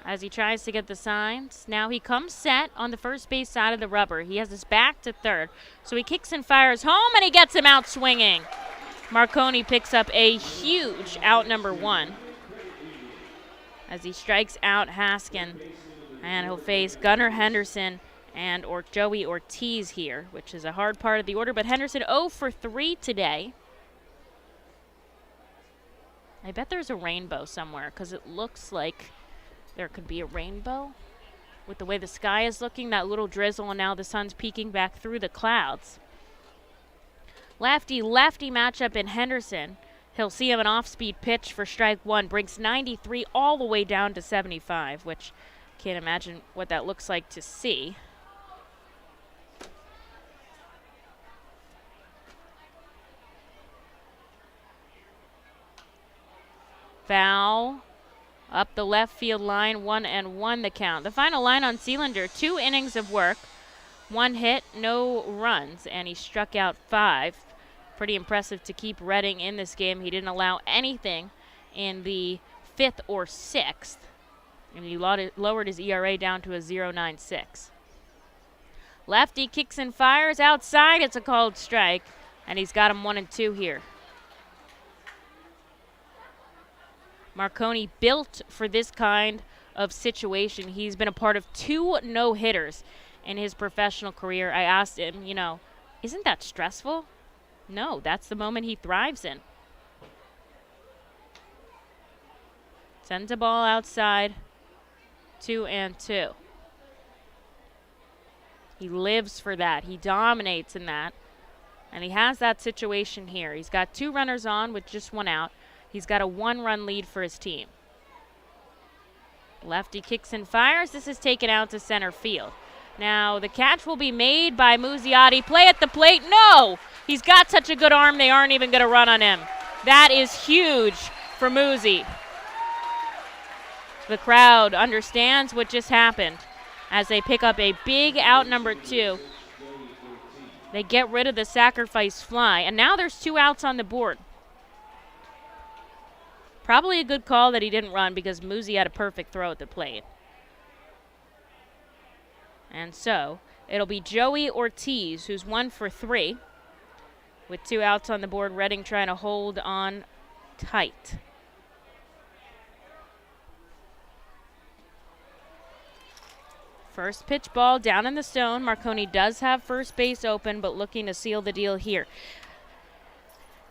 as he tries to get the signs. Now he comes set on the first base side of the rubber. He has his back to third. So he kicks and fires home, and he gets him out swinging. Marconi picks up a huge out number 1 as he strikes out Haskin. And he'll face Gunnar Henderson and Joey Ortiz here, which is a hard part of the order. But Henderson 0 for 3 today. I bet there's a rainbow somewhere, because it looks like there could be a rainbow with the way the sky is looking, that little drizzle, and now the sun's peeking back through the clouds. Lefty-lefty matchup in Henderson. He'll see him an off-speed pitch for strike 1, brings 93 all the way down to 75, which can't imagine what that looks like to see. Foul up the left field line, 1-1 the count. The final line on Sealander, 2 innings of work, 1 hit, no runs, and he struck out 5. Pretty impressive to keep Reading in this game. He didn't allow anything in the 5th or 6th, and he lowered his ERA down to a 0.96. Lefty kicks and fires outside. It's a called strike, and he's got him 1-2 here. Marconi built for this kind of situation. He's been a part of 2 no-hitters in his professional career. I asked him, isn't that stressful? No, that's the moment he thrives in. Sends a ball outside. 2-2. He lives for that. He dominates in that. And he has that situation here. He's got 2 runners on with just 1 out. He's got a 1-run lead for his team. Lefty kicks and fires. This is taken out to center field. Now, the catch will be made by Muzziotti. Play at the plate. No! He's got such a good arm, they aren't even going to run on him. That is huge for Muzzi. The crowd understands what just happened as they pick up a big out number 2. They get rid of the sacrifice fly, and now there's 2 outs on the board. Probably a good call that he didn't run because Muzzi had a perfect throw at the plate. And so it'll be Joey Ortiz, who's 1 for 3. With 2 outs on the board, Reading trying to hold on tight. First pitch ball down in the stone. Marconi does have first base open, but looking to seal the deal here.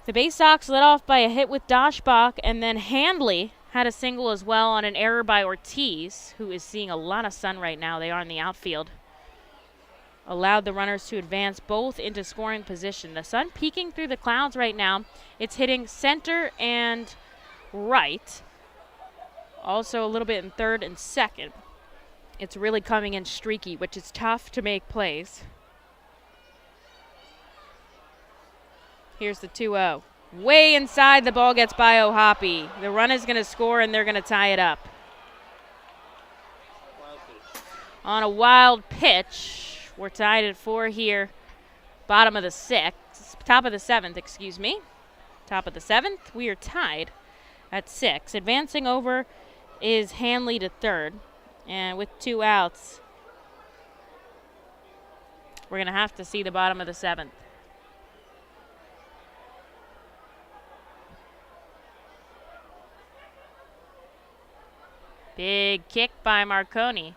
The Baysox led off by a hit with Doshbach, and then Handley had a single as well on an error by Ortiz, who is seeing a lot of sun right now. They are in the outfield. Allowed the runners to advance both into scoring position. The sun peeking through the clouds right now. It's hitting center and right. Also a little bit in third and second. It's really coming in streaky, which is tough to make plays. Here's the 2-0. Way inside, the ball gets by O'Hoppe. The run is going to score, and they're going to tie it up. On a wild pitch, we're tied at 4 here. Top of the 7th, excuse me. Top of the 7th, we are tied at 6. Advancing over is Hanley to third. And with 2 outs, we're going to have to see the bottom of the 7th. Big kick by Marconi.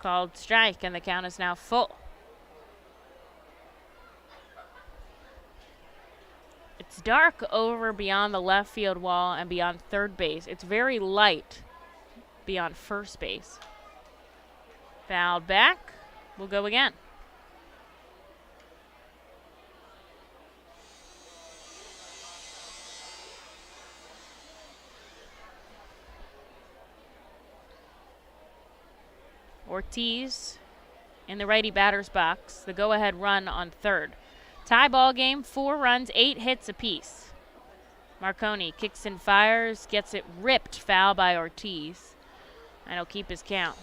Called strike, and the count is now full. It's dark over beyond the left field wall and beyond third base. It's very light beyond first base. Fouled back. We'll go again. Ortiz in the righty batter's box. The go-ahead run on third. Tie ball game, 4 runs, 8 hits apiece. Marconi kicks and fires, gets it ripped foul by Ortiz, and he'll keep his count.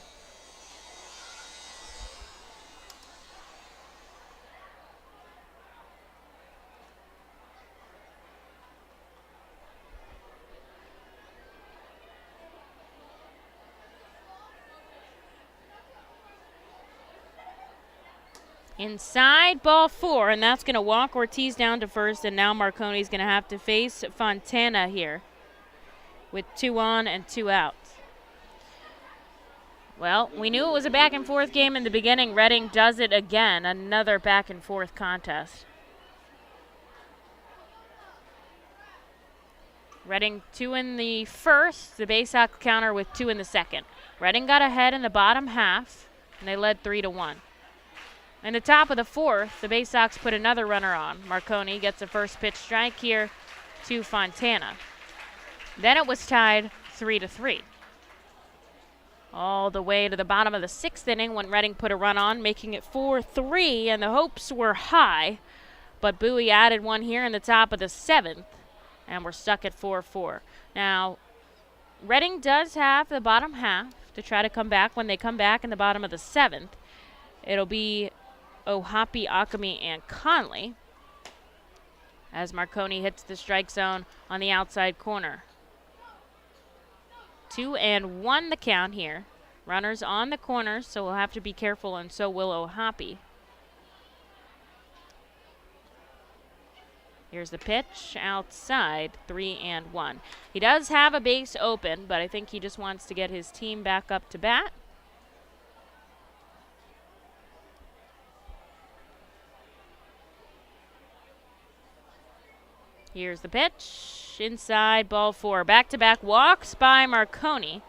Inside, ball 4, and that's going to walk Ortiz down to first, and now Marconi's going to have to face Fontana here with 2 on and 2 outs. Well, we knew it was a back-and-forth game in the beginning. Reading does it again, another back-and-forth contest. Reading 2 in the first, the Baysox counter with 2 in the second. Reading got ahead in the bottom half, and they led 3-1. In the top of the 4th, the Baysox put another runner on. Marconi gets a first pitch strike here to Fontana. Then it was tied 3-3. All the way to the bottom of the 6th inning when Reading put a run on, making it 4-3, and the hopes were high. But Bowie added one here in the top of the 7th, and we're stuck at 4-4. Now, Reading does have the bottom half to try to come back when they come back in the bottom of the 7th. It'll be O'Hoppe, Akami, and Conley as Marconi hits the strike zone on the outside corner. 2-1 the count here. Runners on the corners, so we'll have to be careful, and so will O'Hoppe. Here's the pitch outside, 3-1. He does have a base open, but I think he just wants to get his team back up to bat. Here's the pitch, pitch inside, ball 4. Back-to-back walks by Marconi.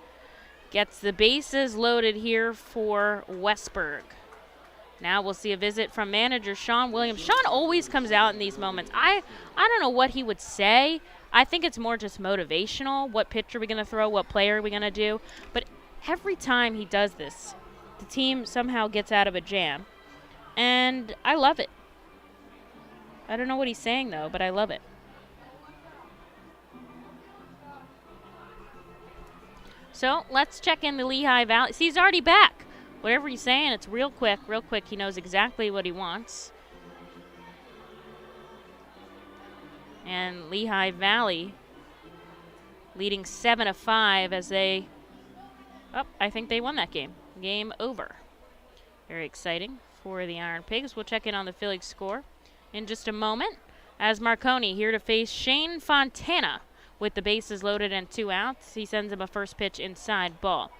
Gets the bases loaded here for Westburg. Now we'll see a visit from manager Sean Williams. Sean always comes out in these moments. I don't know what he would say. I think it's more just motivational. What pitch are we going to throw? What player are we going to do? But every time he does this, the team somehow gets out of a jam. And I love it. I don't know what he's saying, though, but I love it. So let's check in the Lehigh Valley. See, he's already back. Whatever he's saying, it's real quick, real quick. He knows exactly what he wants. And Lehigh Valley leading 7-5 as they, I think they won that game. Game over. Very exciting for the Iron Pigs. We'll check in on the Phillies score in just a moment as Marconi here to face Shane Fontana with the bases loaded and 2 outs. He sends him a first pitch inside ball.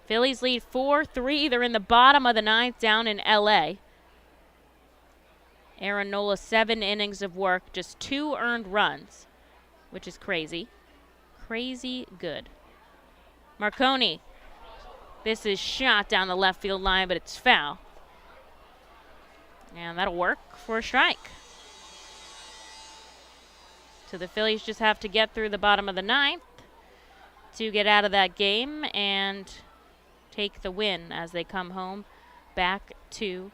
Phillies lead 4-3. They're in the bottom of the 9th down in L.A. Aaron Nola, 7 innings of work, just 2 earned runs, which is crazy. Crazy good. Marconi. This is shot down the left field line, but it's foul. And that'll work for a strike. So the Phillies just have to get through the bottom of the 9th to get out of that game and take the win as they come home back to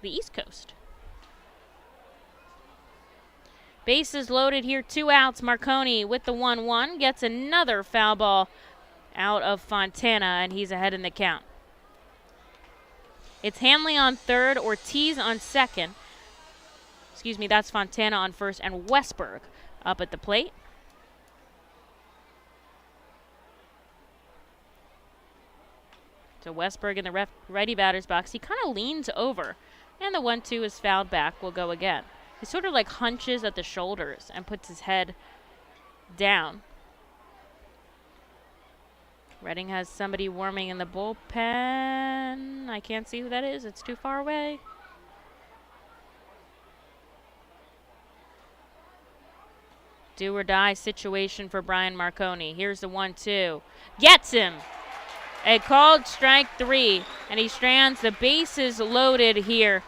the East Coast. Bases loaded here, 2 outs. Marconi with the 1-1 gets another foul ball out of Fontana, and he's ahead in the count. It's Hanley on third, Ortiz on second. Excuse me, that's Fontana on first, and Westburg up at the plate. So Westburg in the righty batter's box. He kind of leans over, and the 1-2 is fouled back. Will go again. He sort of like hunches at the shoulders and puts his head down. Reading has somebody warming in the bullpen. I can't see who that is. It's too far away. Do or die situation for Brian Marconi. Here's the 1-2. Gets him. A called strike 3, and he strands the bases loaded here.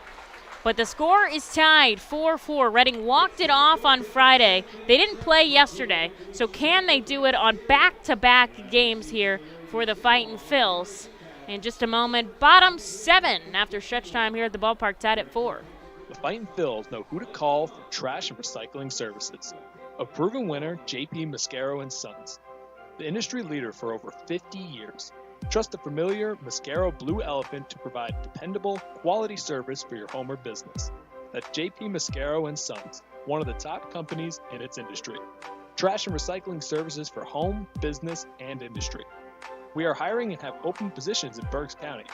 But the score is tied 4-4. Reading walked it off on Friday. They didn't play yesterday, so can they do it on back-to-back games here for the Fightin' Phils? In just a moment, bottom 7 after stretch time here at the ballpark, tied at 4. The Fightin' Phils know who to call for trash and recycling services. A proven winner, JP Mascaro & Sons. The industry leader for over 50 years. Trust the familiar Mascaro Blue Elephant to provide dependable, quality service for your home or business. That's JP Mascaro & Sons, one of the top companies in its industry. Trash and recycling services for home, business, and industry. We are hiring and have open positions in Berks County.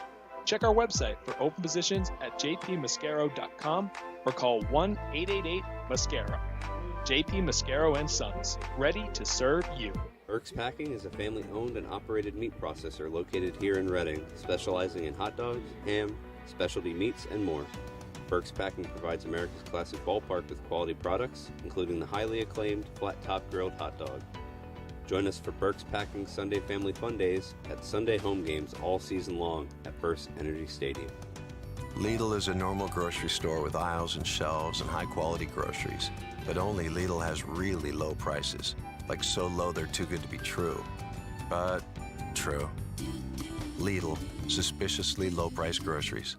Check our website for open positions at jpmascaro.com or call 1-888-MASCARO. JP Mascaro & Sons, ready to serve you. Berks Packing is a family-owned and operated meat processor located here in Reading, specializing in hot dogs, ham, specialty meats, and more. Berks Packing provides America's classic ballpark with quality products, including the highly acclaimed flat-top grilled hot dog. Join us for Berks Packing Sunday Family Fun Days at Sunday home games all season long at FirstEnergy Stadium. Lidl is a normal grocery store with aisles and shelves and high-quality groceries, but only Lidl has really low prices. Like so low they're too good to be true. But true. Lidl, suspiciously low-priced groceries.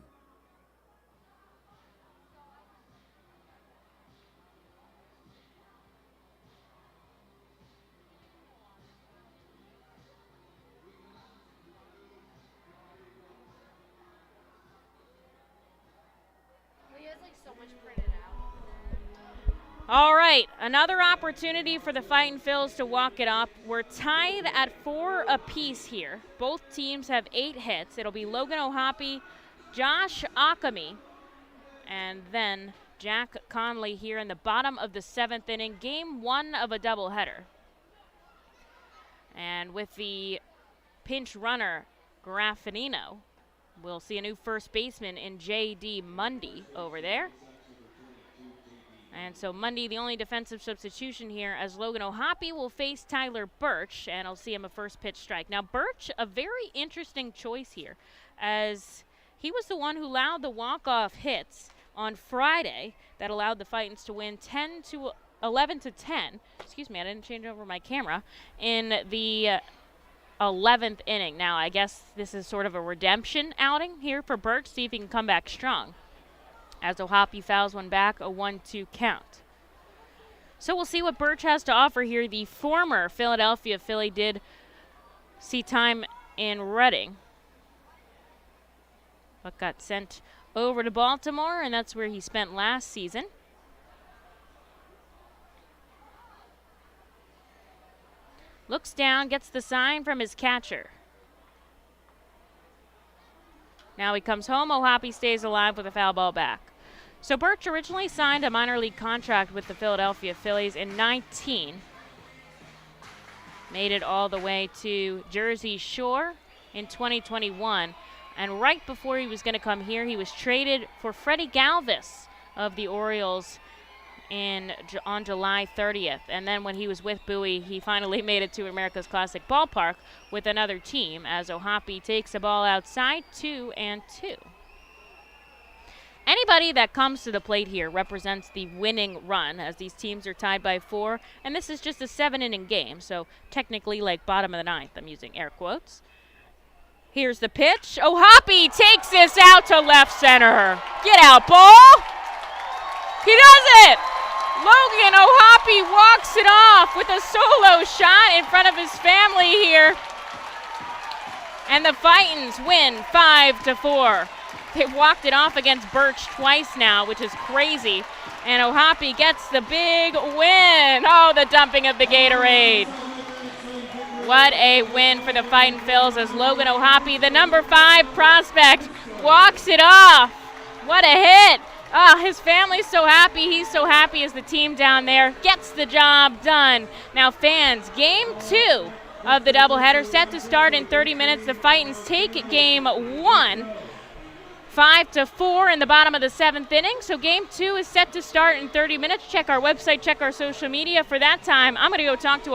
All right, another opportunity for the Fightin' Phils to walk it up. We're tied at 4 apiece here. Both teams have 8 hits. It'll be Logan O'Hoppe, Josh Akami, and then Jack Conley here in the bottom of the 7th inning. Game 1 of a doubleheader. And with the pinch runner, Graffinino, we'll see a new first baseman in J.D. Mundy over there. And so Mundy, the only defensive substitution here, as Logan O'Hoppe will face Tyler Birch, and I'll see him a first pitch strike. Now Birch, a very interesting choice here, as he was the one who allowed the walk-off hits on Friday that allowed the Fightins to win 11-10. Excuse me, I didn't change over my camera. In the 11th inning. Now, I guess this is sort of a redemption outing here for Birch, see if he can come back strong. As O'Hoppe fouls one back, a 1-2 count. So we'll see what Birch has to offer here. The former Philadelphia Philly did see time in Reading, but got sent over to Baltimore, and that's where he spent last season. Looks down, gets the sign from his catcher. Now he comes home. O'Hoppe stays alive with a foul ball back. So Birch originally signed a minor league contract with the Philadelphia Phillies in 19. Made it all the way to Jersey Shore in 2021. And right before he was going to come here, he was traded for Freddie Galvis of the Orioles on July 30th. And then when he was with Bowie, he finally made it to America's Classic Ballpark with another team, as O'Hoppe takes a ball outside, 2-2. Anybody that comes to the plate here represents the winning run, as these teams are tied by 4, and this is just a 7-inning game, so technically like bottom of the 9th. I'm using air quotes. Here's the pitch. O'Hoppe takes this out to left center. Get out, ball! He does it! Logan O'Hoppe walks it off with a solo shot in front of his family here. And the Fightins win 5-4. They've walked it off against Birch twice now, which is crazy. And O'Hoppe gets the big win. Oh, the dumping of the Gatorade. What a win for the Fightin' Phils, as Logan O'Hoppe, the number 5 prospect, walks it off. What a hit. Oh, his family's so happy. He's so happy as the team down there gets the job done. Now, fans, game 2 of the doubleheader set to start in 30 minutes. The Fightins take game 1. 5-4 in the bottom of the 7th inning. So game 2 is set to start in 30 minutes. Check our website, check our social media. For that time, I'm going to go talk to